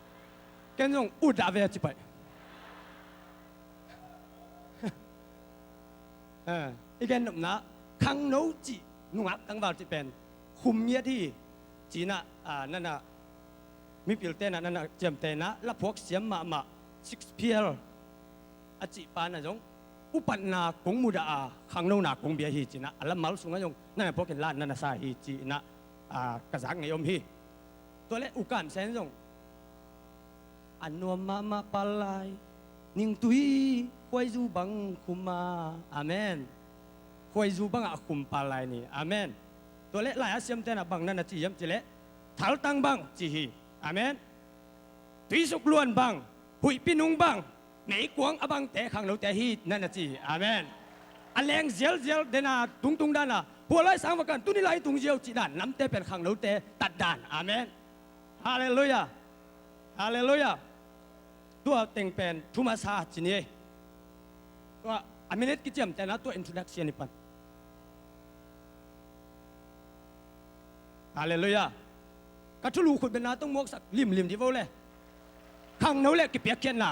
ๆแกนงอุดาเวจิไปอีแกนหนุ่มนะขังโนจีนุ่งอักตั้งว่าจะเป็นคุมเงี้ยที่จีน่ะนั่นน่ะมีปิลเต้นนั่นน่ะเจียมเต้นนะแล้วพวกเสียมมาซิกเพียร์อาจิปานะจงอุปันนากงมุดาขังโนนากงเบียฮีจีน่ะแล้วมาลุสุงจงนั่นพวกเห็นล้านนั่นน่ะสาฮีจีน่ะกระสังไงอมฮีตัวเล็กอุกันเซนจงอันนัวมาปลายนิ่งตุยควยจูบังคุมาอาเมนควยจูบังคุมปลายนี่อาเมนตัวเล็กหลายอาเซียมเตนะบังนั่นนะจียมจีเล็กทัลตังบังจีฮีอาเมนตุยสุกล้วนบังหุยปีนุงบังไหนกวงอบังแต่ขังเราแต่ฮีนั่นนะจีอาเมนอันแรงเจียวเดน่าตุงด้านน่ะหัวไล่สังวกันตุนี่ไล่ตุงเจียวจีด่านน้ำแต่เป็นขังเราแต่ตัดด่านอาเมนฮาเลลูยาฮาเลลูยาตัวเต็งเป็นทุมาซาจีนี่ก็อเมริกกิจมแต่นะตัวอินโทรดักชันนี่ปันฮาเลลูยากัทุลูคุณเป็นนาต้องมวกสักริมที่ว่าเลยข้างนู้นเลยกิเปียกเกียนน่ะ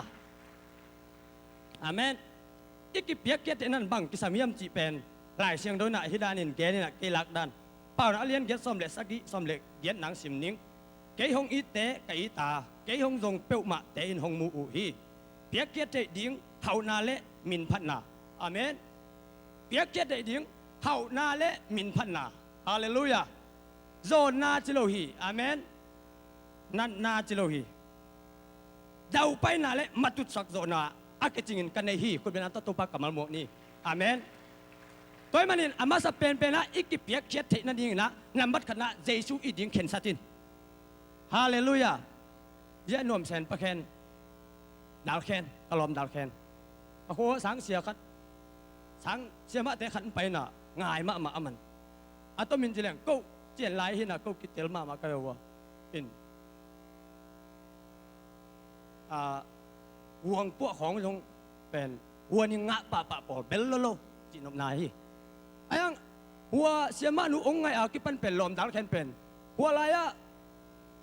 อาเมนอีกิเปียกเกียนนั่นบังกิสามียมจีเป็นหลายเชียงโดนน่ะฮิดานินเกนี่น่ะเกลักดันเป่าน่ะเลียนเกียส้มเล็กสักดิส้มเล็กเกียนหนังสิมนิ้งเกยหงอีเตะกะอีตาเกยหงทรงเปียวมาเตอินหงมูอูฮีเปียกเกียนใจดิ้งเท่านาเละมินพันนาอาเมนเปียกเกียนใจดิ้งเท่านาเละมินพันนาฮาเลลูยาโซนาจิโลฮีอาเมนนั่นนาจิโลฮีดาวไปนาเละมาตุสักโซนาอาเกจิงินกันในฮีคุณเป็นอันตตุปักกัมมัลโมนี่อาเมนตัวมันนี่อามาสเป็นนะอีกิเปียกเชียเทนั่นเองนะนำบัตรคณะเจซูอีดิ้งเข็นสัตินฮาเลลูยาเยอะหน่วมแสนประเคนดาวเคนกลอมดาวเคนโอ้โหสังเสียคัดสังเสียมาแต่ขันไปน่ะง่ายมากมันอัตมินจิเลงก็เจียนไล่หินะก็คิดเตลมาก็ว่าเป็นห่วงพวกของจงเป็นห่วงงะปะปอเบลโลจีนมนายไอ้ยังหัวเสียมาหนูองไงกิปันเป็นลมดาวเคนเป็นหัวอะไรอะ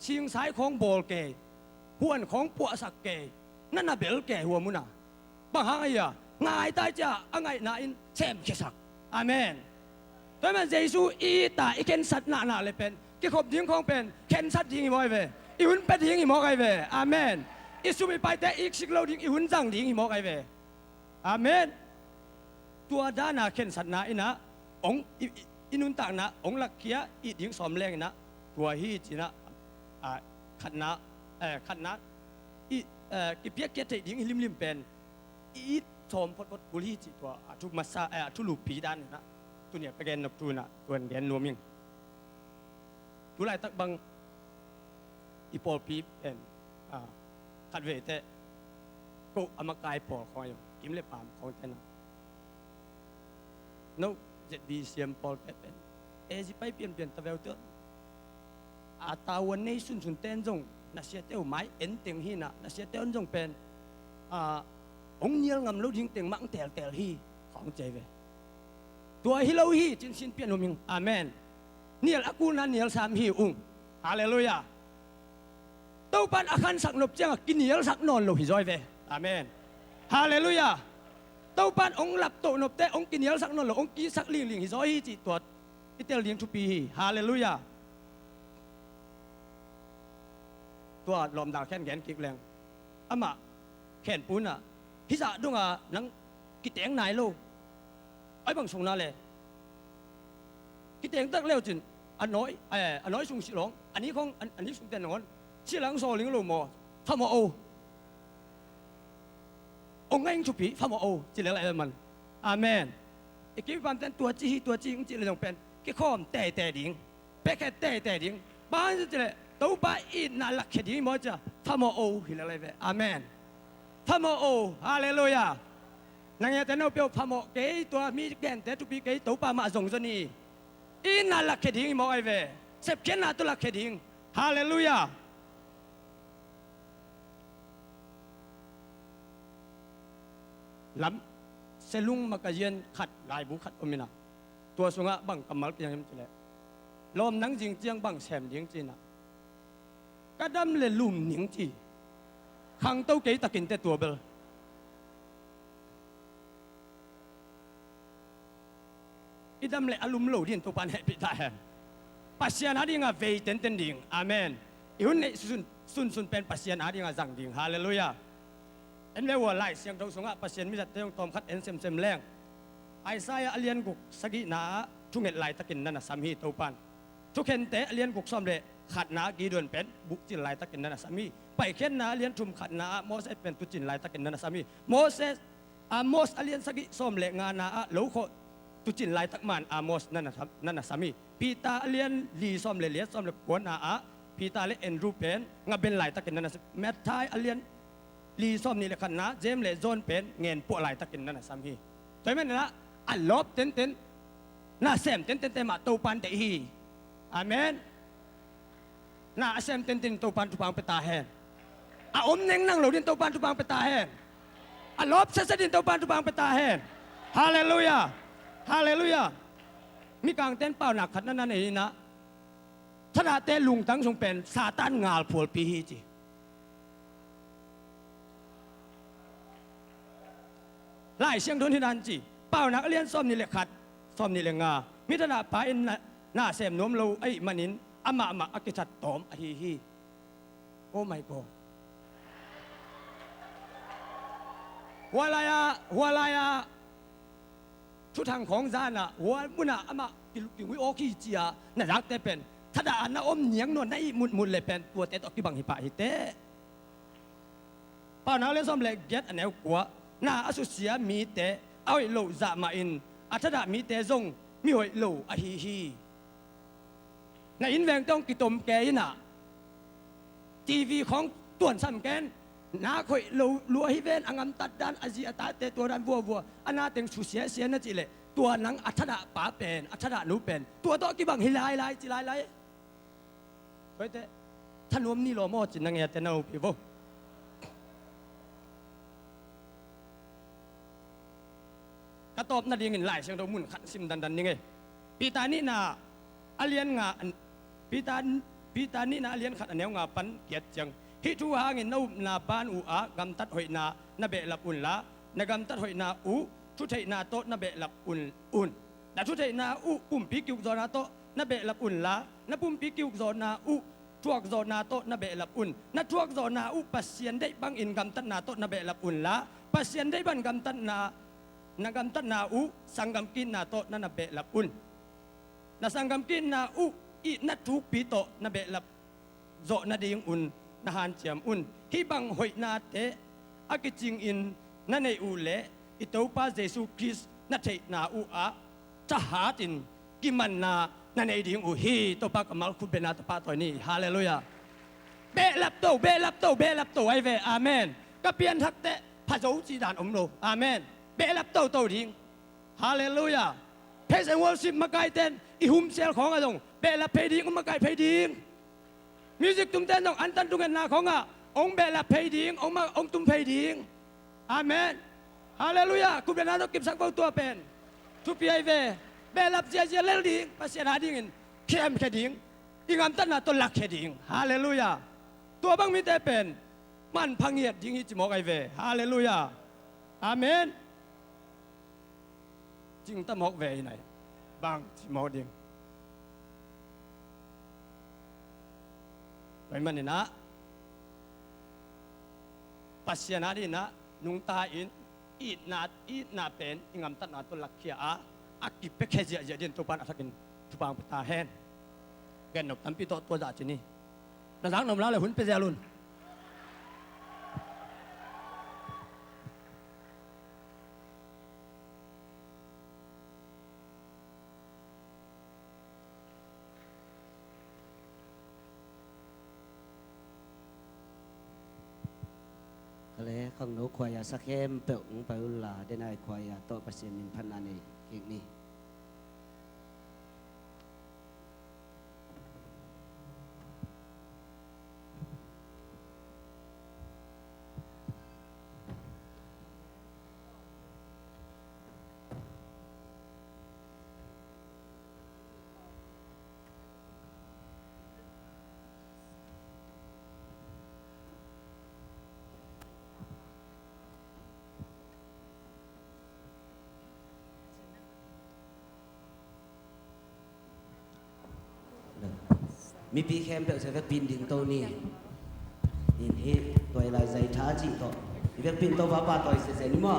ชิงสายของโบลเกหัวของพวกสักเกนั่นน่ะเบลเกหัวมุน่ะ บางหางไอ้ยะง่ายตายจ้าอ่ะง่ายน่าอินเซมเคสักอาเมนตัวมันเยซูอีตาอีเคนสัตนาเลยเป็นกี่ขบดิ้งของเป็นเคนสัตดิ้งอีมอยเวอีหุ่นเป็ดดิ้งอีมอกไอเวอาเมนอีสุมิไปแต่อีกสิกเราดิ้งอีหุ่นจังดิ้งอีมอกไอเวอาเมนตัวด้านาเข็นสัตนาอินะองอินุนต่างนะองลักเคียอีดิ้งสอมแรงนะตัวฮีจีนะขันนะขันนะอีกิเปียกเกียรติดิ้งลิมเป็นอีสอมพดกุลีจีตัวทุกมาซาทุลูปีด้านนะตัวเนี่ยไปแกนนกตัวน่ะตัวแกนรวมยังตัวไรตักบังอีปอลปีเป็นขัดเวทก็อามากายปอลคอยกิมเล็บปามของเทน่ะโน้เจ็ดบีเซียมปอลเป็นสิไปเปลี่ยนตะเวลเตอร์อาตาวันนี้สุนเต้นจงน่าเสียเต้าไม้เอ็นเตียงฮีน่ะน่าเสียเต้นจงเป็นองเนียลงำลูกยิงเตียงมังเตลฮีของเจเวตัวฮิโลฮีจินสินเปียนโนมิงอาเมนเนียลอากูนันเนียลสามฮีอุงฮาเลลูยาตู้ปันอาคันสักนบเจ้ากินเนียลสักนอนโลหิจอยเวอาเมนฮาเลลูยาตู้ปันองหลับโตนบเตองกินเนียลสักนอนโลองกีสักลิงหิจอยฮีจิตัวอิเตลเลียงทุปีฮาเลลูยาตัวลมดาวแขนแขนกิกแรงอามาแขนปูนอ่ะฮิจะดุงอ่ะนังกิเตียงไหนโลไอ้บางส่งนั่นเลยกิเตียงตักเลี้ยวจินอันน้อยส่งสิหลงอันนี้ของอันนี้ส่งแต่นอนสิหลังโซลิงโลมอฟาโมโอองค์เองชุบีฟาโมโอจิเลอะไรมันอาเมนอีกกี่วันแต่ตัวจีจิเลต้องเป็นกี่ข้อมแต่ดิ่งเป๊ะแค่แต่ดิ่งบ้านจิเลตัวบ้าอินน่าลักแค่ดิ่งมั้งจ้ะฟาโมโอฮิเลอะไรเวอาเมนฟาโมโอฮาเลลูยานั่งยังแต่เราเปียวพามเกยตัวมีแกนแต่ทุกปีเกยตัวปามาส่งจนีอินน่าลักเขดิ้งมองไอเวเสพเข็นน่าตัวลักเขดิ้งฮาเลลูยาล้ำเซลุงมากระเย็นขัดลายบุขัดอมินาตัวสงะบังกำมัลยังไม่เลยลมนังจิงเจียงบังแฉมยิงจีน่ะกระดำเลยลุ่มหนิงจีขังเต้าเกยตะกินแต่ตัวเบลอิดำเลยอารมณ์โหลดินตัวปันเหตุได้ปัสยานาดีงาเวย์เต็นดิ่งอาเมนอีหุ่นในสุนเป็นปัสยานาดีงาจังดิ่งฮาเลลูยาเอ็นเววัวไล่เสียงเราสงะปัสยานมิจัดเตียงตอมคัดเอ็นเซมแรงไอซายอเลียนกุกสกินาทุเงตไล่ตะกินนั่นสามีตัวปันทุกเห็นเตะเลียนกุกซ้อมเลยขัดนากีดวนเป็นบุกจินไล่ตะกินนั่นสามีไปเข็นนาเลียนทุมขัดนาโมเสสเป็นตุจินไล่ตะกินนั่นสามีโมเสสอเลียนสกิซ้อมเลยงานาโลโคตุจินไล่ตักมันอามอสนั่นนะสามีปีตาเลียนลีซ้อมเลยซ้อมเลยกวนอาปีตาเลเอ็นรูเป็นงาเป็นไล่ตะกินนั่นนะแมทไทอเลียนลีซ้อมนี่เลยขันนะเจมเลยโซนเป็นเงินพวกไล่ตะกินนั่นนะสามีตัวแม่นี่ละอัลลอบเต้นน่าเซมเต้นมาตัวปันเตฮีอาเมนน่าเซมเต้นตัวปันทุบางเปตาแหนอมเน่งนั่งเหล่าดินตัวปันทุบางเปตาแหนอัลลอบเสดินตัวปันทุบางเปตาแหนฮาเลลูยาฮาเลลูยามีกางเต้นเป้าหนักขัดนั่นเองนะถ้าเต้นลุงตั้งทรงเป็นซาตานงาลผัวปีฮีจีไล่เสียงโดนที่นั่นจีเป้าหนักเลี้ยนซ้อมนี่แหละขัดซ้อมนี่แหละงามิตรดาปายหน้าเสมนวมเราไอ้มันินอามาอักจัดตอมฮีโอ้ไม่ก็หัวลายชุดทางของซานะหัวมุนะอามาปิวิโอคีจียน่ารักแต่เป็นถ้าด่าน้าอมเหนียงนวลได้มุนเลยเป็นตัวเตะตอกที่บังหิปะหิเตะป้าน้าเล่นซ้อมเลยเก็ตอันแนวกว่าน่าอสุเสียมีเตะเอาไอ้โลจะมาอินอัถ้าด่ามีเตะซงมีหอยโลฮีในอินแวงต้องกิตมแกน่ะทีวีของต่วนซ้ำแกนน้าคอยลัวฮิเวนอังอัมตัดด้านอาเซียตาเตตัวด้านวัวอันน่าเต็งสุเสียนั่นจีเลยตัวนังอัฐดาป๋าเป็นอัฐดาหนูเป็นตัวต่อกี่บังฮิลายจีลายไปเตะท่านรวมนี่หล่อมอจินนังเงยเตนาอุปิโวกระตอบนาดีเงินไหลเชียงเราหมุนขัดซิมดันยังไงปีตานี่น่ะอเลียนงาปีตานี่น่ะอเลียนขัดอันแนวงาปันเกียรติจังฮิทูหาเงินนูนาปานอูอากำตัดหอยนาเบลับอุ่นละ nagam tat hoi na u thu thei na to na be lap un na thu thei na u pum pi kyu zo na to na be lap un la na pum pi kyu zo na u tuak zo na to na be lap un na tuak zo na u pasien dei bang in gam tat na to na be lap un la pasien dei ban gam tat na nagam tat na u sanggam kin na to na be lap un na sanggam kin na u i na thu pi to na be lap zo na ding un na han chiam un hi bang hoi na te akijing in na nei u le ito pa Jesu Christ na thei na u a cha ha tin ki man na nei ding u hi to pa kamal khu bena ta pa toy ni hallelujah be lap to ai ve amen ka pian thak te pha zo chi dan om lo amen be lap to ding hallelujah praise and worship ma kai ten i hum sel khong a dong be lap phei ding ma kai phei ding music tum ten dong an tan tu gan na khong a ong be lap phei ding ong ma ong tum phei ding amen hallelujah ku bena to kip sak pau tua pen tu pi ai ve be lap sia lel ding pa sia na ding in kem khe ding ingam tan na to lak khe ding hallelujah tua bang mi te pen man phangiet ding hi chi mok ai ve hallelujah amen jing ta mok ve này bang chi mok ding vậy mà nè pasien na di na nung ta in it na pen ingam tat na to lak khia a akip pe khe ja din to pan athakin tu pang ta hen gen nop tam pi to ja chi ni na dang nom la le hun pe ja lun le khang no khoya sakhem pe ung pa la denai khoya to pasien min phanani kik ni mi pi khem pe se ve pin ding to ni in he toy la zai tha chi to ve pin to ba pa toy se ni ma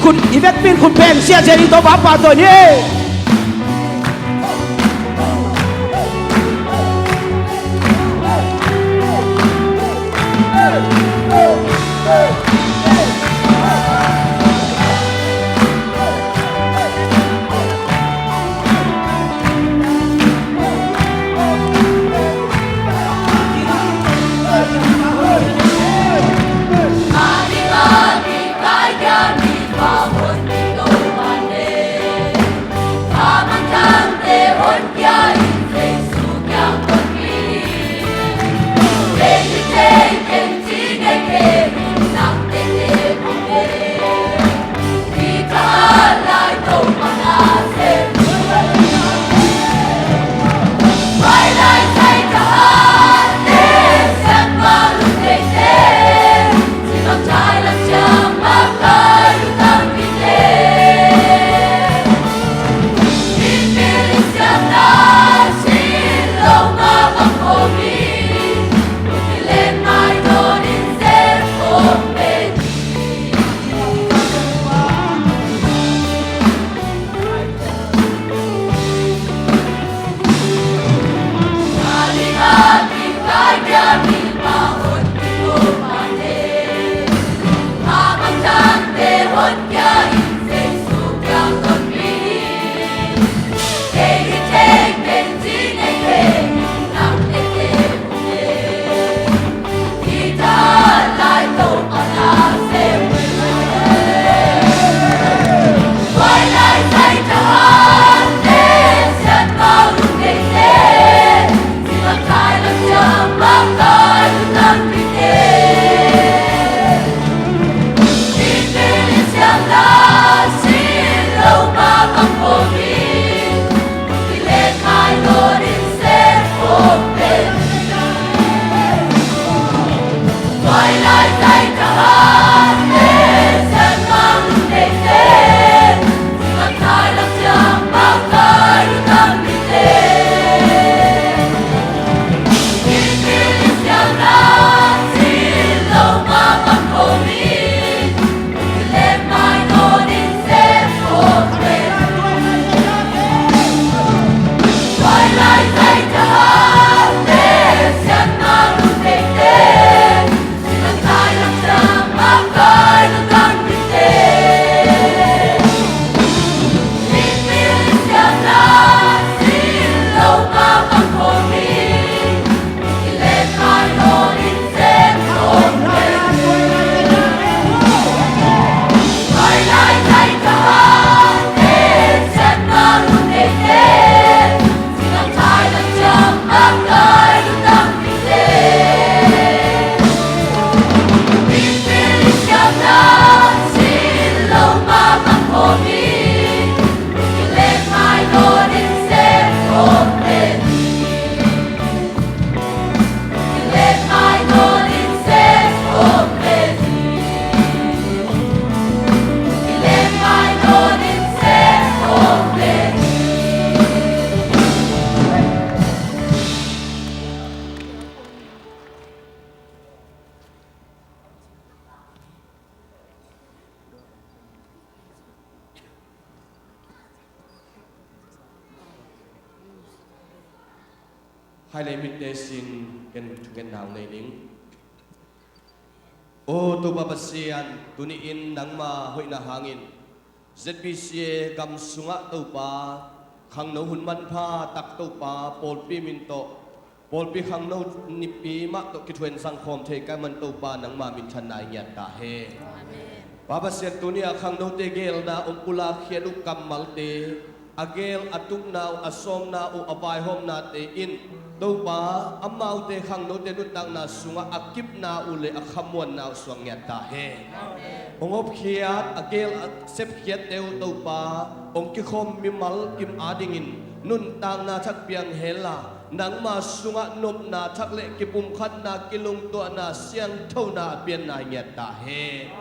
คุณอีเวกปินคุณเป็นเสียเจริโตปาปาตัวนี้hai lệ mit te sin ken nang nei ning o tu babasian tuni in nang ma hoina hangin ZBC kam sunga to pa khang no hun man pha tak to pa pol pi min to pol pi khang no ni pi ma to ki thuen sang khom the ka man to pa nang ma min than nai nyat ta he babasian tuni a khang no te gel na pula khianu kam mal te agel atuk nau asom na u abai hom na te in đâu ba amau te khang no te nut tang na sunga akip na ule akhamwan na suang ya ta he ongop khiat agel sep khiat teu đâu ba ong ki khom mi mal kim adingin nun tang na thak piang hela nang ma sunga nop na thak le ki pum khat na kilung to na siang thau na pian na ya ta he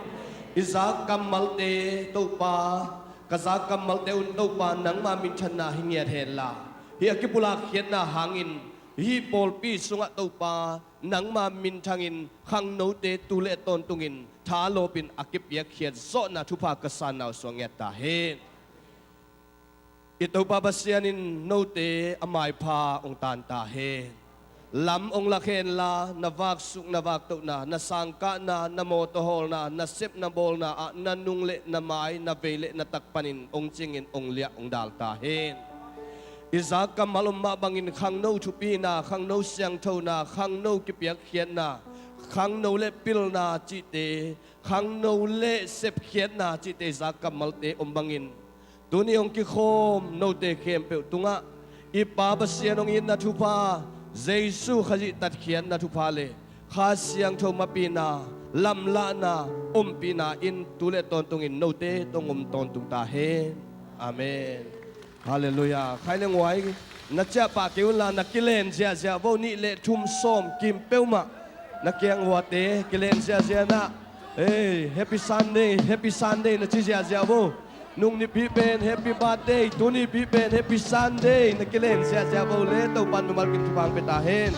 iza kamal te đâu ba kaza kamal te un đâu ba nang ma min chan na hingiat hela hi akipula khiat na hangin hi pol pi sunga to pa นังมามินทางอินขังโนเตตุเลตอนตุงินทาโลปินอากิบยาเขียนโซนาทุภากษานาวสวงเงตาเฮอิตุปาบเสียนินโนเตอมายพาองตานตาเฮลำองละเคนลานวักสุกนวักตุนาสังกะนาโมโตโฮลนาเซบนาโบลนานานุงเลนาไมนาเวเลนาตักปันินองจิงินองเลียองดาลตาเฮนอิซากำมาลมาบังอินขังโนทุปีนาขังโนเสียงเท่านาขังโนกิเปียกเขียนนาขังโนเลปิลนาจิเตขังโนเลเซบเขียนนาจิเตซากำมาลเตอมบังอินตัวนี้องกิโคมโนเตเข้มเปิลตุงะอีปาบเสียนองอินนาทุพาเยซูขจิตัดเขียนนาทุพาเลข้าเสียงโทมาปีนาลำละนาปีนาอินตุเลตอนตุงอินโนเตตงตอนตุงตาเฮอาเมนฮาเลลูยาใครเลี้ยงไว้นักเจ้าปากเกวลานักกิเลนเสียเสียว่านี่เละทุ่มส้มกิมเป้วมานักเกียงหัวเตกิเลนเสียเสียนะเฮ้ยแฮปปี้ซันเดย์นักเสียเสียว่านุ่งนี่พี่เป็นแฮปปี้บาร์เดย์ตัวนี้พี่เป็นแฮปปี้ซันเดย์นักกิเลนเสียเสียว่าเละตัวปันมันกินทุบางเปตาเฮน